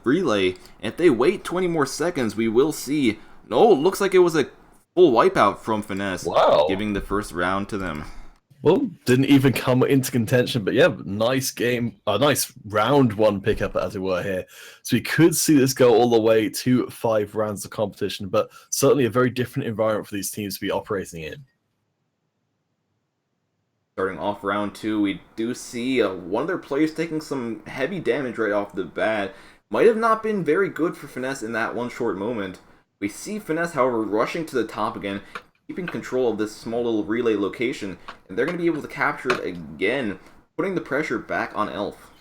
relay, and if they wait 20 more seconds, we will see. No, looks like it was a full wipeout from Finesse, Wow. giving the first round to them. Well, didn't even come into contention, but yeah, nice game, nice round one pickup, as it were, here. So we could see this go all the way to 5 rounds of competition, but certainly a very different environment for these teams to be operating in. Starting off round 2, we do see one of their players taking some heavy damage right off the bat. Might have not been very good for Finesse in that one short moment. We see Finesse, however, rushing to the top again, keeping control of this small little relay location, and they're going to be able to capture it again, putting the pressure back on Elf.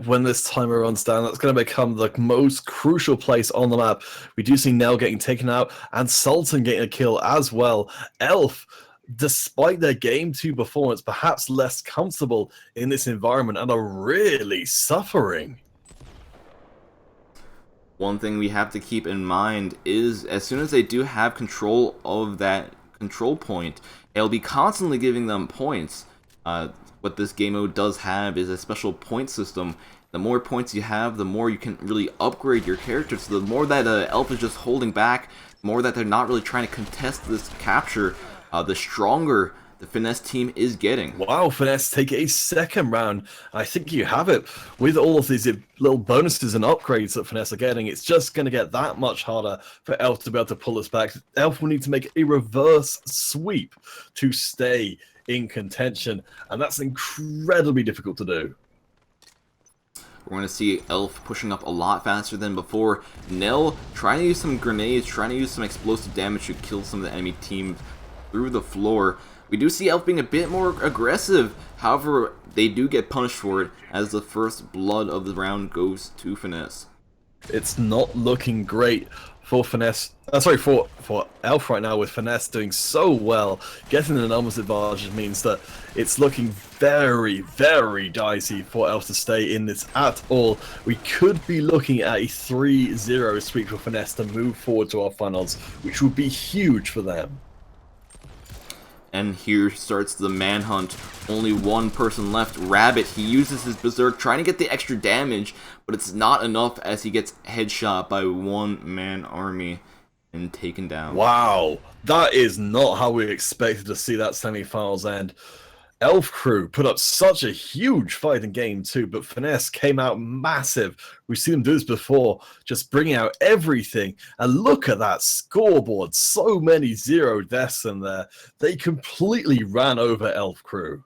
When this timer runs down, that's going to become the most crucial place on the map. We do see Nell getting taken out, and Sultan getting a kill as well. Elf, despite their Game 2 performance, perhaps less comfortable in this environment and are really suffering. One thing we have to keep in mind is as soon as they do have control of that control point, it'll be constantly giving them points. What this game mode does have is a special point system. The more points you have, the more you can really upgrade your character. So the more that Elf is just holding back, the more that they're not really trying to contest this capture, the stronger the Finesse team is getting. Wow, Finesse take a second round. I think you have it. With all of these little bonuses and upgrades that Finesse are getting, it's just going to get that much harder for Elf to be able to pull us back. Elf will need to make a reverse sweep to stay in contention, and that's incredibly difficult to do. We're going to see Elf pushing up a lot faster than before. Nell trying to use some grenades, trying to use some explosive damage to kill some of the enemy team through the floor. We do see Elf being a bit more aggressive, however, they do get punished for it as the first blood of the round goes to Finesse. It's not looking great for Finesse. For Elf right now, with Finesse doing so well. Getting the numbers advantage means that it's looking very, very dicey for Elf to stay in this at all. We could be looking at a 3-0 sweep for Finesse to move forward to our finals, which would be huge for them. And here starts the manhunt. Only one person left. Rabbit, he uses his Berserk, trying to get the extra damage, but it's not enough as he gets headshot by one-man army and taken down. Wow, that is not how we expected to see that semifinals end. Elf Crew put up such a huge fight in Game 2, but Finesse came out massive. We've seen them do this before, just bringing out everything. And look at that scoreboard. So many 0 deaths in there. They completely ran over Elf Crew.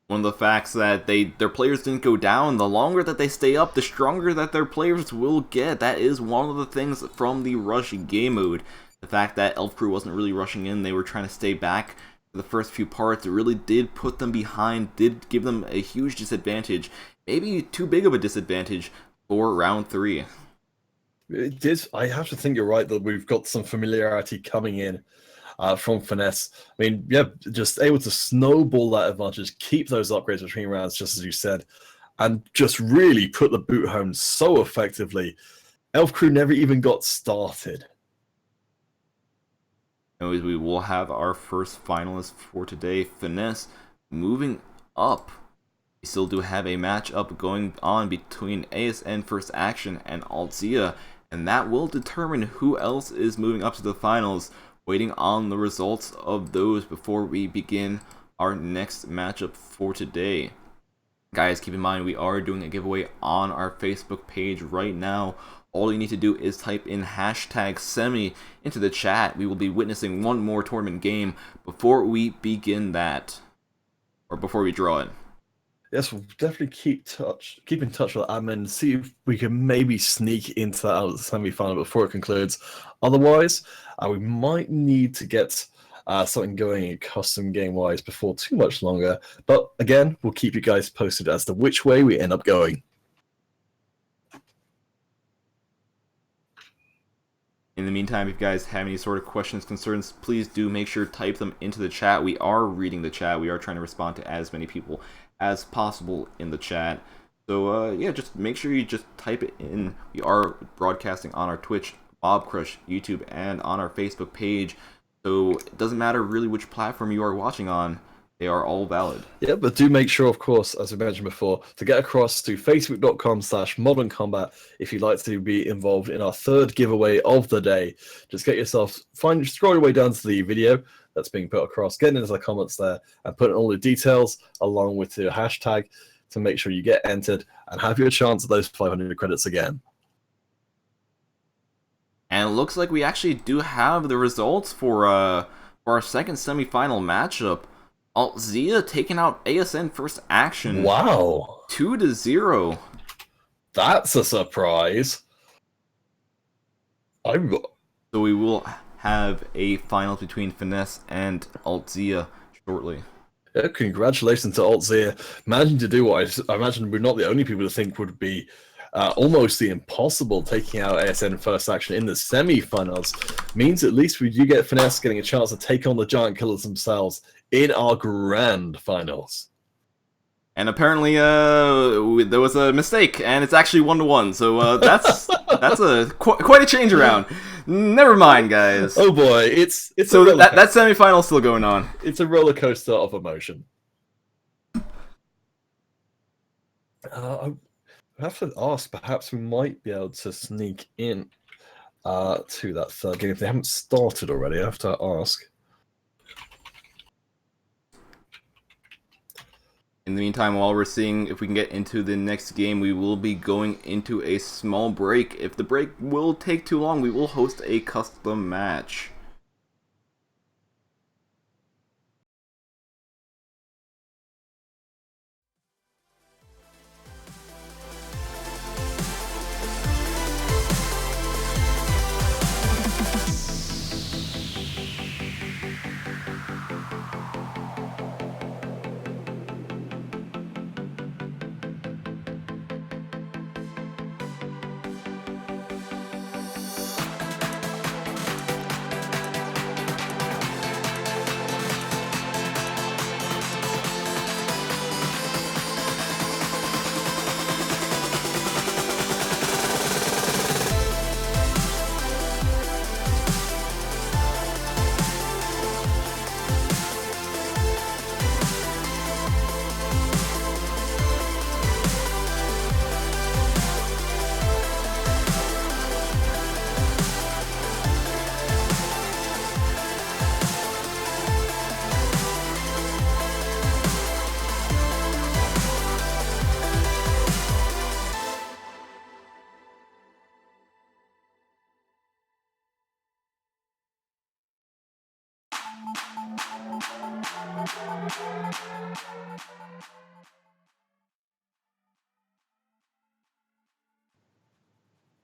One of the facts that their players didn't go down, the longer that they stay up, the stronger that their players will get. That is one of the things from the rush game mode. The fact that Elf Crew wasn't really rushing in, they were trying to stay back the first few parts. It really did put them behind, did give them a huge disadvantage, maybe too big of a disadvantage for round 3. It did. I have to think you're right that we've got some familiarity coming in from Finesse. I mean, yeah, just able to snowball that advantage, keep those upgrades between rounds, just as you said, and just really put the boot home so effectively. Elf Crew never even got started. Anyways, we will have our first finalist for today, Finesse, moving up. We still do have a matchup going on between ASN First Action and Altzia, and that will determine who else is moving up to the finals, waiting on the results of those before we begin our next matchup for today. Guys, keep in mind we are doing a giveaway on our Facebook page right now. All you need to do is type in hashtag semi into the chat. We will be witnessing one more tournament game before we begin that, or before we draw it. Yes, we'll definitely keep in touch with admin, see if we can maybe sneak into that semi-final before it concludes. Otherwise, we might need to get something going custom game-wise before too much longer. But again, we'll keep you guys posted as to which way we end up going. In the meantime, if you guys have any sort of questions, concerns, please do make sure to type them into the chat. We are reading the chat. We are trying to respond to as many people as possible in the chat. So, yeah, just make sure you just type it in. We are broadcasting on our Twitch, Bob Crush, YouTube, and on our Facebook page. So it doesn't matter really which platform you are watching on. They are all valid. Yeah, but do make sure, of course, as we mentioned before, to get across to facebook.com/Modern Combat if you'd like to be involved in our third giveaway of the day. Just get yourself, scroll your way down to the video that's being put across, get into the comments there, and put in all the details along with the hashtag to make sure you get entered and have your chance at those 500 credits again. And it looks like we actually do have the results for our second semifinal matchup. Altzia taking out ASN First Action. Wow. 2-0. That's a surprise. So we will have a final between Finesse and Altzia shortly. Yeah, congratulations to Altzia. Managing to do what I imagine we're not the only people to think would be almost the impossible, taking out ASN First Action in the semi-finals, means at least we do get Finesse getting a chance to take on the Giant Killers themselves in our grand finals. And apparently, there was a mistake, and it's actually 1-1. So that's quite a change around. Never mind, guys. Oh boy, it's so that semifinal's still going on. It's a roller coaster of emotion. I have to ask. Perhaps we might be able to sneak in to that third game if they haven't started already. I have to ask. In the meantime, while we're seeing if we can get into the next game, we will be going into a small break. If the break will take too long, we will host a custom match.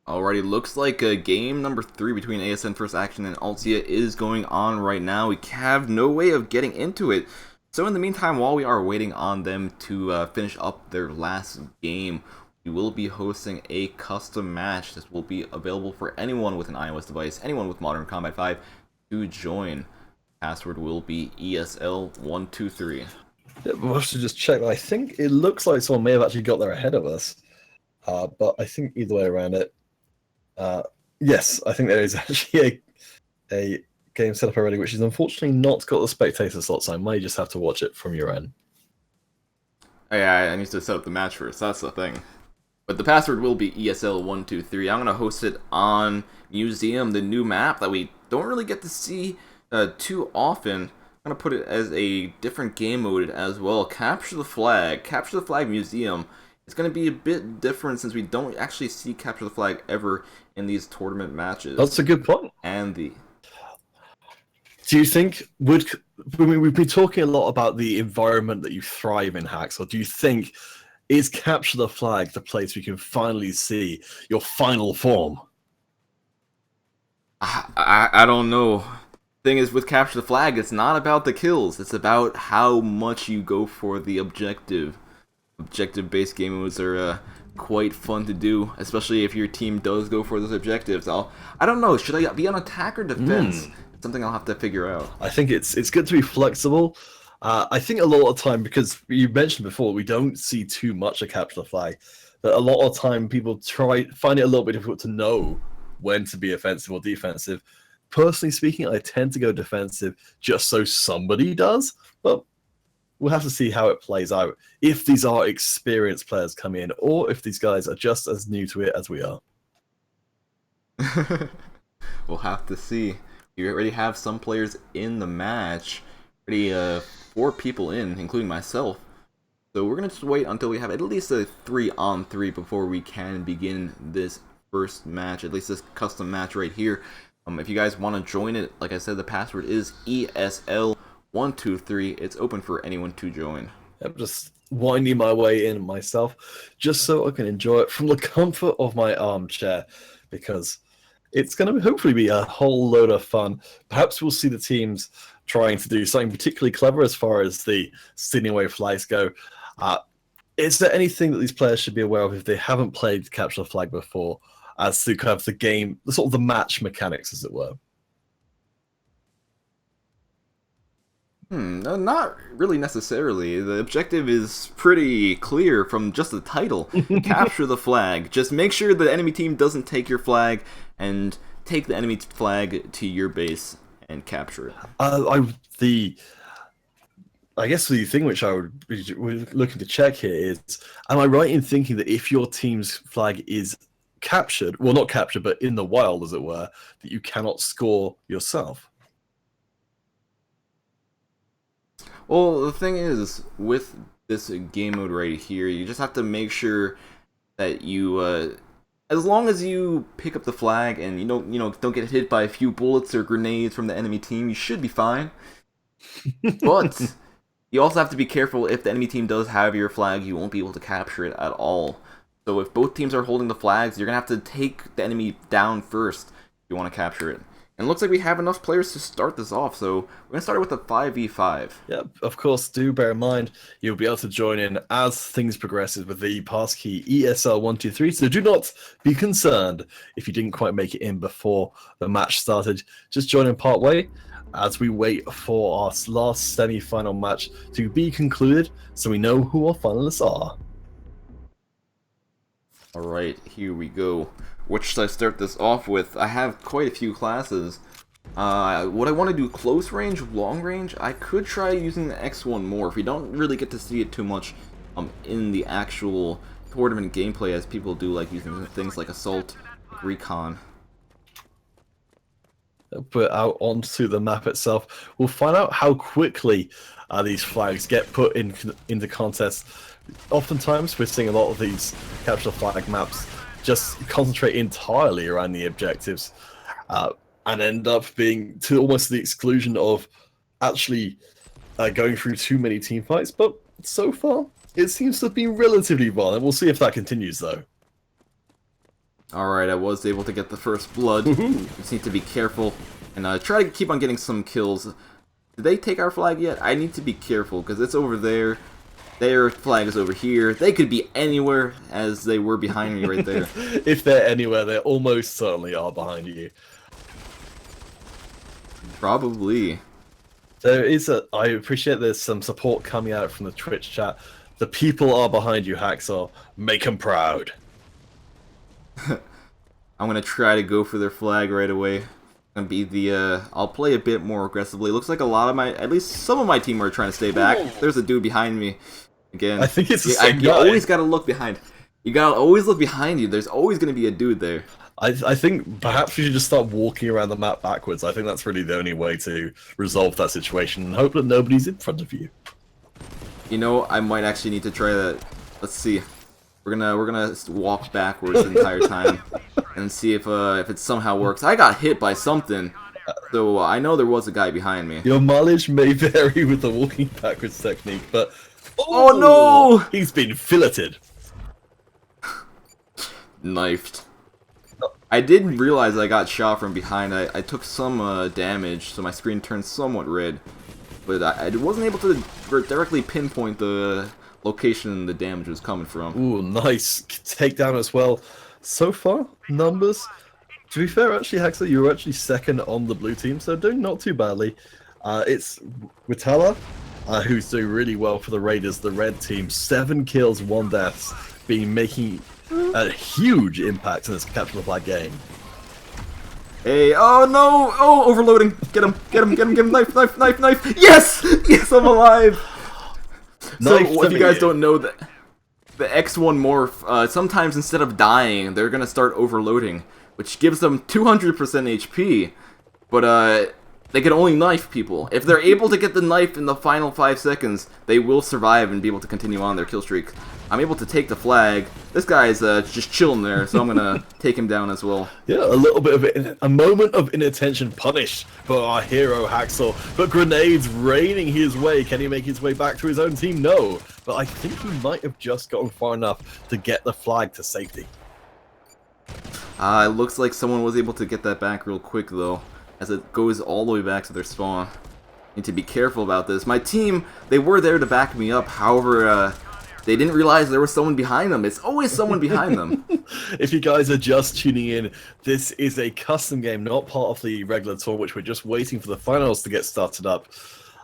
Alrighty, looks like game number 3 between ASN First Action and Altzia is going on right now. We have no way of getting into it. So in the meantime, while we are waiting on them to finish up their last game, we will be hosting a custom match. This will be available for anyone with an iOS device, anyone with Modern Combat 5 to join. Password will be ESL123. Yeah, we'll have to just check. I think it looks like someone may have actually got there ahead of us. But I think either way around it, yes, I think there is actually a game set up already, which is unfortunately not got the spectator slot, so I may just have to watch it from your end. Oh, yeah, I need to set up the match first, that's the thing. But the password will be ESL123. I'm going to host it on Museum, the new map that we don't really get to see too often. I'm going to put it as a different game mode as well. Capture the Flag. Capture the Flag Museum. It's going to be a bit different since we don't actually see Capture the Flag ever in these tournament matches. That's a good point. And Do you think we've been talking a lot about the environment that you thrive in, Hacks, or do you think is Capture the Flag the place we can finally see your final form? I don't know. Thing is, with Capture the Flag, it's not about the kills. It's about how much you go for the objective. Objective-based game modes are quite fun to do, especially if your team does go for those objectives. I don't know. Should I be on attack or defense? Something I'll have to figure out. I think it's good to be flexible. I think a lot of time, because you mentioned before, we don't see too much of Capture the Flag. That a lot of time people find it a little bit difficult to know when to be offensive or defensive. Personally speaking, I tend to go defensive just so somebody does, but we'll have to see how it plays out. If these are experienced players come in, or if these guys are just as new to it as we are. We'll have to see. We already have some players in the match. Already 4 people in, including myself. So we're going to just wait until we have at least a 3-on-3 before we can begin this first match, at least this custom match right here. If you guys want to join it, like I said, the password is ESL123. It's open for anyone to join. I'm just winding my way in myself, just so I can enjoy it from the comfort of my armchair, because it's going to hopefully be a whole load of fun. Perhaps we'll see the teams trying to do something particularly clever as far as the stealing away flags go. Is there anything that these players should be aware of if they haven't played Capture the Flag before, as to kind of the game, the sort of the match mechanics, as it were? No, not really necessarily. The objective is pretty clear from just the title. Capture the flag. Just make sure the enemy team doesn't take your flag, and take the enemy flag to your base and capture it. I guess the thing which I would be looking to check here is, am I right in thinking that if your team's flag is captured, well, not captured, but in the wild, as it were, that you cannot score yourself? Well, the thing is, with this game mode right here, you just have to make sure that you, as long as you pick up the flag and you don't get hit by a few bullets or grenades from the enemy team, you should be fine. But you also have to be careful. If the enemy team does have your flag, you won't be able to capture it at all. So if both teams are holding the flags, you're going to have to take the enemy down first if you want to capture it. And it looks like we have enough players to start this off, so we're going to start with a 5v5. Yeah, of course, do bear in mind, you'll be able to join in as things progress with the passkey ESL123, so do not be concerned if you didn't quite make it in before the match started. Just join in part way as we wait for our last semi-final match to be concluded, so we know who our finalists are. Alright, here we go. What should I start this off with? I have quite a few classes. What I want to do, close range, long range? I could try using the X1 more if we don't really get to see it too much in the actual tournament gameplay, as people do like using things like Assault, Recon. Put out onto the map itself. We'll find out how quickly these flags get put into contests. Oftentimes, we're seeing a lot of these Capture the Flag maps just concentrate entirely around the objectives and end up being to almost the exclusion of actually going through too many team fights. But so far, it seems to have been relatively violent. We'll see if that continues, though. Alright, I was able to get the first blood. Just need to be careful and try to keep on getting some kills. Did they take our flag yet? I need to be careful because it's over there. Their flag is over here. They could be anywhere, as they were behind me right there. If they're anywhere, they almost certainly are behind you. Probably. I appreciate there's some support coming out from the Twitch chat. The people are behind you, Hacksaw. Make them proud. I'm gonna try to go for their flag right away. Gonna be the I'll play a bit more aggressively. Looks like a lot of at least some of my team are trying to stay back. There's a dude behind me. Again, I think it's the same guy. You always gotta look behind. You gotta always look behind you. There's always gonna be a dude there. I think perhaps you should just start walking around the map backwards. I think that's really the only way to resolve that situation and hope that nobody's in front of you. You know, I might actually need to try that. Let's see. We're gonna walk backwards the entire time and see if it somehow works. I got hit by something. So I know there was a guy behind me. Your mileage may vary with the walking backwards technique, but Oh no! He's been filleted. Knifed. I didn't realize I got shot from behind. I took some damage, so my screen turned somewhat red. But I wasn't able to directly pinpoint the location the damage was coming from. Ooh, nice takedown as well. So far, numbers. To be fair, actually, Haxer, you were actually second on the blue team, so doing not too badly. It's Witala, who's doing really well for the Raiders, the red team. 7 kills, 1 deaths, been making a huge impact in this capture the flag game. Hey, oh no! Oh, overloading! Get him! Get him! Get him! Get him! Knife! Knife! Knife! Knife! Yes! Yes, I'm alive! So, if you guys don't know, that the X1 morph, sometimes instead of dying, they're gonna start overloading, which gives them 200% HP, but they can only knife people. If they're able to get the knife in the final 5 seconds, they will survive and be able to continue on their kill streak. I'm able to take the flag. This guy's just chilling there, so I'm gonna take him down as well. Yeah, a little bit of a moment of inattention punished for our hero Haxel, but grenades raining his way. Can he make his way back to his own team? No, but I think he might have just gotten far enough to get the flag to safety. It looks like someone was able to get that back real quick, though, as it goes all the way back to their spawn. Need to be careful about this. My team, they were there to back me up, however, they didn't realize there was someone behind them. It's always someone behind them. If you guys are just tuning in, this is a custom game, not part of the regular tour, which we're just waiting for the finals to get started up.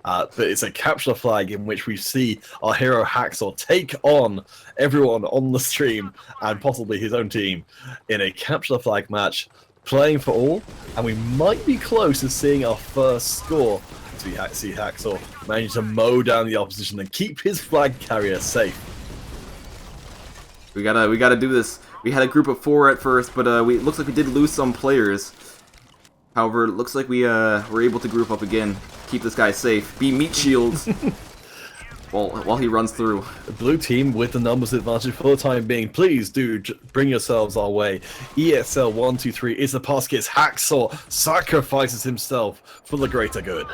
But it's a capture flag in which we see our hero Haxor take on everyone on the stream and possibly his own team in a capture flag match, playing for all, and we might be close to seeing our first score. So we see Haxor manage to mow down the opposition and keep his flag carrier safe. We gotta do this. We had a group of 4 at first, but it looks like we did lose some players. However, it looks like we were able to group up again. Keep this guy safe. Be meat shields while he runs through. The blue team with the numbers advantage for the time being. Please do bring yourselves our way. ESL 123 is the pass gets Haxor sacrifices himself for the greater good.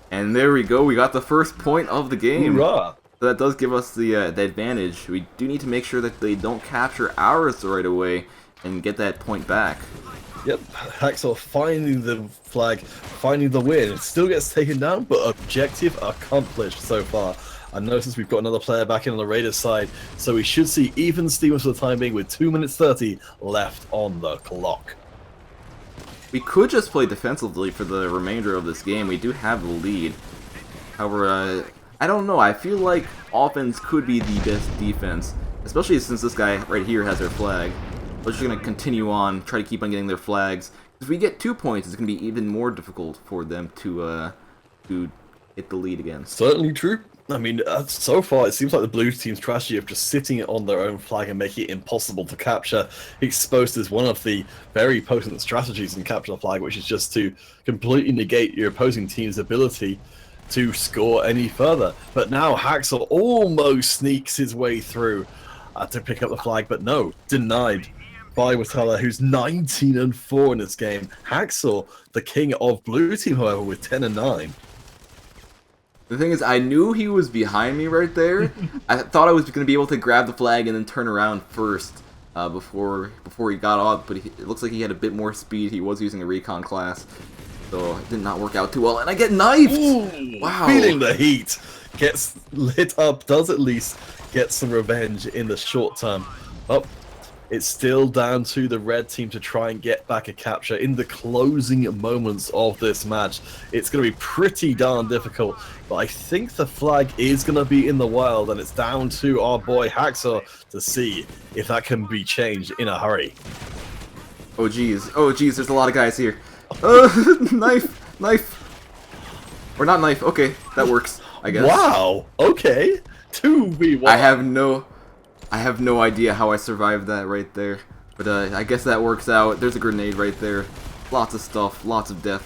And there we go. We got the first point of the game. Hoorah! So that does give us the advantage. We do need to make sure that they don't capture ours right away and get that point back. Yep, Haxor finding the flag, finding the win. It still gets taken down, but objective accomplished so far. I notice we've got another player back in on the Raiders side, so we should see even Stevens for the time being with 2 minutes 30 left on the clock. We could just play defensively for the remainder of this game. We do have the lead. However, I don't know. I feel like offense could be the best defense, especially since this guy right here has their flag. We're just going to continue on, try to keep on getting their flags. If we get 2 points, it's going to be even more difficult for them to hit the lead again. Certainly true. I mean, so far it seems like the blue team's strategy of just sitting on their own flag and making it impossible to capture exposed as one of the very potent strategies in capture the flag, which is just to completely negate your opposing team's ability to score any further. But now Haxor almost sneaks his way through to pick up the flag, but no, denied by Watala, who's 19-4 in this game. Haxor, the king of blue team, however, with 10-9. The thing is, I knew he was behind me right there. I thought I was going to be able to grab the flag and then turn around first before he got off, but it looks like he had a bit more speed. He was using a recon class, so it did not work out too well. And I get knifed! Ooh, wow. Feeling the heat. Gets lit up, does at least get some revenge in the short term. Oh, it's still down to the red team to try and get back a capture in the closing moments of this match. It's going to be pretty darn difficult, but I think the flag is going to be in the wild, and it's down to our boy Haxor to see if that can be changed in a hurry. Oh geez, there's a lot of guys here. Knife. Or not knife, okay, that works, I guess. Wow, okay. 2v1. I have no idea how I survived that right there. But I guess that works out. There's a grenade right there. Lots of stuff, lots of death.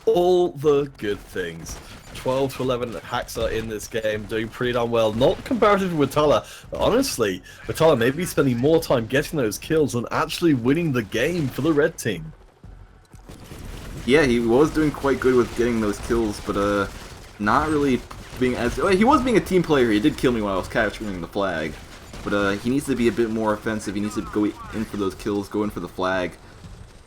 All the good things. 12-11 Haxor in this game, doing pretty darn well. Not comparative with Watala, but honestly, Watala may be spending more time getting those kills than actually winning the game for the red team. Yeah, he was doing quite good with getting those kills, but not really being as... Well, he was being a team player. He did kill me when I was capturing the flag. But he needs to be a bit more offensive. He needs to go in for those kills, go in for the flag.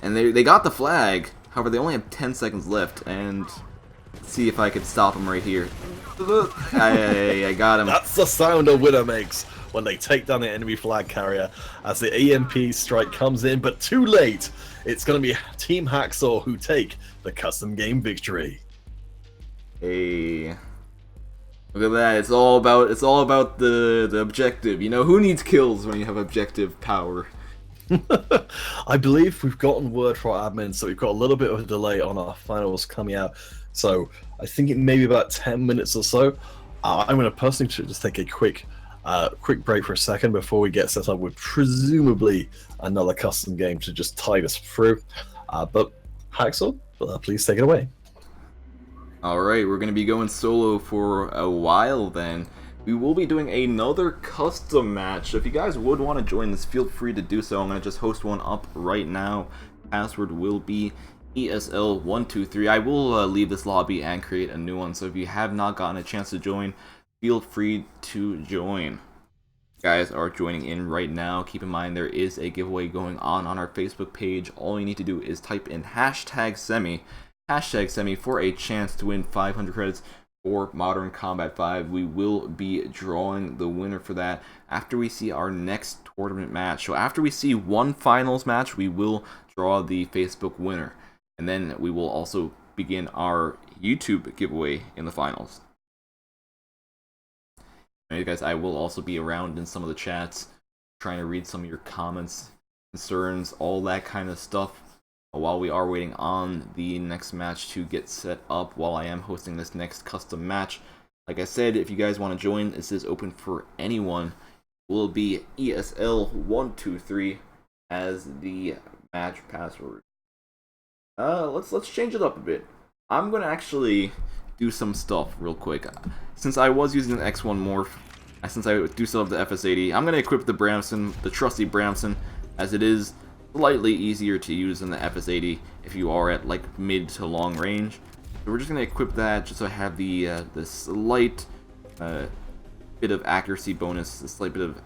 And they got the flag. However, they only have 10 seconds left. And let's see if I could stop him right here. I got him. That's the sound a winner makes when they take down the enemy flag carrier as the EMP strike comes in, but too late. It's going to be Team Hacksaw who take the custom game victory. Hey, look at that! It's all about the objective. You know, who needs kills when you have objective power? I believe we've gotten word from our admin, so we've got a little bit of a delay on our finals coming out. So I think it may be about 10 minutes or so. I'm going to personally just take a quick break for a second before we get set up with presumably another custom game to just tide us through. But Hacksaw, please take it away. Alright, we're going to be going solo for a while then. We will be doing another custom match. So if you guys would want to join this, feel free to do so. I'm going to just host one up right now. Password will be ESL123. I will leave this lobby and create a new one. So if you have not gotten a chance to join, feel free to join. Guys are joining in right now. Keep in mind there is a giveaway going on our Facebook page. All you need to do is type in #Semi for a chance to win 500 credits for Modern Combat 5. We will be drawing the winner for that after we see our next tournament match. So after we see one finals match, we will draw the Facebook winner. And then we will also begin our YouTube giveaway in the finals. Hey guys, I will also be around in some of the chats, trying to read some of your comments, concerns, all that kind of stuff, while we are waiting on the next match to get set up, while I am hosting this next custom match. Like I said, if you guys want to join, this is open for anyone. It will be ESL123 as the match password. Let's change it up a bit. I'm gonna actually do some stuff real quick. Since I was using the X1 morph, since I do still have the FS80, I'm gonna equip the Bramson, the trusty Bramson, as it is slightly easier to use than the FS80 if you are at like mid to long range. So we're just gonna equip that just so I have the slight bit of accuracy bonus, the slight bit of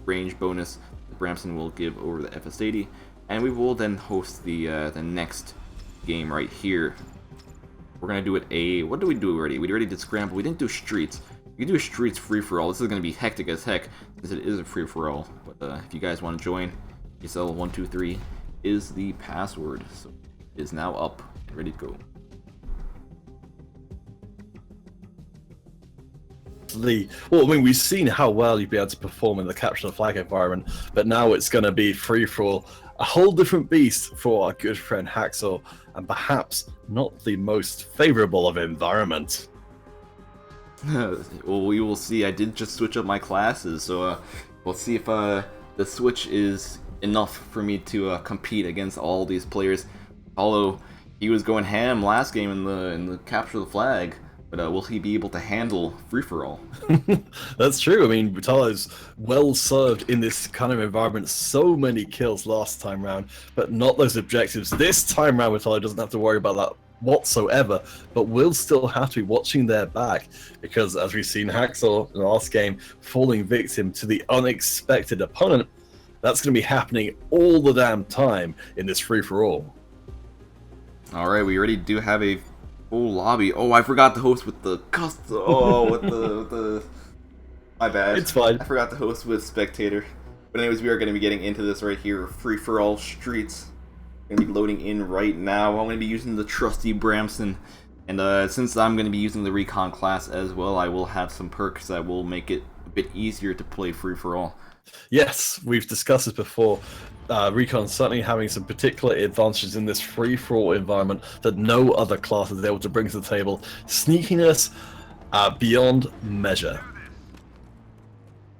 range bonus the Bramson will give over the FS80, and we will then host the next game right here. We're gonna do it what did we do already? We already did Scramble. We didn't do Streets. You can do a Streets free-for-all. This is gonna be hectic as heck, since it is a free-for-all. But if you guys want to join, ESL123 is the password. So it is now up, ready to go. Well, I mean, we've seen how well you'd be able to perform in the capture the flag environment, but now it's going to be free-for-all, a whole different beast for our good friend Hacksaw, and perhaps not the most favorable of environment. Well, we will see. I did just switch up my classes, so we'll see if the switch is enough for me to compete against all these players. Although he was going ham last game in the capture the flag. But will he be able to handle free-for-all? That's true. I mean, Vitalo's well served in this kind of environment. So many kills last time round, but not those objectives. This time round, Vitalo doesn't have to worry about that whatsoever, but will still have to be watching their back, because as we've seen Hacksaw in the last game falling victim to the unexpected opponent, that's going to be happening all the damn time in this free-for-all. Alright, we already do have a full lobby. Oh, I forgot to host with the custom. Oh, with the. My bad. It's fine. I forgot to host with spectator. But anyways, we are going to be getting into this right here. Free for all streets. Going to be loading in right now. I'm going to be using the trusty Bramson, and since I'm going to be using the recon class as well, I will have some perks that will make it a bit easier to play free for all. Yes, we've discussed this before. Recon certainly having some particular advantages in this free-for-all environment that no other class is able to bring to the table. Sneakiness beyond measure.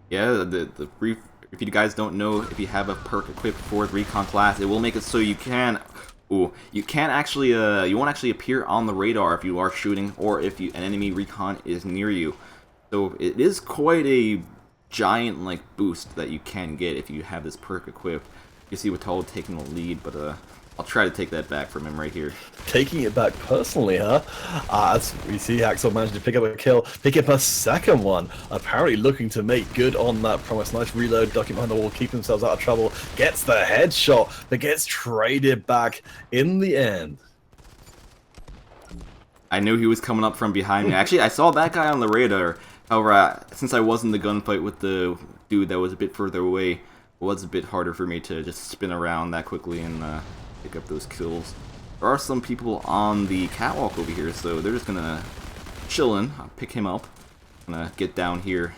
Yeah, the free. If you guys don't know, if you have a perk equipped for the recon class, it will make it so you can. You can't actually. You won't actually appear on the radar if you are shooting, or if an enemy recon is near you. So it is quite a giant boost that you can get if you have this perk equipped. You see Vitalo taking the lead, but I'll try to take that back from him right here. Taking it back personally, huh? As we see, Axel managed to pick up a kill, pick up a second one. Apparently looking to make good on that promise. Nice reload, ducking behind the wall, keep themselves out of trouble. Gets the headshot, but gets traded back in the end. I knew he was coming up from behind me. Actually, I saw that guy on the radar. However, since I was in the gunfight with the dude that was a bit further away, it was a bit harder for me to just spin around that quickly and pick up those kills. There are some people on the catwalk over here, so they're just gonna chillin'. I'll pick him up. Gonna get down here,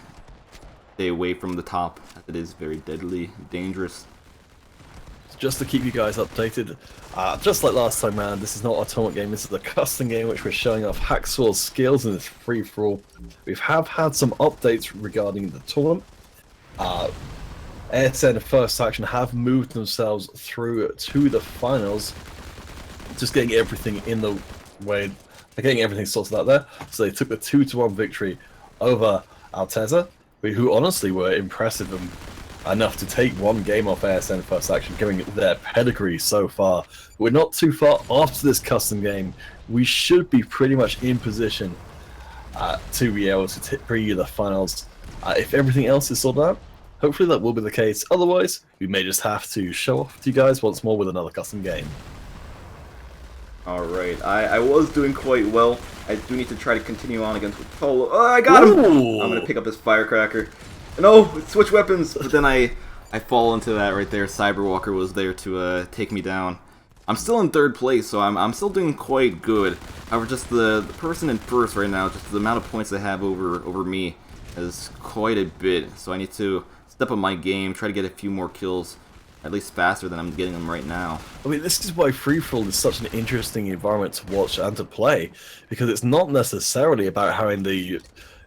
stay away from the top, as it is very deadly, dangerous. Just to keep you guys updated, just like last time round, this is not a tournament game, this is a custom game which we're showing off Hacksaw's skills in this free-for-all. We have had some updates regarding the tournament. ASN First Action have moved themselves through to the finals, just getting everything in the way, getting everything sorted out there. So they took the 2-1 victory over Alteza, who honestly were impressive and enough to take one game off ASN First Action, given their pedigree so far. We're not too far after this custom game. We should be pretty much in position to be able to preview the finals. If everything else is sorted out, hopefully that will be the case. Otherwise, we may just have to show off to you guys once more with another custom game. Alright, I was doing quite well. I do need to try to continue on against Polo. Oh, I got him! Ooh. I'm gonna pick up this firecracker. No, switch weapons! But then I fall into that right there. Cyberwalker was there to take me down. I'm still in third place, so I'm still doing quite good. However, just the person in first right now, just the amount of points they have over me is quite a bit. So I need to step up my game, try to get a few more kills. At least faster than I'm getting them right now. I mean, this is why free-for-all is such an interesting environment to watch and to play, because it's not necessarily about having the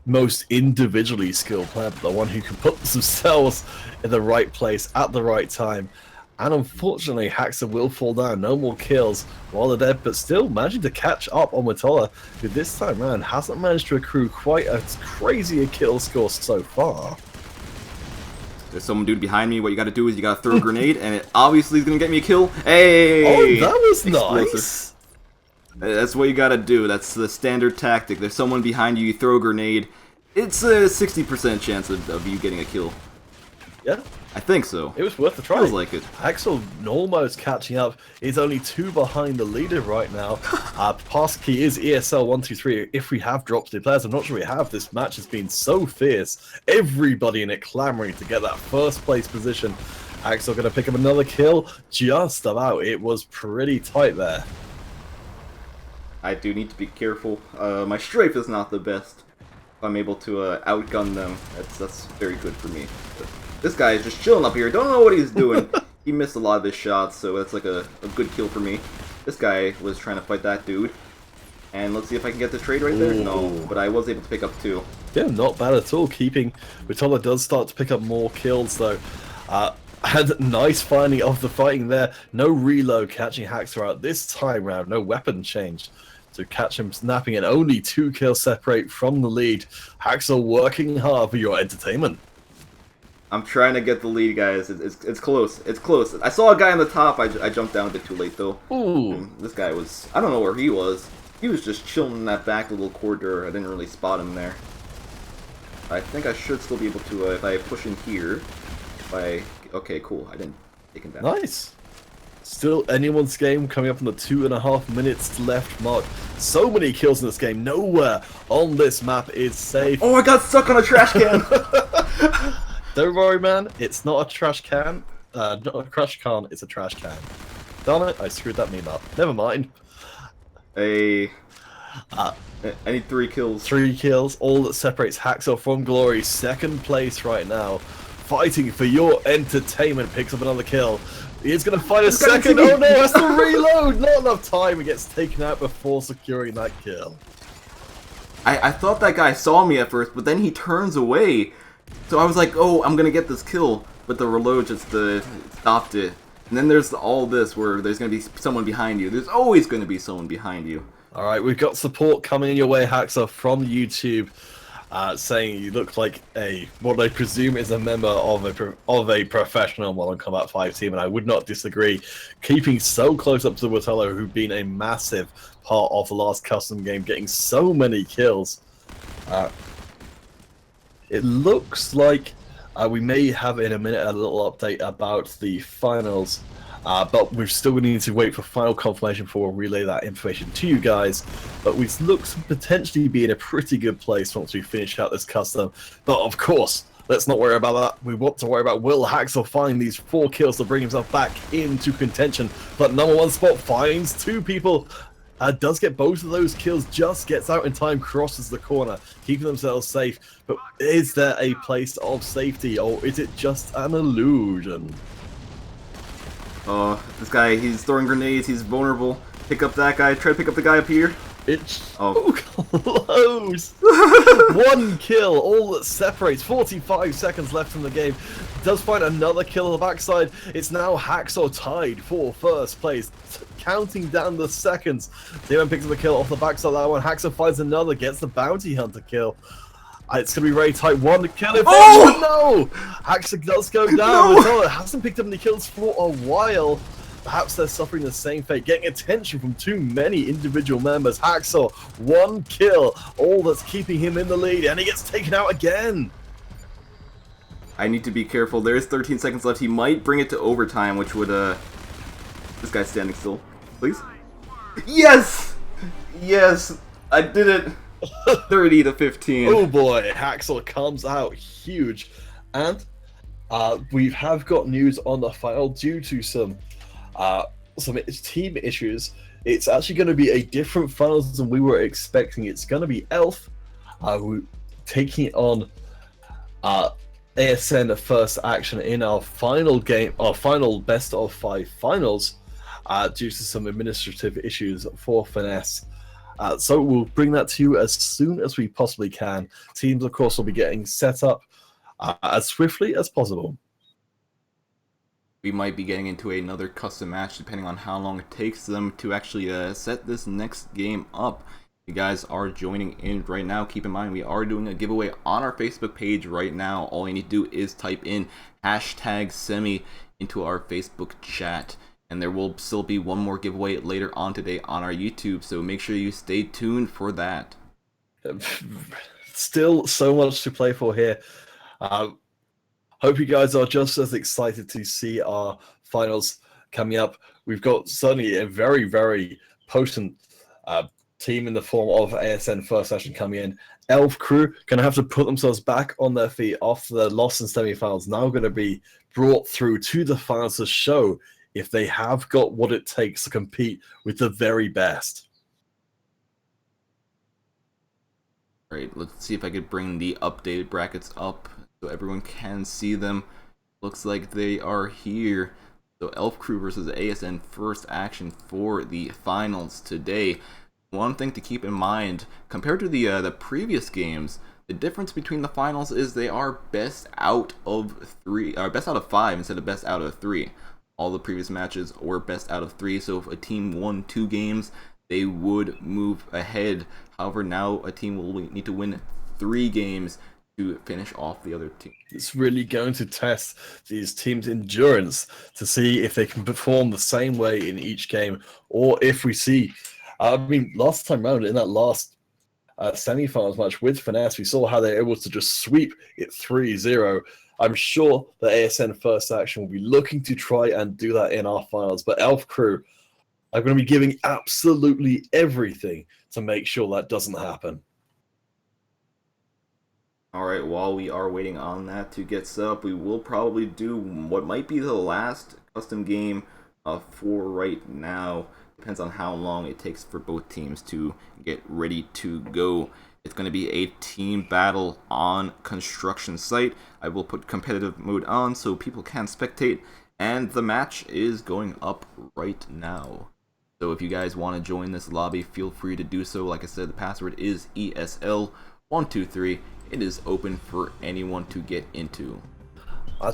most individually skilled player, but the one who can put themselves in the right place at the right time. And unfortunately, Haxer will fall down, no more kills while they're dead, but still managing to catch up on Matola, who this time around hasn't managed to accrue quite a crazy kill score so far. There's some dude behind me. What you gotta do is you gotta throw a grenade, and it obviously is gonna get me a kill. Hey! Oh, that was Explosive. nice! That's what you gotta do. That's the standard tactic. There's someone behind you, you throw a grenade. It's a 60% chance of you getting a kill. Yeah. I think so. It was worth the try. Feels like it. Axel almost catching up. He's only 2 behind the leader right now. Passkey is ESL123. If we have dropped the players, I'm not sure we have. This match has been so fierce. Everybody in it clamoring to get that first place position. Axel going to pick up another kill. Just about. It was pretty tight there. I do need to be careful. My strafe is not the best. If I'm able to outgun them, that's very good for me. But this guy is just chilling up here. Don't know what he's doing. He missed a lot of his shots, so that's like a good kill for me. This guy was trying to fight that dude. And let's see if I can get this trade right there. Ooh. No, but I was able to pick up 2. Yeah, not bad at all. Keeping Vitola does start to pick up more kills though. And nice finding of the fighting there. No reload catching Haxer out this time round. No weapon change to catch him snapping, and only 2 kills separate from the lead. Haxer working hard for your entertainment. I'm trying to get the lead, guys. It's close. It's close. I saw a guy on the top. I jumped down a bit too late, though. Ooh. And this guy was... I don't know where he was. He was just chilling in that back little corridor. I didn't really spot him there. I think I should still be able to, if I push in here... Okay, cool. I didn't take him down. Nice. Still anyone's game, coming up on the 2.5 minutes left mark. So many kills in this game. Nowhere on this map is safe. Oh, I got stuck on a trash can! Don't worry, man. It's not a trash can. Not a crush can. It's a trash can. Darn it! I screwed that meme up. Never mind. I need 3 kills. 3 kills. All that separates Haxel from Glory. Second place right now. Fighting for your entertainment. Picks up another kill. He's going to find a second. Oh no! Has to reload. Not enough time. He gets taken out before securing that kill. I thought that guy saw me at first, but then he turns away. So I was like, oh, I'm going to get this kill. But the reload just stopped it. And then there's all this where there's going to be someone behind you. There's always going to be someone behind you. Alright, we've got support coming in your way, Haxer, from YouTube. saying you look like what I presume is a member of a professional Modern Combat 5 team, and I would not disagree. Keeping so close up to Watello, who've been a massive part of the last custom game, getting so many kills. It looks like we may have in a minute a little update about the finals, but we're still going to need to wait for final confirmation before we'll relay that information to you guys. But we look to potentially be in a pretty good place once we finish out this custom. But of course, let's not worry about that. We want to worry about will Haxel find these 4 kills to bring himself back into contention. But #1 spot finds 2 people. Does get both of those kills, just gets out in time, crosses the corner, keeping themselves safe. But is there a place of safety, or is it just an illusion? Oh, this guy, he's throwing grenades, he's vulnerable. Pick up that guy, try to pick up the guy up here. It's so close! 1 kill, all that separates. 45 seconds left in the game. Does find another kill on the backside. It's now Haxor tied for first place. Counting down the seconds. Demon picks up a kill off the backside of that one. Haxor finds another, gets the bounty hunter kill. It's going to be very tight. 1 kill. Oh! No! Haxor does go down. No! Hasn't picked up any kills for a while. Perhaps they're suffering the same fate, getting attention from too many individual members. Haxor, 1 kill, all that's keeping him in the lead, and he gets taken out again. I need to be careful. There's 13 seconds left. He might bring it to overtime, which would, This guy's standing still. Please? Yes! Yes! I did it! 30 to 15. Oh boy, Haxor comes out huge. And we have got news on the final due to some team issues. It's actually going to be a different finals than we were expecting. It's going to be Elf taking on ASN First Action in our final game, our final best of 5 finals, due to some administrative issues for Finesse. So we'll bring that to you as soon as we possibly can. Teams, of course, will be getting set up as swiftly as possible. We might be getting into another custom match depending on how long it takes them to actually set this next game up. If you guys are joining in right now, keep in mind we are doing a giveaway on our Facebook page right now. All you need to do is type in #Semi into our Facebook chat. And there will still be one more giveaway later on today on our YouTube, so make sure you stay tuned for that. Still so much to play for here. Hope you guys are just as excited to see our finals coming up. We've got certainly a very, very potent team in the form of ASN First Action coming in. Elf Crew going to have to put themselves back on their feet after their loss in semi-finals. Now going to be brought through to the finals to show if they have got what it takes to compete with the very best. Alright, let's see if I could bring the updated brackets up so everyone can see them. Looks like they are here. So Elf Crew versus ASN First Action for the finals today. One thing to keep in mind, compared to the previous games, the difference between the finals is they are best out of 5 instead of best out of 3. All the previous matches were best out of 3, so if a team won 2 games, they would move ahead. However, now a team will need to win 3 games to finish off the other team. It's really going to test these teams' endurance to see if they can perform the same way in each game, or if we see, last time round in that last semi-finals match with Finesse, we saw how they were able to just sweep it 3-0. I'm sure the ASN First Action will be looking to try and do that in our finals, but Elf Crew are going to be giving absolutely everything to make sure that doesn't happen. Alright, while we are waiting on that to get set up, we will probably do what might be the last custom game for right now. Depends on how long it takes for both teams to get ready to go. It's going to be a team battle on construction site. I will put competitive mode on so people can spectate, and the match is going up right now. So if you guys want to join this lobby, feel free to do so. Like I said, the password is ESL123. It is open for anyone to get into.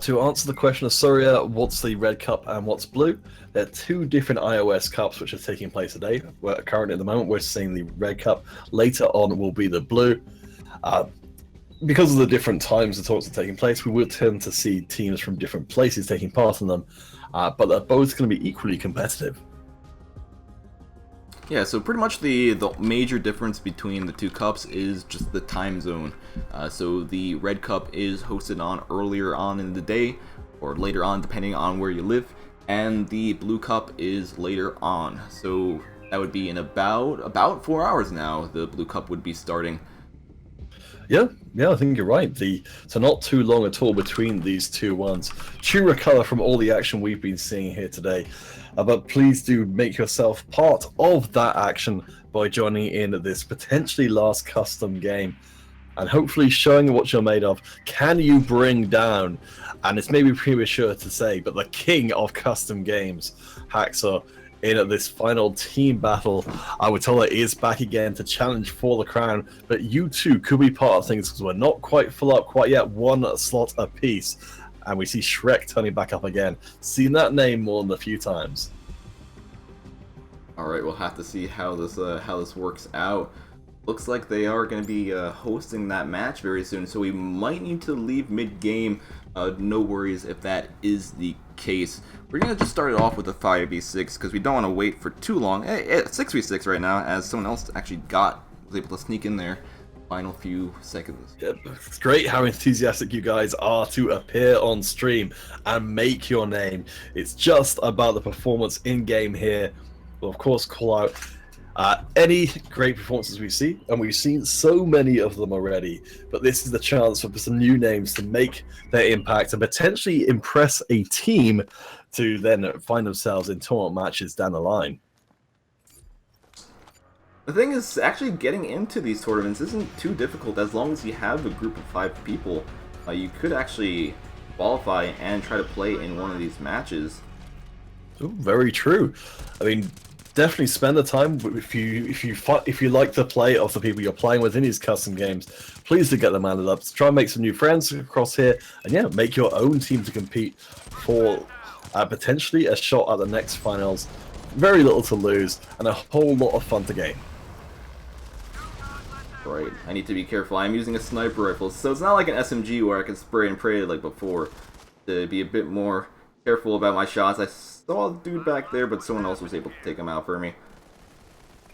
To answer the question of Surya, what's the red cup and what's blue? There are 2 different iOS cups which are taking place today. Currently at the moment we're seeing the red cup. Later on will be the blue. because of the different times the talks are taking place, we will tend to see teams from different places taking part in them, but they're both going to be equally competitive. Yeah, so pretty much the major difference between the two cups is just the time zone. So the Red Cup is hosted on earlier on in the day, or later on depending on where you live, and the Blue Cup is later on. So that would be in about 4 hours now. The Blue Cup would be starting. Yeah, I think you're right. So not too long at all between these two ones. True recover from all the action we've been seeing here today. But please do make yourself part of that action by joining in this potentially last custom game and hopefully showing what you're made of. Can you bring down, and it's maybe premature to say, but the king of custom games, Hacksaw, in this final team battle? I would tell he is back again to challenge for the crown, but you two could be part of things because we're not quite full up quite yet, one slot apiece, and we see Shrek turning back up again. Seen that name more than a few times. All right, we'll have to see how this works out. Looks like they are going to be hosting that match very soon, so we might need to leave mid-game. No worries if that is the case. We're going to just start it off with a 5v6 because we don't want to wait for too long. It's 6v6 right now, as someone else actually was able to sneak in there final few seconds. Yep. It's great how enthusiastic you guys are to appear on stream and make your name. It's just about the performance in-game here. We'll, of course, call out any great performances we see, and we've seen so many of them already, but this is the chance for some new names to make their impact and potentially impress a team to then find themselves in tournament matches down the line. The thing is, actually getting into these tournaments isn't too difficult as long as you have a group of 5 people. You could actually qualify and try to play in one of these matches. Ooh, very true. I mean, definitely spend the time if you like the play of the people you're playing with in these custom games. Please do get them added up. Try and make some new friends across here, and yeah, make your own team to compete for potentially a shot at the next finals. Very little to lose, and a whole lot of fun to gain. Right, I need to be careful. I'm using a sniper rifle, so it's not like an SMG where I can spray and pray like before. To be a bit more careful about my shots. I saw a dude back there, but someone else was able to take him out for me.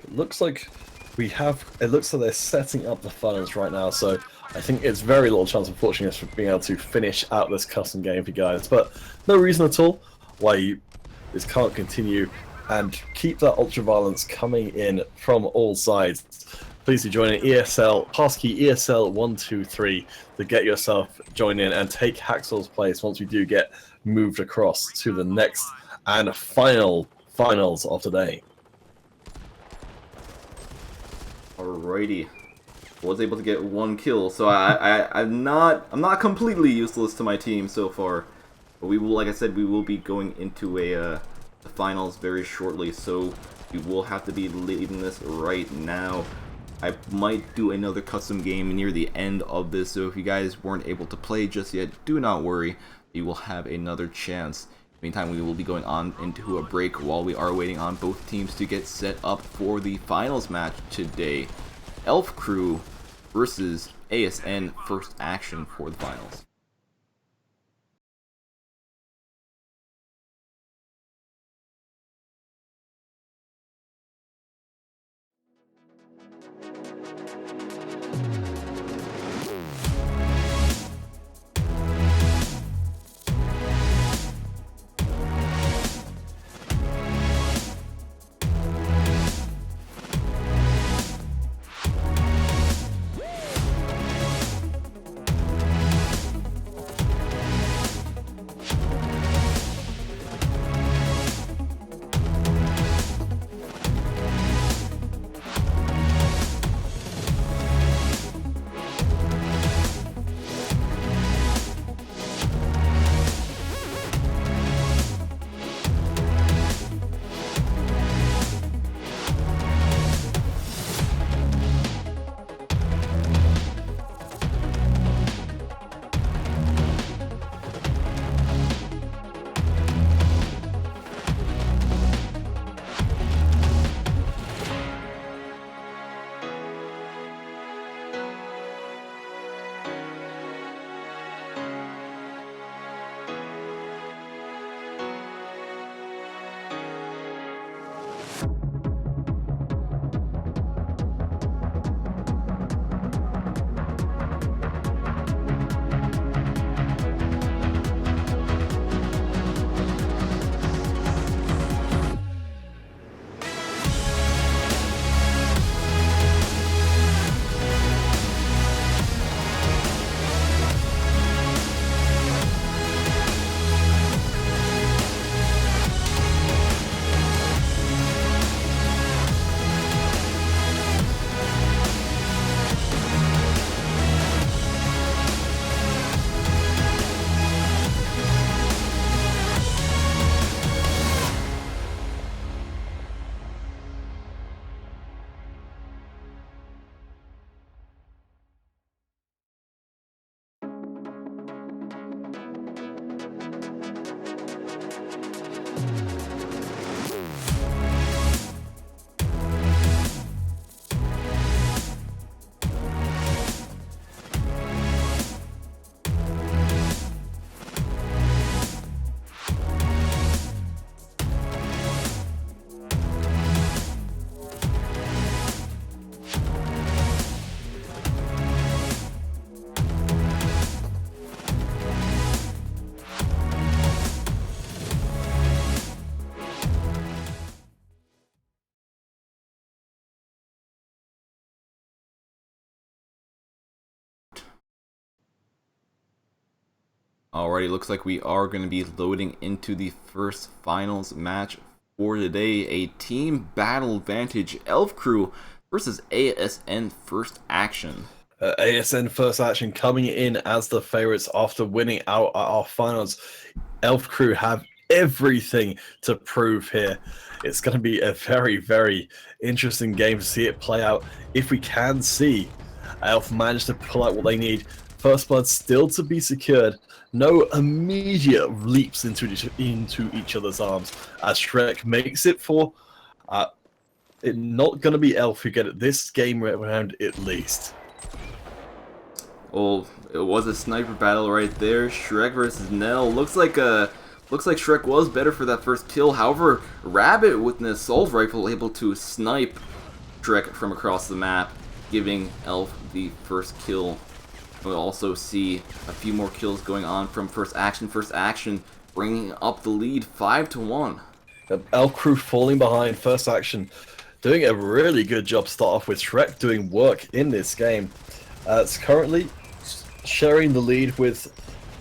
It looks like they're setting up the finals right now, so I think it's very little chance, unfortunately, for being able to finish out this custom game for you guys. But no reason at all why this can't continue, and keep that ultra-violence coming in from all sides. Please do join in ESL, passkey ESL123 to get yourself joined in and take Hacksaw's place once we do get moved across to the next and finals of today. Alrighty, was able to get 1 kill, so I'm not completely useless to my team so far. But we will, like I said, we will be going into the finals very shortly, so we will have to be leaving this right now. I might do another custom game near the end of this, so if you guys weren't able to play just yet, do not worry. You will have another chance. Meantime, we will be going on into a break while we are waiting on both teams to get set up for the finals match today. Elf Crew versus ASN First Action for the finals. Alrighty, looks like we are going to be loading into the first finals match for today. A team battle advantage Elf Crew versus ASN First Action. ASN First Action coming in as the favorites after winning out at our finals. Elf Crew have everything to prove here. It's going to be a very, very interesting game to see it play out. If we can see Elf manage to pull out what they need, First Blood still to be secured. No immediate leaps into each other's arms as Shrek makes it for it not going to be Elf who get it this game round at least. Well, it was a sniper battle right there. Shrek versus Nell. Looks like Shrek was better for that first kill. However, Rabbit with an assault rifle able to snipe Shrek from across the map, giving Elf the first kill. We'll also see a few more kills going on from First Action. First Action bringing up the lead 5-1. Elf Crew falling behind. First Action doing a really good job start off with Shrek doing work in this game. It's currently sharing the lead with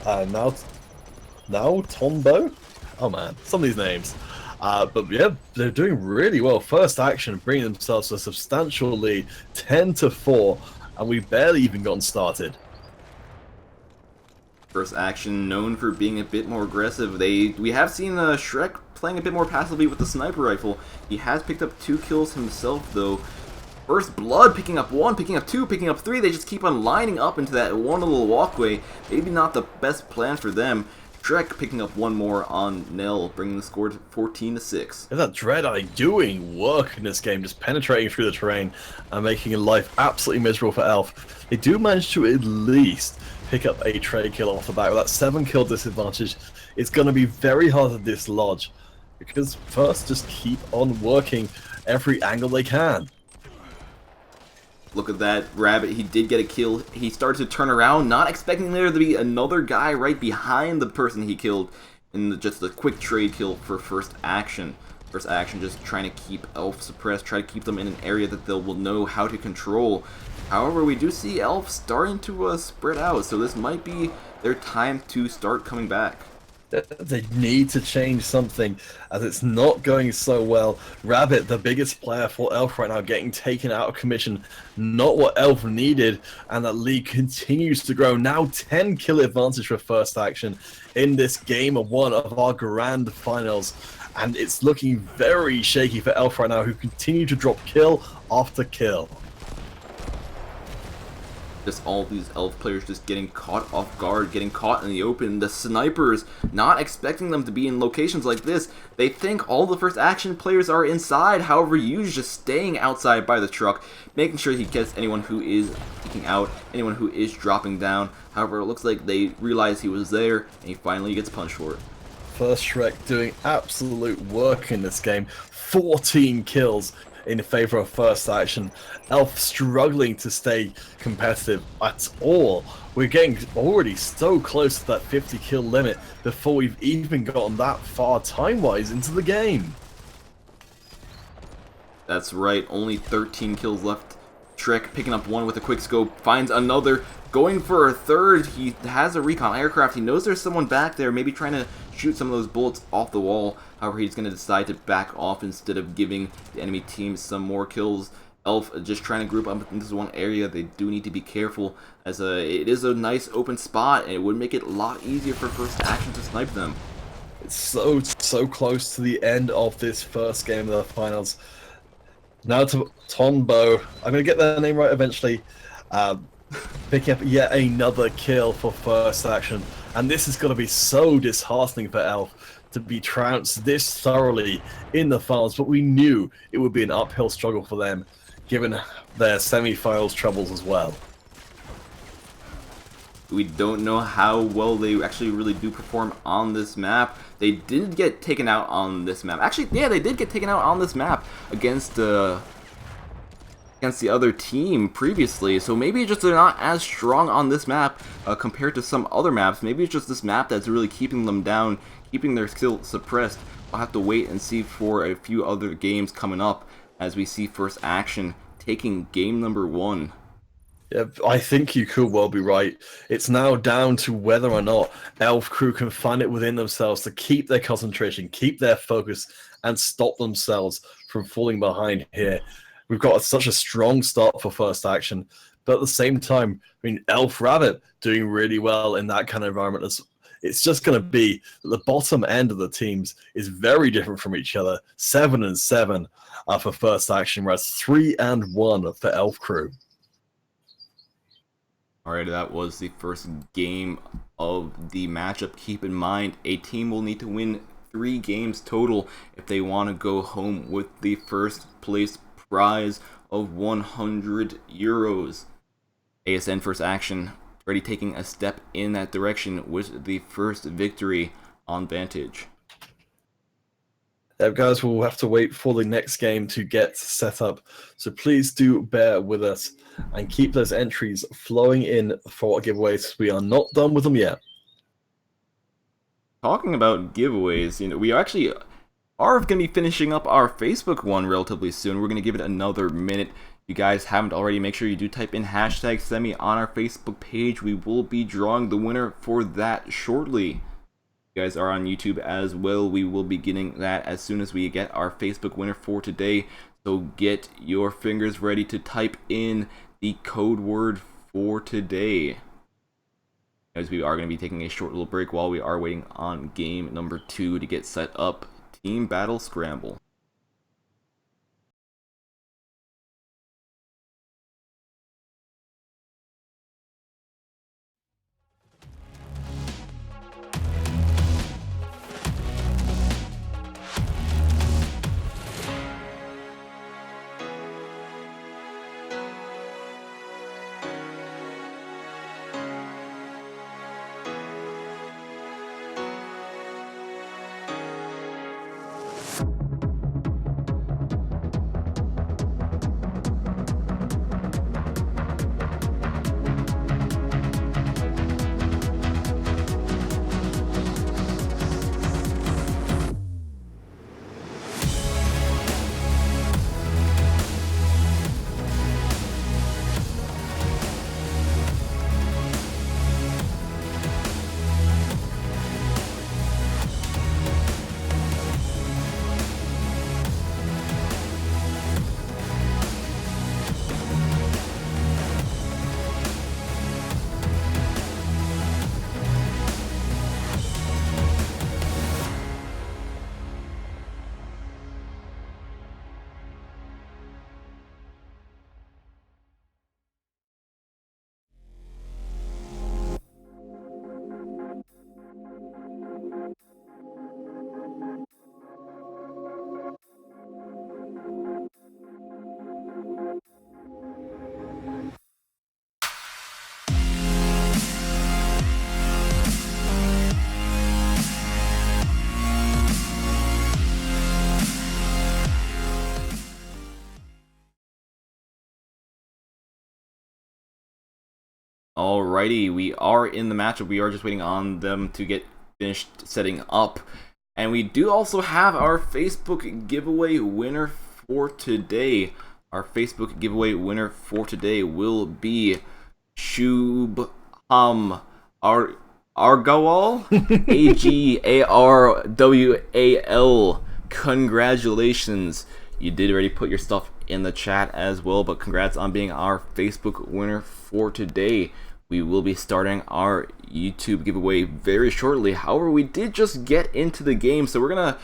now Tombo. Oh man, some of these names. But yeah, they're doing really well. First Action bringing themselves a substantial lead, 10-4, and we've barely even gotten started. First Action known for being a bit more aggressive. We have seen Shrek playing a bit more passively with the sniper rifle. He has picked up 2 kills himself though. First Blood picking up 1, picking up 2, picking up 3. They just keep on lining up into that one little walkway. Maybe not the best plan for them. Shrek picking up 1 more on Nell, bringing the score to 14-6. Look at that Dread-Eye doing work in this game, just penetrating through the terrain and making life absolutely miserable for Elf. They do manage to at least pick up a trade kill off the bat. With that 7 kill disadvantage, it's going to be very hard to dislodge, because first just keep on working every angle they can. Look at that Rabbit, he did get a kill. He started to turn around, not expecting there to be another guy right behind the person he killed in just a quick trade kill for First Action. First Action just trying to keep Elf suppressed, try to keep them in an area that they will know how to control. However, we do see Elf starting to spread out, so this might be their time to start coming back. They need to change something, as it's not going so well. Rabbit, the biggest player for Elf right now, getting taken out of commission. Not what Elf needed, and that lead continues to grow. Now 10 kill advantage for First Action in this game of 1 of our grand finals. And it's looking very shaky for Elf right now, who continue to drop kill after kill. Just all these Elf players just getting caught off guard, getting caught in the open. The snipers not expecting them to be in locations like this. They think all the First Action players are inside. However, Yu's just staying outside by the truck, making sure he gets anyone who is peeking out, anyone who is dropping down. However, it looks like they realize he was there, and he finally gets punched for it. First Shrek doing absolute work in this game. 14 kills in favor of First Action. Elf struggling to stay competitive at all. We're getting already so close to that 50 kill limit before we've even gotten that far time-wise into the game. That's right, only 13 kills left. Shrek picking up 1 with a quick scope, finds another, going for a third. He has a recon aircraft. He knows there's someone back there, maybe trying to shoot some of those bullets off the wall. However, he's going to decide to back off instead of giving the enemy team some more kills. Elf just trying to group up into one area. They do need to be careful, as it is a nice open spot, and it would make it a lot easier for First Action to snipe them. It's so close to the end of this first game of the finals. Now to Tombo. I'm going to get their name right eventually. Picking up yet another kill for First Action. And this is going to be so disheartening for Elf to be trounced this thoroughly in the finals. But we knew it would be an uphill struggle for them, given their semi-finals troubles as well. We don't know how well they actually really do perform on this map. They did get taken out on this map. Actually, yeah, they did get taken out on this map against the other team previously. So maybe just they're not as strong on this map compared to some other maps. Maybe it's just this map that's really keeping them down, keeping their skill suppressed. We'll have to wait and see for a few other games coming up as we see First Action taking game number 1. Yeah, I think you could well be right. It's now down to whether or not Elf Crew can find it within themselves to keep their concentration, keep their focus, and stop themselves from falling behind here. We've got such a strong start for first action, but at the same time, I mean, Elf Rabbit doing really well in that kind of environment. It's just going to be the bottom end of the teams is very different from each other. 7-7 for first action, whereas 3-1 for Elf Crew. Alright, that was the first game of the matchup. Keep in mind, a team will need to win 3 games total if they want to go home with the first place prize of 100 euros. ASN First Action already taking a step in that direction with the first victory on Vantage. Guys, we'll have to wait for the next game to get set up, so please do bear with us and keep those entries flowing in for giveaways. We are not done with them yet. Talking about giveaways, we actually are going to be finishing up our Facebook one relatively soon. We're going to give it another minute. If you guys haven't already, make sure you do type in hashtag Semi on our Facebook page. We will be drawing the winner for that shortly. You guys are on YouTube as well. We will be getting that as soon as we get our Facebook winner for today. So get your fingers ready to type in the code word for today. As we are going to be taking a short little break while we are waiting on game number 2 to get set up. Team Battle Scramble. Alrighty, we are in the matchup. We are just waiting on them to get finished setting up. And we do also have our Facebook giveaway winner for today. Our Facebook giveaway winner for today will be Shubham Argawal. Agarwal. Congratulations. You did already put your stuff in the chat as well, but congrats on being our Facebook winner for today. We will be starting our YouTube giveaway very shortly. However, we did just get into the game, so we're gonna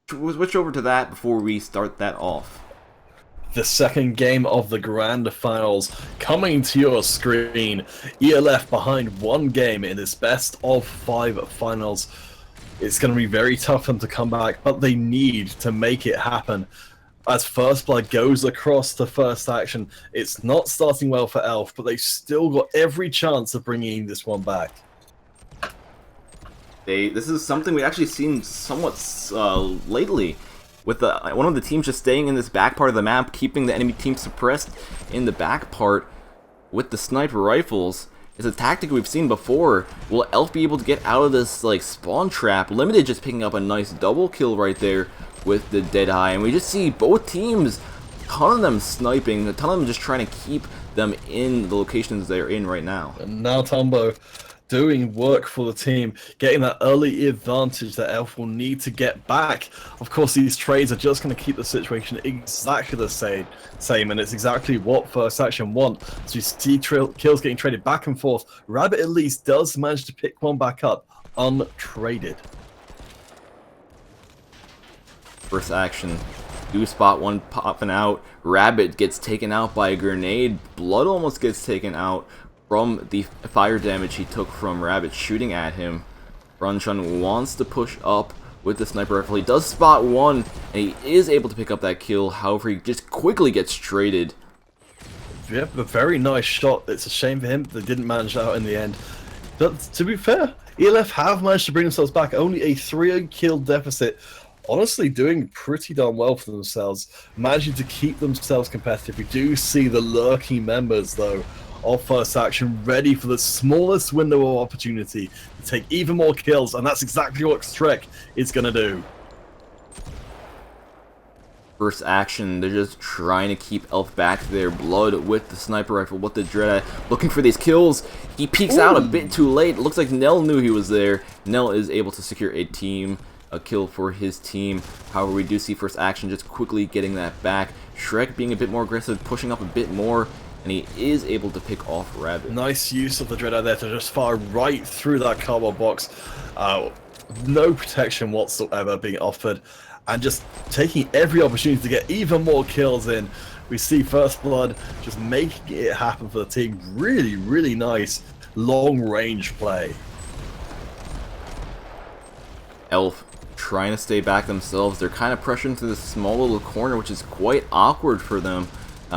switch over to that before we start that off. The second game of the Grand Finals coming to your screen. ELF behind 1 game in this best of 5 finals. It's going to be very tough for them to come back, but they need to make it happen. As First Blood goes across the first action, it's not starting well for Elf, but they've still got every chance of bringing this one back. This is something we've actually seen somewhat lately, with one of the teams just staying in this back part of the map, keeping the enemy team suppressed in the back part with the sniper rifles. It's a tactic we've seen before. Will Elf be able to get out of this spawn trap? Limited just picking up a nice double kill right there with the Deadeye, and we just see both teams, a ton of them sniping, a ton of them just trying to keep them in the locations they're in right now. And now Tombo doing work for the team, getting that early advantage that Elf will need to get back. Of course, these trades are just going to keep the situation exactly the same, and it's exactly what First Action want. So you see kills getting traded back and forth. Rabbit at least does manage to pick one back up, untraded. First Action do spot one popping out. Rabbit gets taken out by a grenade. Blood almost gets taken out from the fire damage he took from Rabbit shooting at him. Runchun wants to push up with the sniper rifle. He does spot one, and he is able to pick up that kill. However, he just quickly gets traded. Yep, a very nice shot. It's a shame for him they didn't manage out in the end. But to be fair, ELF have managed to bring themselves back. Only a 3-kill deficit. Honestly, doing pretty darn well for themselves. Managing to keep themselves competitive. We do see the lurking members, though, of First Action ready for the smallest window of opportunity to take even more kills, and that's exactly what Shrek is going to do. First Action, they're just trying to keep Elf back to their blood with the sniper rifle, with the Dread, looking for these kills. He peeks out a bit too late. It looks like Nell knew he was there. Nell is able to secure a kill for his team. However, we do see First Action just quickly getting that back. Shrek being a bit more aggressive, pushing up a bit more, and he is able to pick off Rabbit. Nice use of the Dread there to just fire right through that cardboard box. No protection whatsoever being offered, and just taking every opportunity to get even more kills in. We see First Blood just making it happen for the team. Really, really nice long-range play. Elf trying to stay back themselves. They're kind of pressured into this small little corner, which is quite awkward for them.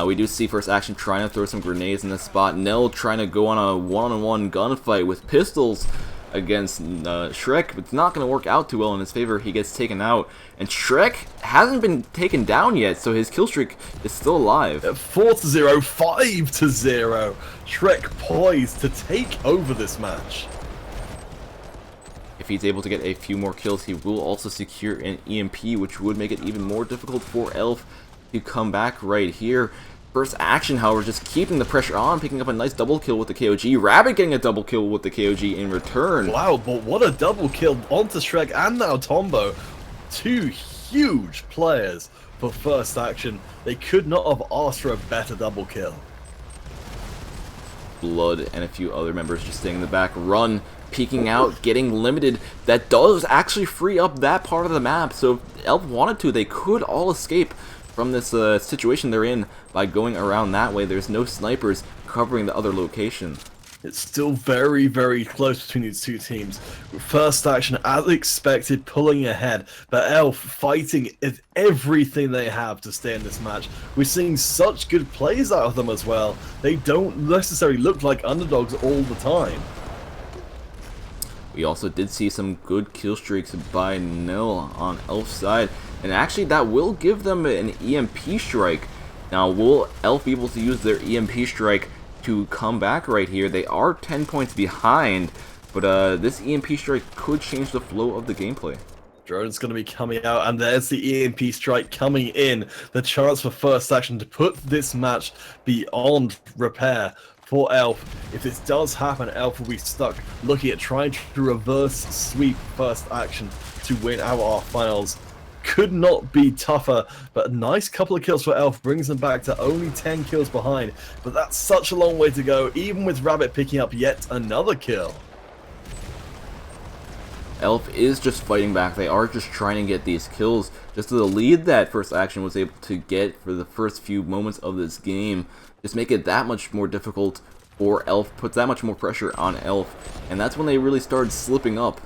We do see First Action trying to throw some grenades in this spot. Nell trying to go on a one-on-one gunfight with pistols against Shrek. It's not going to work out too well in his favor. He gets taken out, and Shrek hasn't been taken down yet, so his kill streak is still alive. 4-0, 5-0. Shrek poised to take over this match. If he's able to get a few more kills, he will also secure an EMP, which would make it even more difficult for Elf to come back right here. First Action, however, just keeping the pressure on, picking up a nice double kill with the KOG. Rabbit getting a double kill with the KOG in return. Wow, but what a double kill onto Shrek and now Tombo. Two huge players for First Action. They could not have asked for a better double kill. Blood and a few other members just staying in the back. Run, peeking out, getting limited. That does actually free up that part of the map, so if Elf wanted to, they could all escape from this situation they're in by going around that way. There's no snipers covering the other location. It's still very, very close between these two teams. First Action, as expected, pulling ahead, but Elf fighting with everything they have to stay in this match. We're seeing such good plays out of them as well. They don't necessarily look like underdogs all the time. We also did see some good kill streaks by Nil on Elf's side, and actually that will give them an EMP strike. Now, will Elf be able to use their EMP strike to come back right here? They are 10 points behind, but this EMP strike could change the flow of the gameplay. Drone's going to be coming out, and there's the EMP strike coming in. The chance for First Action to put this match beyond repair for Elf. If this does happen, Elf will be stuck looking at trying to reverse sweep First Action to win out our finals. Could not be tougher, but a nice couple of kills for Elf brings them back to only 10 kills behind. But that's such a long way to go, even with Rabbit picking up yet another kill. Elf is just fighting back. They are just trying to get these kills. Just the lead that First Action was able to get for the first few moments of this game just make it that much more difficult for Elf, puts that much more pressure on Elf, and that's when they really started slipping up.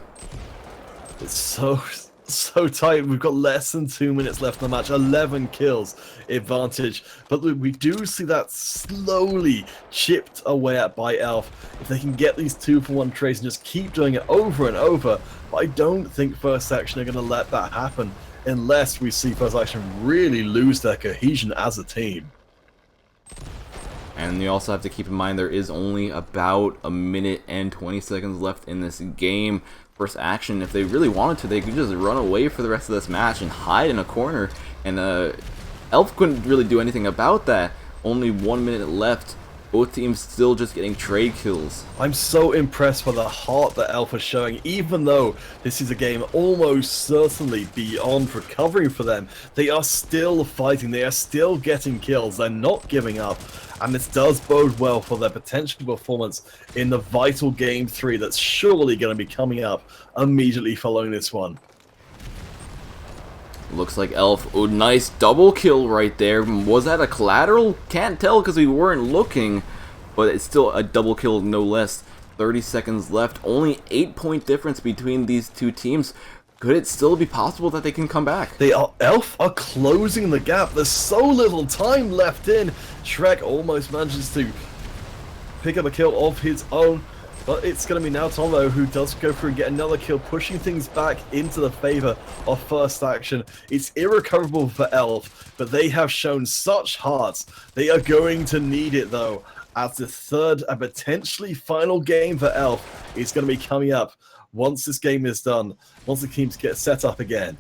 It's so tight. We've got less than 2 minutes left in the match. 11 kills advantage, but we do see that slowly chipped away at by Elf. If they can get these 2-for-1 trades and just keep doing it over and over, but I don't think First Action are going to let that happen unless we see First Action really lose their cohesion as a team. And you also have to keep in mind there is only about a minute and 20 seconds left in this game. First Action, if they really wanted to, they could just run away for the rest of this match and hide in a corner, and Elf couldn't really do anything about that. Only 1 minute left Both teams still just getting trade kills. I'm so impressed by the heart that Elf is showing, even though this is a game almost certainly beyond recovery for them. They are still fighting, they are still getting kills, they're not giving up, and this does bode well for their potential performance in the vital Game 3 that's surely going to be coming up immediately following this one. Looks like Elf, oh, nice double kill right there. Was that a collateral? Can't tell because we weren't looking, but it's still a double kill no less. 30 seconds left, only 8-point difference between these two teams. Could it still be possible that they can come back? Elf are closing the gap. There's so little time left in. Shrek almost manages to pick up a kill of his own. But it's going to be now Tombo who does go through and get another kill, pushing things back into the favor of First Action. It's irrecoverable for Elf, but they have shown such heart. They are going to need it, though, as the third and potentially final game for Elf is going to be coming up once this game is done, once the teams get set up again.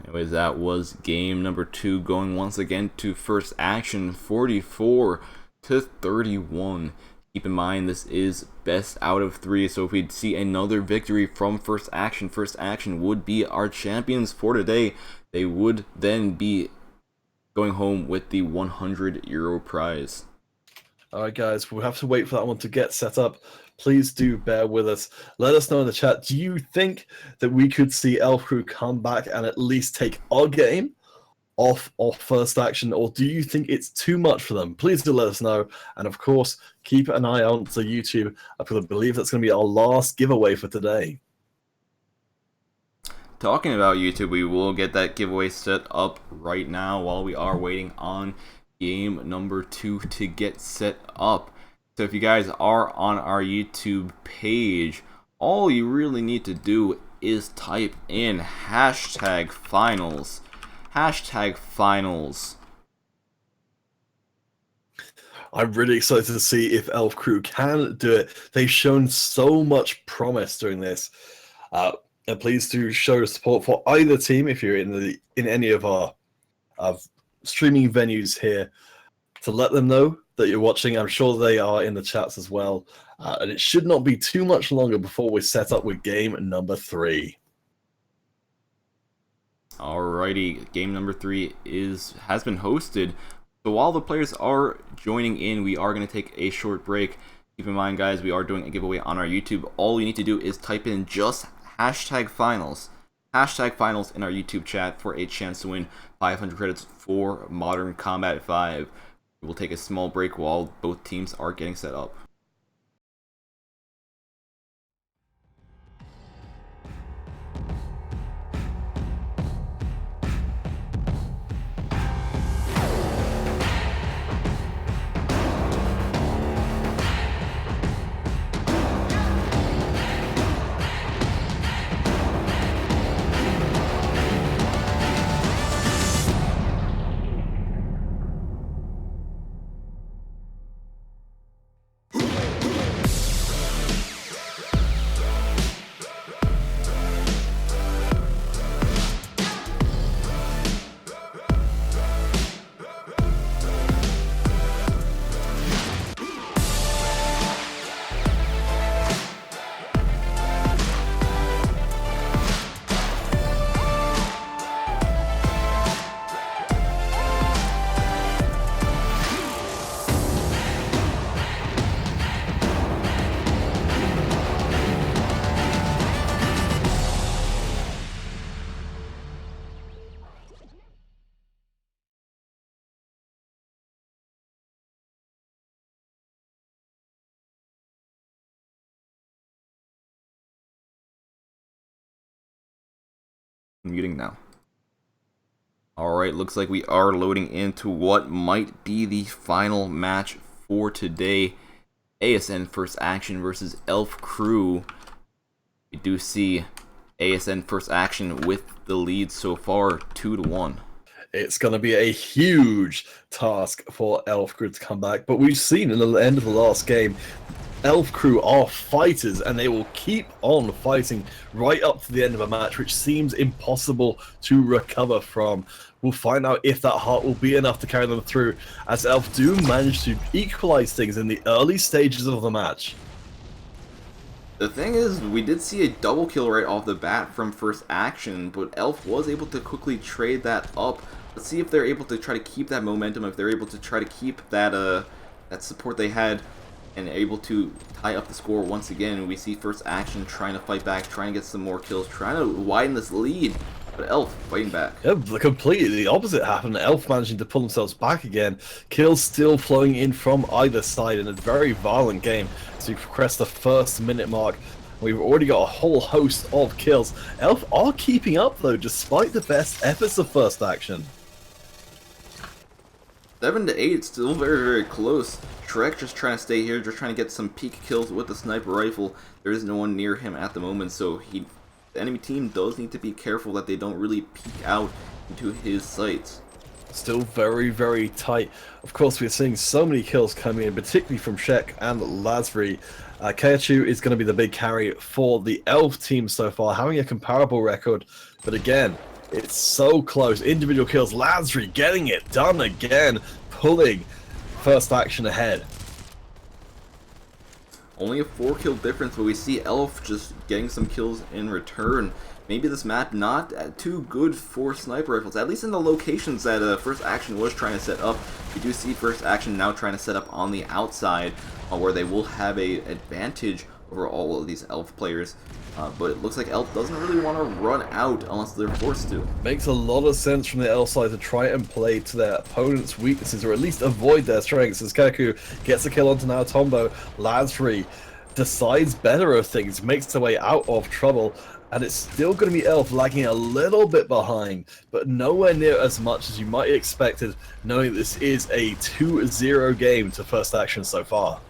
Anyways, that was game number 2, going once again to First Action, 44-31. Keep in mind, this is best out of 3, so if we'd see another victory from First Action would be our champions for today. They would then be going home with the €100 prize. Alright guys, we'll have to wait for that one to get set up. Please do bear with us. Let us know in the chat, do you think that we could see Elf Crew come back and at least take our game off First Action, or do you think it's too much for them? Please do let us know, and of course keep an eye out to YouTube, because I believe that's going to be our last giveaway for today. Talking about YouTube, we will get that giveaway set up right now while we are waiting on game number 2 to get set up. So if you guys are on our YouTube page, all you really need to do is type in #finals. #finals. I'm really excited to see if Elf Crew can do it. They've shown so much promise during this. And please do show support for either team if you're in any of our streaming venues here, to let them know that you're watching. I'm sure they are in the chats as well. And it should not be too much longer before we're set up with game number 3. Alrighty, game number 3 has been hosted. So while the players are joining in, we are going to take a short break. Keep in mind, guys, we are doing a giveaway on our YouTube. All you need to do is type in just #finals. #finals in our YouTube chat for a chance to win 500 credits for Modern Combat 5. We'll take a small break while both teams are getting set up. Muting now. Alright, looks like we are loading into what might be the final match for today. ASN First Action versus Elf Crew. We do see ASN First Action with the lead so far, 2-1. It's going to be a huge task for Elf Crew to come back, but we've seen in the end of the last game, Elf crew are fighters, and they will keep on fighting right up to the end of a match, which seems impossible to recover from. We'll find out if that heart will be enough to carry them through, as Elf do manage to equalize things in the early stages of the match. The thing is, we did see a double kill right off the bat from first action, but Elf was able to quickly trade that up. Let's see if they're able to try to keep that momentum, if they're able to try to keep that that support they had, and able to tie up the score once again. We see first action trying to fight back, trying to get some more kills, trying to widen this lead. But Elf fighting back. Yeah, completely the opposite happened. Elf managing to pull themselves back again. Kills still flowing in from either side in a very violent game. So we've crossed the first minute mark. We've already got a whole host of kills. Elf are keeping up though, despite the best efforts of first action. 7 to 8, still very, very close. Shrek just trying to stay here, just trying to get some peak kills with the sniper rifle. There is no one near him at the moment, so the enemy team does need to be careful that they don't really peek out into his sights. Still very, very tight. Of course, we're seeing so many kills coming in, particularly from Shek and Lazri. Kayachu is going to be the big carry for the Elf team so far, having a comparable record. But again, it's so close. Individual kills. Lazri getting it done again, pulling first action ahead. Only a 4-kill difference, but we see Elf just getting some kills in return. Maybe this map not too good for sniper rifles, at least in the locations that First Action was trying to set up. We do see First Action now trying to set up on the outside, where they will have a advantage over all of these Elf players. But it looks like Elf doesn't really want to run out unless they're forced to. Makes a lot of sense from the Elf side to try and play to their opponent's weaknesses, or at least avoid their strengths. As Kaku gets a kill onto now Tombo, Lazri decides better of things, makes their way out of trouble, and it's still going to be Elf lagging a little bit behind, but nowhere near as much as you might have expected, knowing this is a 2-0 game to First Action so far.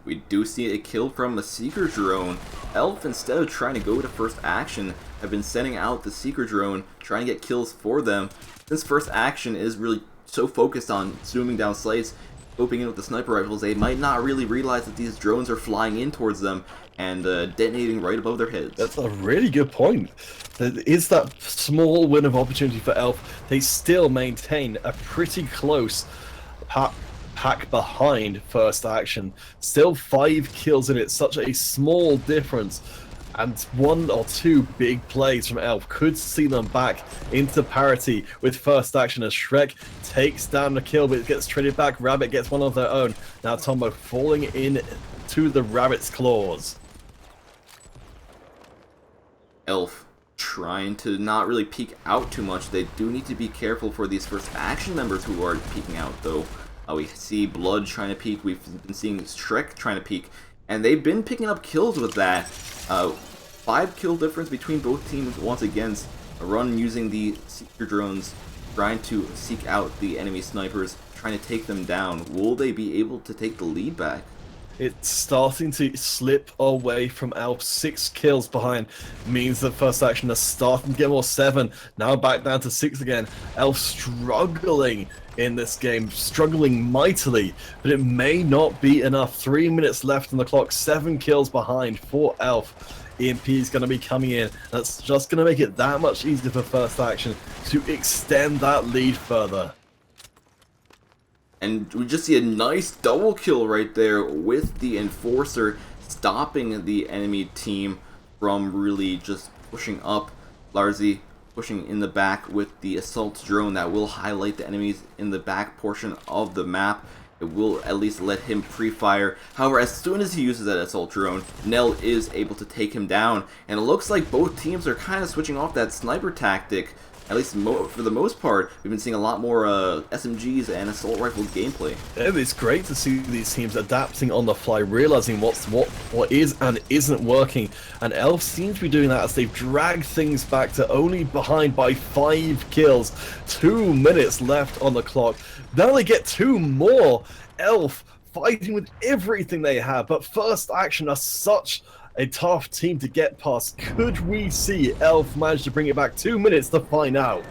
We do see a kill from a Seeker Drone. Elf, instead of trying to go to First Action, have been sending out the Seeker Drone, trying to get kills for them. Since First Action is really so focused on zooming down sights, scoping in with the sniper rifles, they might not really realize that these drones are flying in towards them and detonating right above their heads. That's a really good point. There is that small win of opportunity for Elf. They still maintain a pretty close pack behind First Action. Still 5 kills in it, such a small difference. And 1 or 2 big plays from Elf could see them back into parity with First Action as Shrek takes down the kill, but it gets traded back. Rabbit gets one of their own. Now Tombo falling in to the Rabbit's claws. Elf trying to not really peek out too much. They do need to be careful for these First Action members who are peeking out, though. We see Blood trying to peek. We've been seeing Shrek trying to peek, and they've been picking up kills with that. 5 kill difference between both teams once again. A run using the Seeker drones, trying to seek out the enemy snipers, trying to take them down. Will they be able to take the lead back? It's starting to slip away from Elf. 6 kills behind means that First Action is starting to get more. 7, now back down to 6 again. Elf struggling in this game, struggling mightily, but it may not be enough. 3 minutes left on the clock, 7 kills behind for Elf. EMP is going to be coming in. That's just going to make it that much easier for First Action to extend that lead further. And we just see a nice double kill right there with the Enforcer, stopping the enemy team from really just pushing up. Larzi pushing in the back with the assault drone that will highlight the enemies in the back portion of the map. It will at least let him pre-fire. However, as soon as he uses that assault drone, Nell is able to take him down. And it looks like both teams are kind of switching off that sniper tactic. At least for the most part, we've been seeing a lot more SMGs and assault rifle gameplay. It's great to see these teams adapting on the fly, realizing what is and isn't working. And Elf seems to be doing that as they've dragged things back to only behind by 5 kills. 2 minutes left on the clock. Now they get 2 more. Elf fighting with everything they have, but First Action are such a tough team to get past. Could we see Elf manage to bring it back? 2 minutes to find out.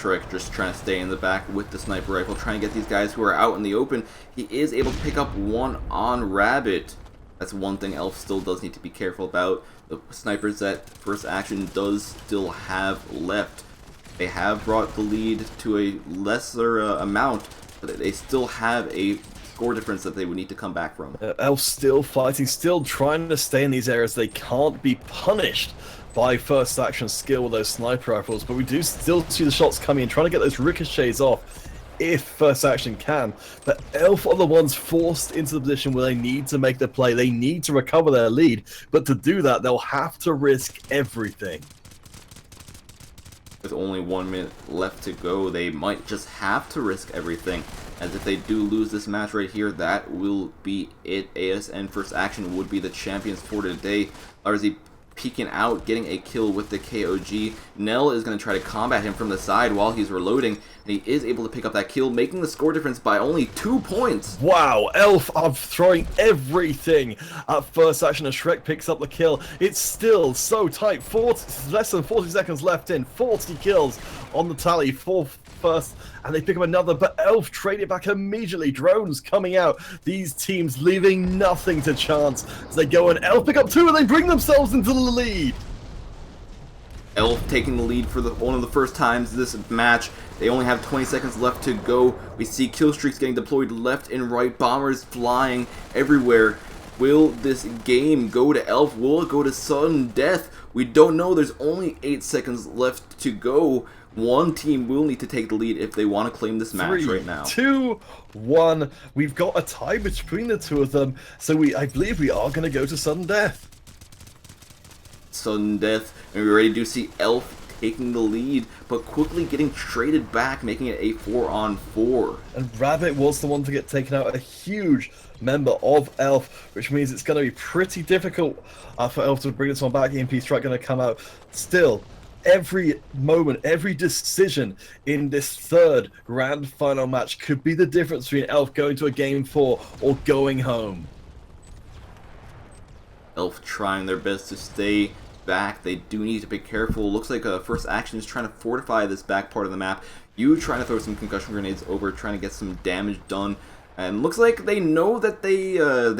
Shrek just trying to stay in the back with the sniper rifle, trying to get these guys who are out in the open. He is able to pick up one on Rabbit. That's one thing Elf still does need to be careful about. The snipers that First Action does still have left. They have brought the lead to a lesser amount, but they still have a score difference that they would need to come back from. Elf still fighting, still trying to stay in these areas. They can't be punished by First Action skill with those sniper rifles, but we do still see the shots coming in, trying to get those ricochets off if First Action can. But Elf are the ones forced into the position where they need to make the play. They need to recover their lead, but to do that, they'll have to risk everything. With only 1 minute left to go, they might just have to risk everything. As if they do lose this match right here, that will be it. ASN First Action would be the champions for today. Larzy peeking out, getting a kill with the KOG. Nell is going to try to combat him from the side while he's reloading, and he is able to pick up that kill, making the score difference by only 2 points. Wow, Elf are throwing everything at First Action as Shrek picks up the kill. It's still so tight. Less than 40 seconds left in. 40 kills on the tally for First, and they pick up another, but Elf trade it back immediately. Drones coming out. These teams leaving nothing to chance as they go and Elf pick up 2 and they bring themselves into the lead. Elf taking the lead for one of the first times this match. They only have 20 seconds left to go. We see kill streaks getting deployed left and right. Bombers flying everywhere. Will this game go to Elf? Will it go to sudden death? We don't know. There's only 8 seconds left to go. One team will need to take the lead if they want to claim this match right now. 3, 2, 1. We've got a tie between the two of them, so I believe we are going to go to sudden death. Sudden death, and we already do see Elf taking the lead, but quickly getting traded back, making it a 4-on-4. And Rabbit was the one to get taken out, a huge member of Elf, which means it's going to be pretty difficult for Elf to bring this one back. EMP Strike going to come out. Still, every moment, every decision in this third grand final match could be the difference between Elf going to a game 4 or going home. Elf trying their best to stay back. They do need to be careful. Looks like First Action is trying to fortify this back part of the map. You trying to throw some concussion grenades over, trying to get some damage done. And looks like they know that they're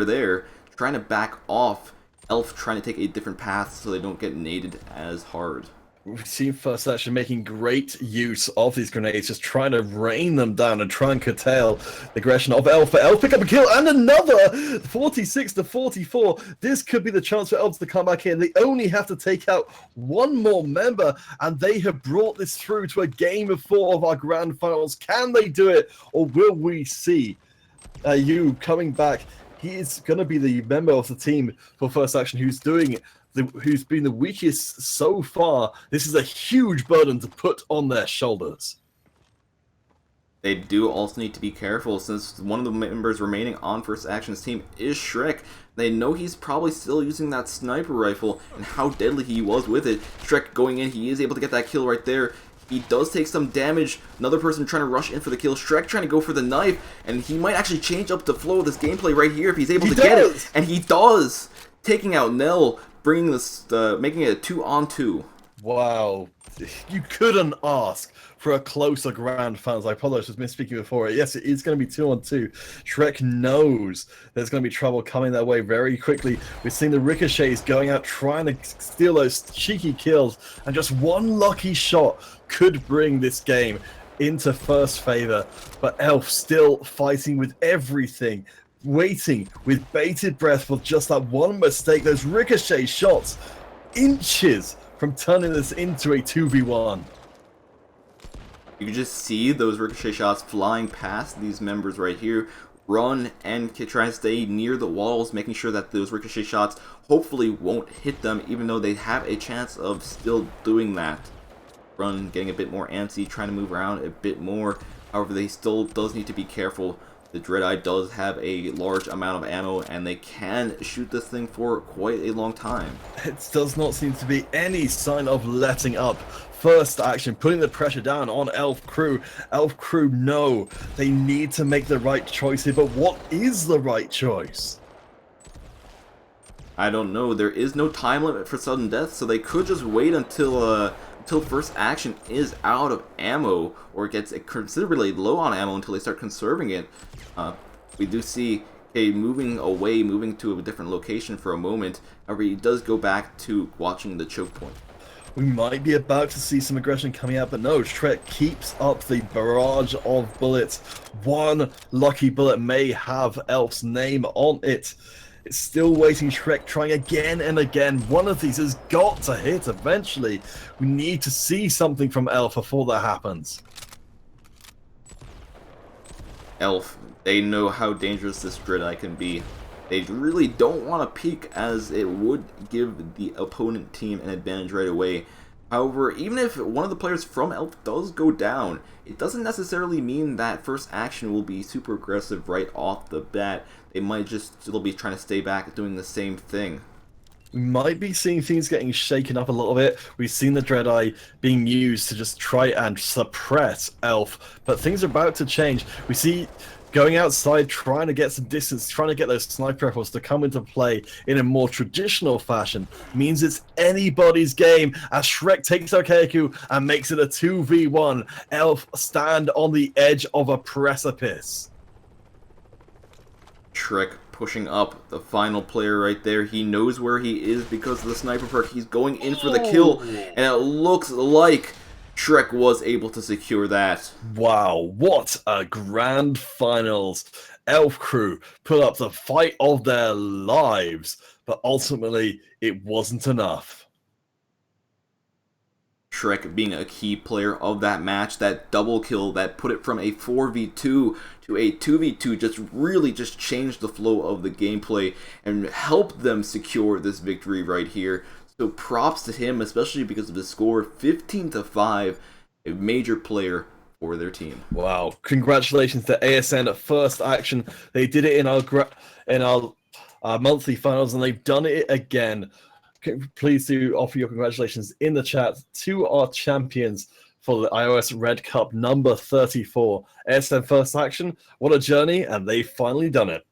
there, trying to back off. Elf trying to take a different path so they don't get naded as hard. We've seen First Action making great use of these grenades, just trying to rain them down and try and curtail the aggression of Elf. But Elf pick up a kill and another 46 to 44. This could be the chance for Elf to come back in. They only have to take out one more member, and they have brought this through to a game of 4 of our grand finals. Can they do it, or will we see you coming back? He is going to be the member of the team for First Action who's been the weakest so far. This is a huge burden to put on their shoulders. They do also need to be careful since one of the members remaining on First Action's team is Shrek. They know he's probably still using that sniper rifle and how deadly he was with it. Shrek going in, he is able to get that kill right there. He does take some damage. Another person trying to rush in for the kill. Shrek trying to go for the knife, and he might actually change up the flow of this gameplay right here if he's able to get it. And he does, taking out Nell, bringing this, making it a 2-on-2. Wow, you couldn't ask for a closer grand finals. I apologize for misspeaking before. Yes, it is going to be 2-on-2. Shrek knows there's going to be trouble coming their way very quickly. We've seen the ricochets going out trying to steal those cheeky kills, and just one lucky shot could bring this game into First favor. But Elf still fighting with everything, waiting with bated breath for just that one mistake. Those ricochet shots, inches from turning this into a 2v1. You can just see those ricochet shots flying past these members right here. Run and try to stay near the walls, making sure that those ricochet shots hopefully won't hit them, even though they have a chance of still doing that. Run, getting a bit more antsy, trying to move around a bit more. However, they still does need to be careful. The Dreadeye does have a large amount of ammo, and they can shoot this thing for quite a long time. It does not seem to be any sign of letting up. First Action putting the pressure down on Elf Crew. Elf Crew know they need to make the right choice here, but what is the right choice? I don't know. There is no time limit for sudden death, so they could just wait until until first action is out of ammo, or gets considerably low on ammo until they start conserving it. We do see Kay moving away, moving to a different location for a moment. However, he does go back to watching the choke point. We might be about to see some aggression coming out, but no, Shrek keeps up the barrage of bullets. One lucky bullet may have Elf's name on it. It's still waiting. Shrek trying again and again. One of these has got to hit eventually. We need to see something from Elf before that happens. Elf, they know how dangerous this Dread-Eye can be. They really don't want to peek, as it would give the opponent team an advantage right away. However, even if one of the players from Elf does go down, it doesn't necessarily mean that first action will be super aggressive right off the bat. They might just still be trying to stay back doing the same thing. We might be seeing things getting shaken up a little bit. We've seen the Dread-Eye being used to just try and suppress Elf, but things are about to change. We see going outside, trying to get some distance, trying to get those sniper rifles to come into play in a more traditional fashion, means it's anybody's game as Shrek takes out Keiku and makes it a 2v1. Elf stand on the edge of a precipice. Shrek pushing up the final player right there. He knows where he is because of the sniper perk. He's going in for the kill, and it looks like Shrek was able to secure that. Wow, what a grand finals. Elf crew put up the fight of their lives, but ultimately it wasn't enough. Shrek being a key player of that match, that double kill that put it from a 4v2 to a 2v2 just really just changed the flow of the gameplay and helped them secure this victory right here. So props to him, especially because of the score 15-5, a major player for their team. Wow! Congratulations to ASN at first action. They did it in our monthly finals, and they've done it again. Please do offer your congratulations in the chat to our champions for the iOS Red Cup number 34. ASN first action. What a journey, and they've finally done it.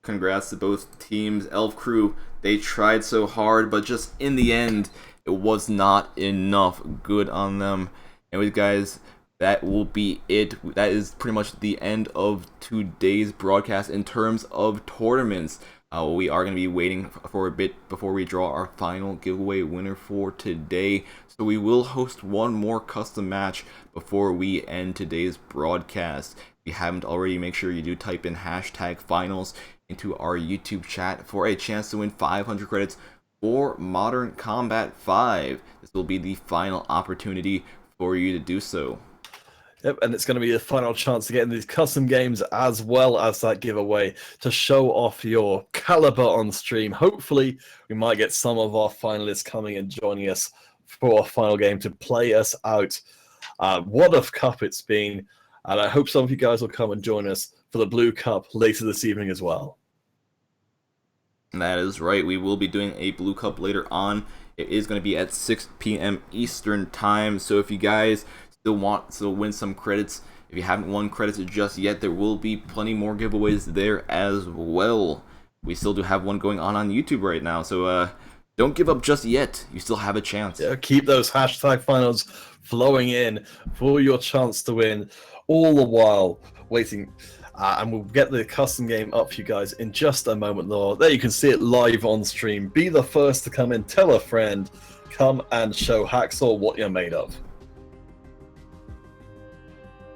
Congrats to both teams. Elf crew, they tried so hard, but just in the end, it was not enough. Good on them. Anyways, guys, that will be it. That is pretty much the end of today's broadcast in terms of tournaments. We are going to be waiting for a bit before we draw our final giveaway winner for today. So we will host one more custom match before we end today's broadcast. If you haven't already, make sure you do type in #finals into our YouTube chat for a chance to win 500 credits for Modern Combat 5. This will be the final opportunity for you to do so. Yep, and it's going to be the final chance to get in these custom games as well as that giveaway to show off your caliber on stream. Hopefully, we might get some of our finalists coming and joining us for our final game to play us out. What a cup it's been, and I hope some of you guys will come and join us for the Blue Cup later this evening as well. That is right. We will be doing a Blue Cup later on. It is going to be at 6 p.m. Eastern Time, so if you guys still want to win some credits, if you haven't won credits just yet, there will be plenty more giveaways there as well. We still do have one going on YouTube right now, so don't give up just yet. You still have a chance. Yeah, keep those finals flowing in for your chance to win, all the while waiting. And we'll get the custom game up for you guys in just a moment, though. There you can see it live on stream. Be the first to come in, tell a friend, come and show Hacksaw what you're made of.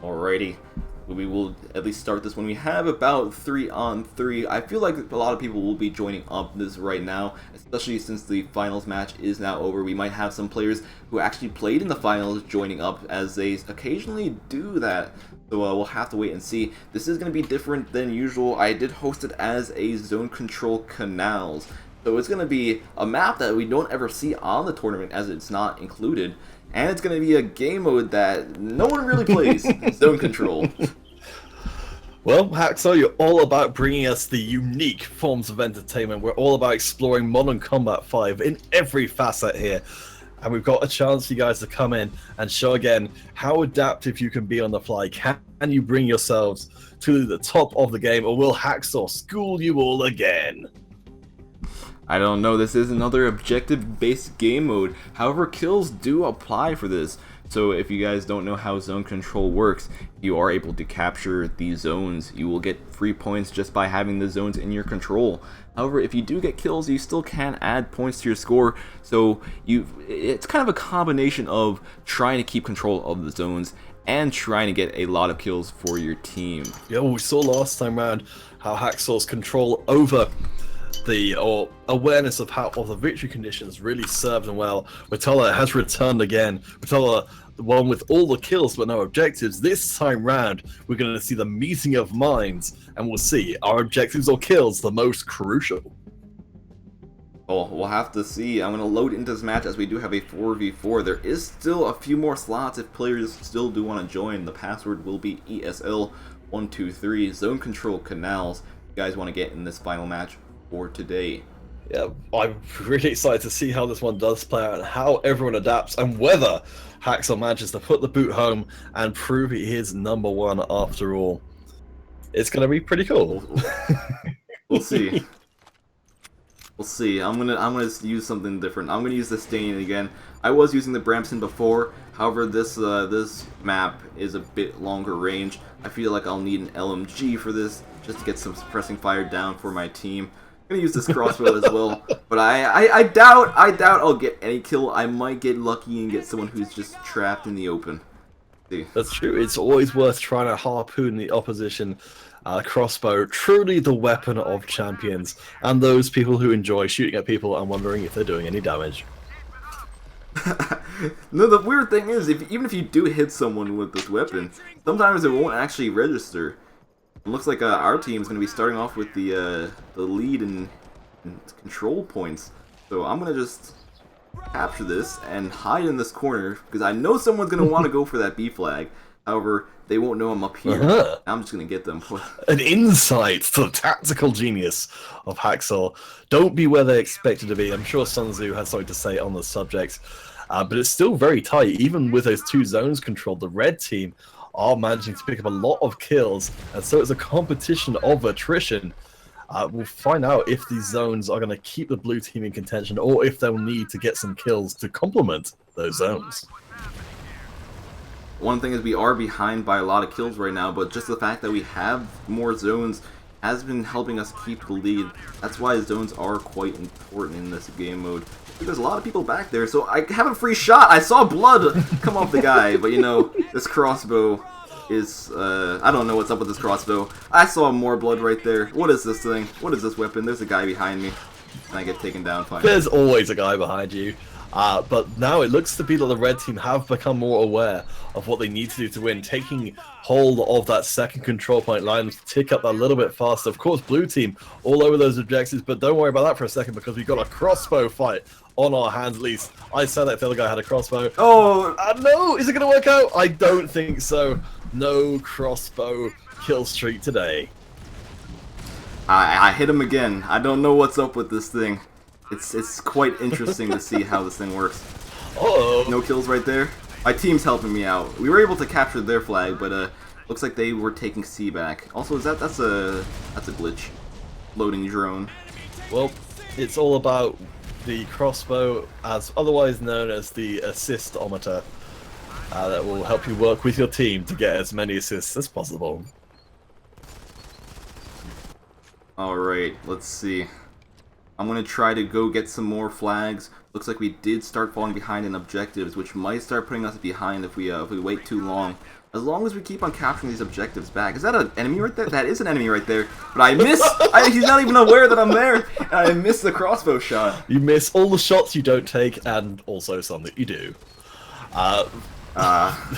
Alrighty, we will at least start this when we have about 3-on-3. I feel like a lot of people will be joining up this right now, especially since the finals match is now over. We might have some players who actually played in the finals joining up, as they occasionally do that. So we'll have to wait and see. This is going to be different than usual. I did host it as a Zone Control Canals. So it's going to be a map that we don't ever see on the tournament, as it's not included. And it's going to be a game mode that no one really plays, Zone Control. Well, Hacksaw, you're all about bringing us the unique forms of entertainment. We're all about exploring Modern Combat 5 in every facet here. And we've got a chance for you guys to come in and show again how adaptive you can be on the fly. Can you bring yourselves to the top of the game, or will Hacksaw school you all again? I don't know, this is another objective-based game mode. However, kills do apply for this. So if you guys don't know how zone control works, you are able to capture these zones. You will get free points just by having the zones in your control. However, if you do get kills, you still can add points to your score. So it's kind of a combination of trying to keep control of the zones and trying to get a lot of kills for your team. Yeah, we saw last time round how Hacksaw's control over the awareness of the victory conditions really served him well. Witala has returned again. Witala, the one with all the kills but no objectives. This time round, we're going to see the meeting of minds, and we'll see, are objectives or kills the most crucial? Well, we'll have to see. I'm going to load into this match as we do have a 4v4. There is still a few more slots if players still do want to join. The password will be ESL123. Zone Control Canals. You guys want to get in this final match for today. Yeah, I'm really excited to see how this one does play out and how everyone adapts and whether Hacksaw manages to put the boot home and prove he is #1 after all. It's going to be pretty cool. We'll see. We'll see. I'm gonna use something different. I'm gonna use the Stain again. I was using the Bramson before. However, this map is a bit longer range. I feel like I'll need an LMG for this just to get some suppressing fire down for my team. I'm gonna use this crossbow as well, but I doubt I'll get any kill. I might get lucky and get someone who's just trapped in the open. See. That's true. It's always worth trying to harpoon the opposition. Crossbow, truly the weapon of champions, and those people who enjoy shooting at people and wondering if they're doing any damage. No, the weird thing is, even if you do hit someone with this weapon, sometimes it won't actually register. It looks like our team is going to be starting off with the lead in control points. So I'm going to just capture this and hide in this corner, because I know someone's going to want to go for that B flag. However, they won't know I'm up here. I'm just going to get them. An insight to the tactical genius of Hacksaw. Don't be where they expect you to be. I'm sure Sun Tzu has something to say on the subject. But it's still very tight. Even with those two zones controlled, the red team are managing to pick up a lot of kills. And so it's a competition of attrition. We'll find out if these zones are going to keep the blue team in contention or if they'll need to get some kills to complement those zones. One thing is we are behind by a lot of kills right now, but just the fact that we have more zones has been helping us keep the lead. That's why zones are quite important in this game mode. There's a lot of people back there, so I have a free shot. I saw blood come off the guy, but you know, this crossbow is, I don't know what's up with this crossbow. I saw more blood right there. What is this thing? What is this weapon? There's a guy behind me, and I get taken down finally. There's always a guy behind you. But now it looks to be that the red team have become more aware of what they need to do to win, taking hold of that second control point line to tick up that little bit faster. Of course, blue team all over those objectives, but don't worry about that for a second because we've got a crossbow fight on our hands at least. I said that if the other guy had a crossbow. Oh, no! Is it going to work out? I don't think so. No crossbow kill streak today. I hit him again. I don't know what's up with this thing. It's quite interesting to see how this thing works. Uh-oh. No kills right there. My team's helping me out. We were able to capture their flag, but looks like they were taking C back. Also, that's a glitch. Loading drone. Well, it's all about the crossbow, as otherwise known as the assistometer, that will help you work with your team to get as many assists as possible. Alright, let's see. I'm going to try to go get some more flags. Looks like we did start falling behind in objectives, which might start putting us behind if we wait too long. As long as we keep on capturing these objectives back. Is that an enemy right there? That is an enemy right there. But I miss! He's not even aware that I'm there! And I missed the crossbow shot. You miss all the shots you don't take, and also some that you do.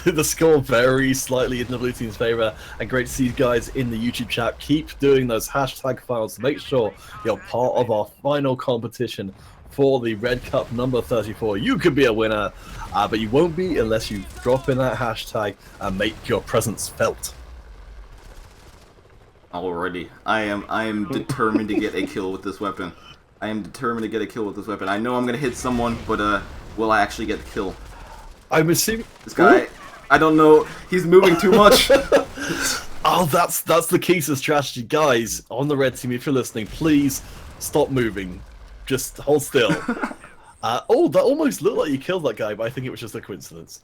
The score very slightly in the blue team's favor, and great to see you guys in the YouTube chat. Keep doing those hashtag files to make sure you're part of our final competition for the Red Cup number 34. You could be a winner, but you won't be unless you drop in that hashtag and make your presence felt. Alrighty, I am determined to get a kill with this weapon. I am determined to get a kill with this weapon. I know I'm gonna hit someone, but will I actually get the kill? I'm assuming this guy. I don't know. He's moving too much. Oh, that's the key to the strategy, guys. On the red team, if you're listening, please stop moving. Just hold still. Oh, that almost looked like you killed that guy, but I think it was just a coincidence.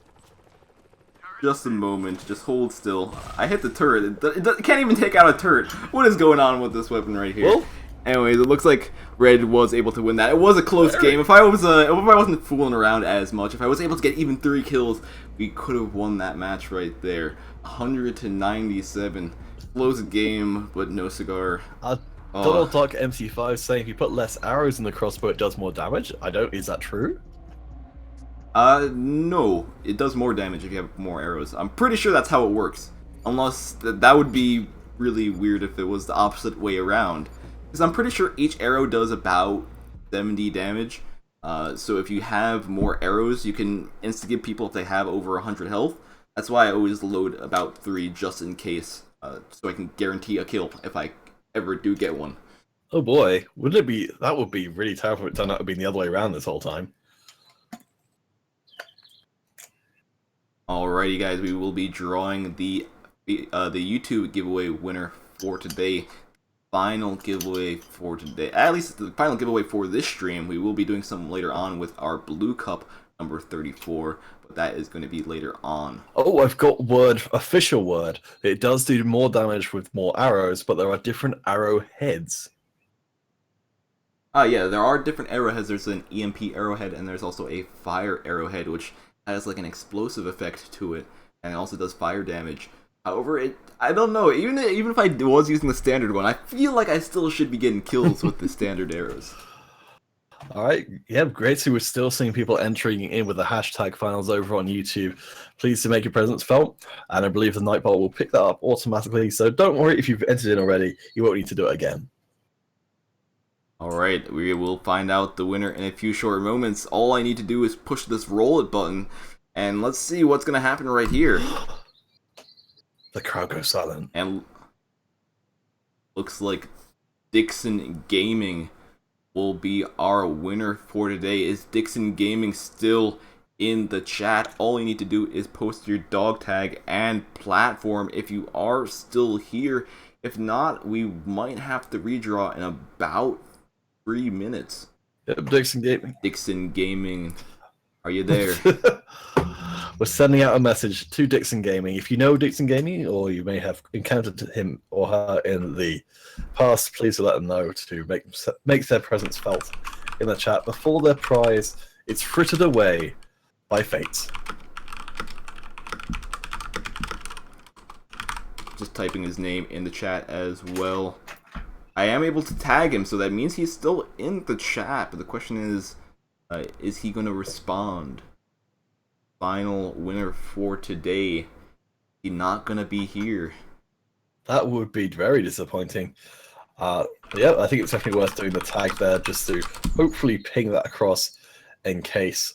Just a moment. Just hold still. I hit the turret. It can't even take out a turret. What is going on with this weapon right here? Well, anyways, it looks like Red was able to win that. It was a close game. If I wasn't fooling around as much, if I was able to get even 3 kills, we could have won that match right there. 100-97. Close game, but no cigar. Donald Duck MC5 saying if you put less arrows in the crossbow, it does more damage. Is that true? No. It does more damage if you have more arrows. I'm pretty sure that's how it works. Unless, that would be really weird if it was the opposite way around. Because I'm pretty sure each arrow does about 70 damage. So if you have more arrows, you can insta-give people if they have over 100 health. That's why I always load about 3 just in case. So I can guarantee a kill if I ever do get one. Oh boy, wouldn't it be? That would be really terrible if it turned out to be the other way around this whole time. Alrighty, guys, we will be drawing the YouTube giveaway winner for today. Final giveaway for today. At least the final giveaway for this stream. We will be doing some later on with our blue cup number 34, but that is going to be later on. Oh, I've got official word. It does do more damage with more arrows, but there are different arrow heads. Yeah, there are different arrowheads. There's an EMP arrowhead, and there's also a fire arrowhead, which has like an explosive effect to it, and it also does fire damage. However, I don't know, even if I was using the standard one, I feel like I still should be getting kills with the standard arrows. Alright, yeah, great. So we're still seeing people entering in with the hashtag finals over on YouTube. Please to make your presence felt, and I believe the Nightbot will pick that up automatically, so don't worry if you've entered in already, you won't need to do it again. Alright, we will find out the winner in a few short moments. All I need to do is push this roll it button, and let's see what's going to happen right here. The crowd goes silent. And looks like Dixon Gaming will be our winner for today. Is Dixon Gaming still in the chat? All you need to do is post your dog tag and platform if you are still here. If not, we might have to redraw in about 3 minutes. Yep, Dixon Gaming. Dixon Gaming, are you there? We're sending out a message to Dixon Gaming. If you know Dixon Gaming, or you may have encountered him or her in the past, please let them know to make their presence felt in the chat before their prize is frittered away by fate. Just typing his name in the chat as well. I am able to tag him, so that means he's still in the chat. But the question is he going to respond? Final winner for today. He's not going to be here. That would be very disappointing. Yeah, I think it's definitely worth doing the tag there just to hopefully ping that across in case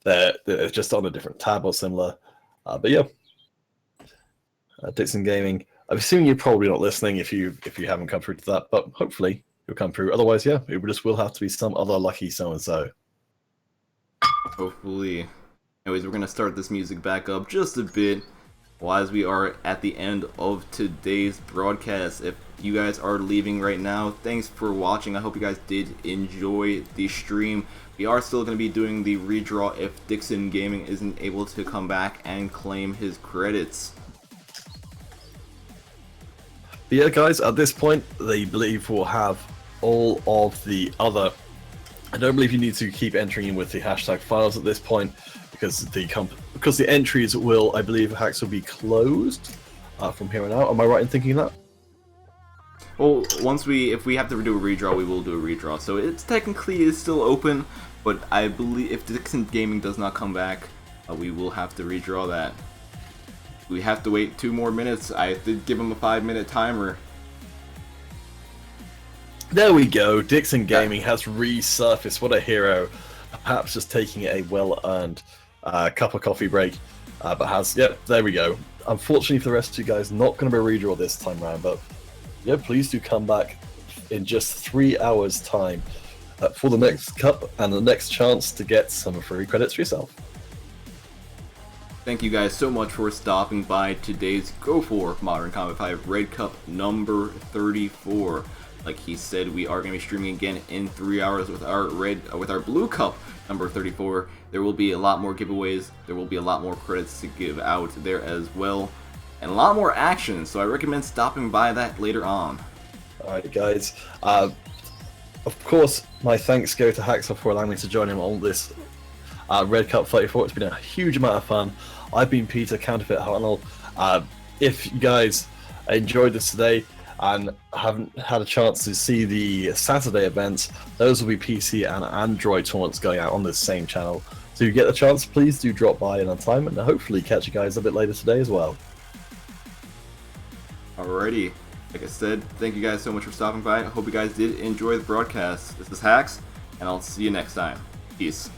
they're just on a different tab or similar. But yeah, Dixon Gaming. I'm assuming you're probably not listening if you haven't come through to that, but hopefully you'll come through. Otherwise, yeah, it just will have to be some other lucky so-and-so. Hopefully. Anyways, we're going to start this music back up just a bit while as we are at the end of today's broadcast. If you guys are leaving right now, thanks for watching. I hope you guys did enjoy the stream. We are still going to be doing the redraw if Dixon Gaming isn't able to come back and claim his credits. But yeah, guys, at this point, they believe we'll have all of the other... I don't believe you need to keep entering in with the hashtag finals at this point, because the entries will, I believe, hacks will be closed from here on out. Am I right in thinking that? Well, if we have to do a redraw, we will do a redraw. So it's technically still open, but I believe if Dixon Gaming does not come back, we will have to redraw that. We have to wait 2 more minutes. I did give him a 5-minute timer. There we go. Dixon Gaming has resurfaced. What a hero. Perhaps just taking a well-earned cup of coffee break. But has, yep, there we go. Unfortunately for the rest of you guys, not going to be a redraw this time around. But yeah, please do come back in just 3 hours' time for the next cup and the next chance to get some free credits for yourself. Thank you guys so much for stopping by today's Go4 Modern Combat 5 Red Cup number 34. Like he said, we are going to be streaming again in 3 hours with our Blue Cup number 34. There will be a lot more giveaways. There will be a lot more credits to give out there as well, and a lot more action. So I recommend stopping by that later on. Alright guys, of course my thanks go to Haxor for allowing me to join him on this Red Cup 34. It's been a huge amount of fun. I've been Peter, Counterfeit Hartnell. If you guys enjoyed this today and haven't had a chance to see the Saturday events, those will be PC and Android tournaments going out on this same channel. So if you get the chance, please do drop by in on time, and hopefully catch you guys a bit later today as well. Alrighty, like I said, thank you guys so much for stopping by. I hope you guys did enjoy the broadcast. This is Hax, and I'll see you next time. Peace.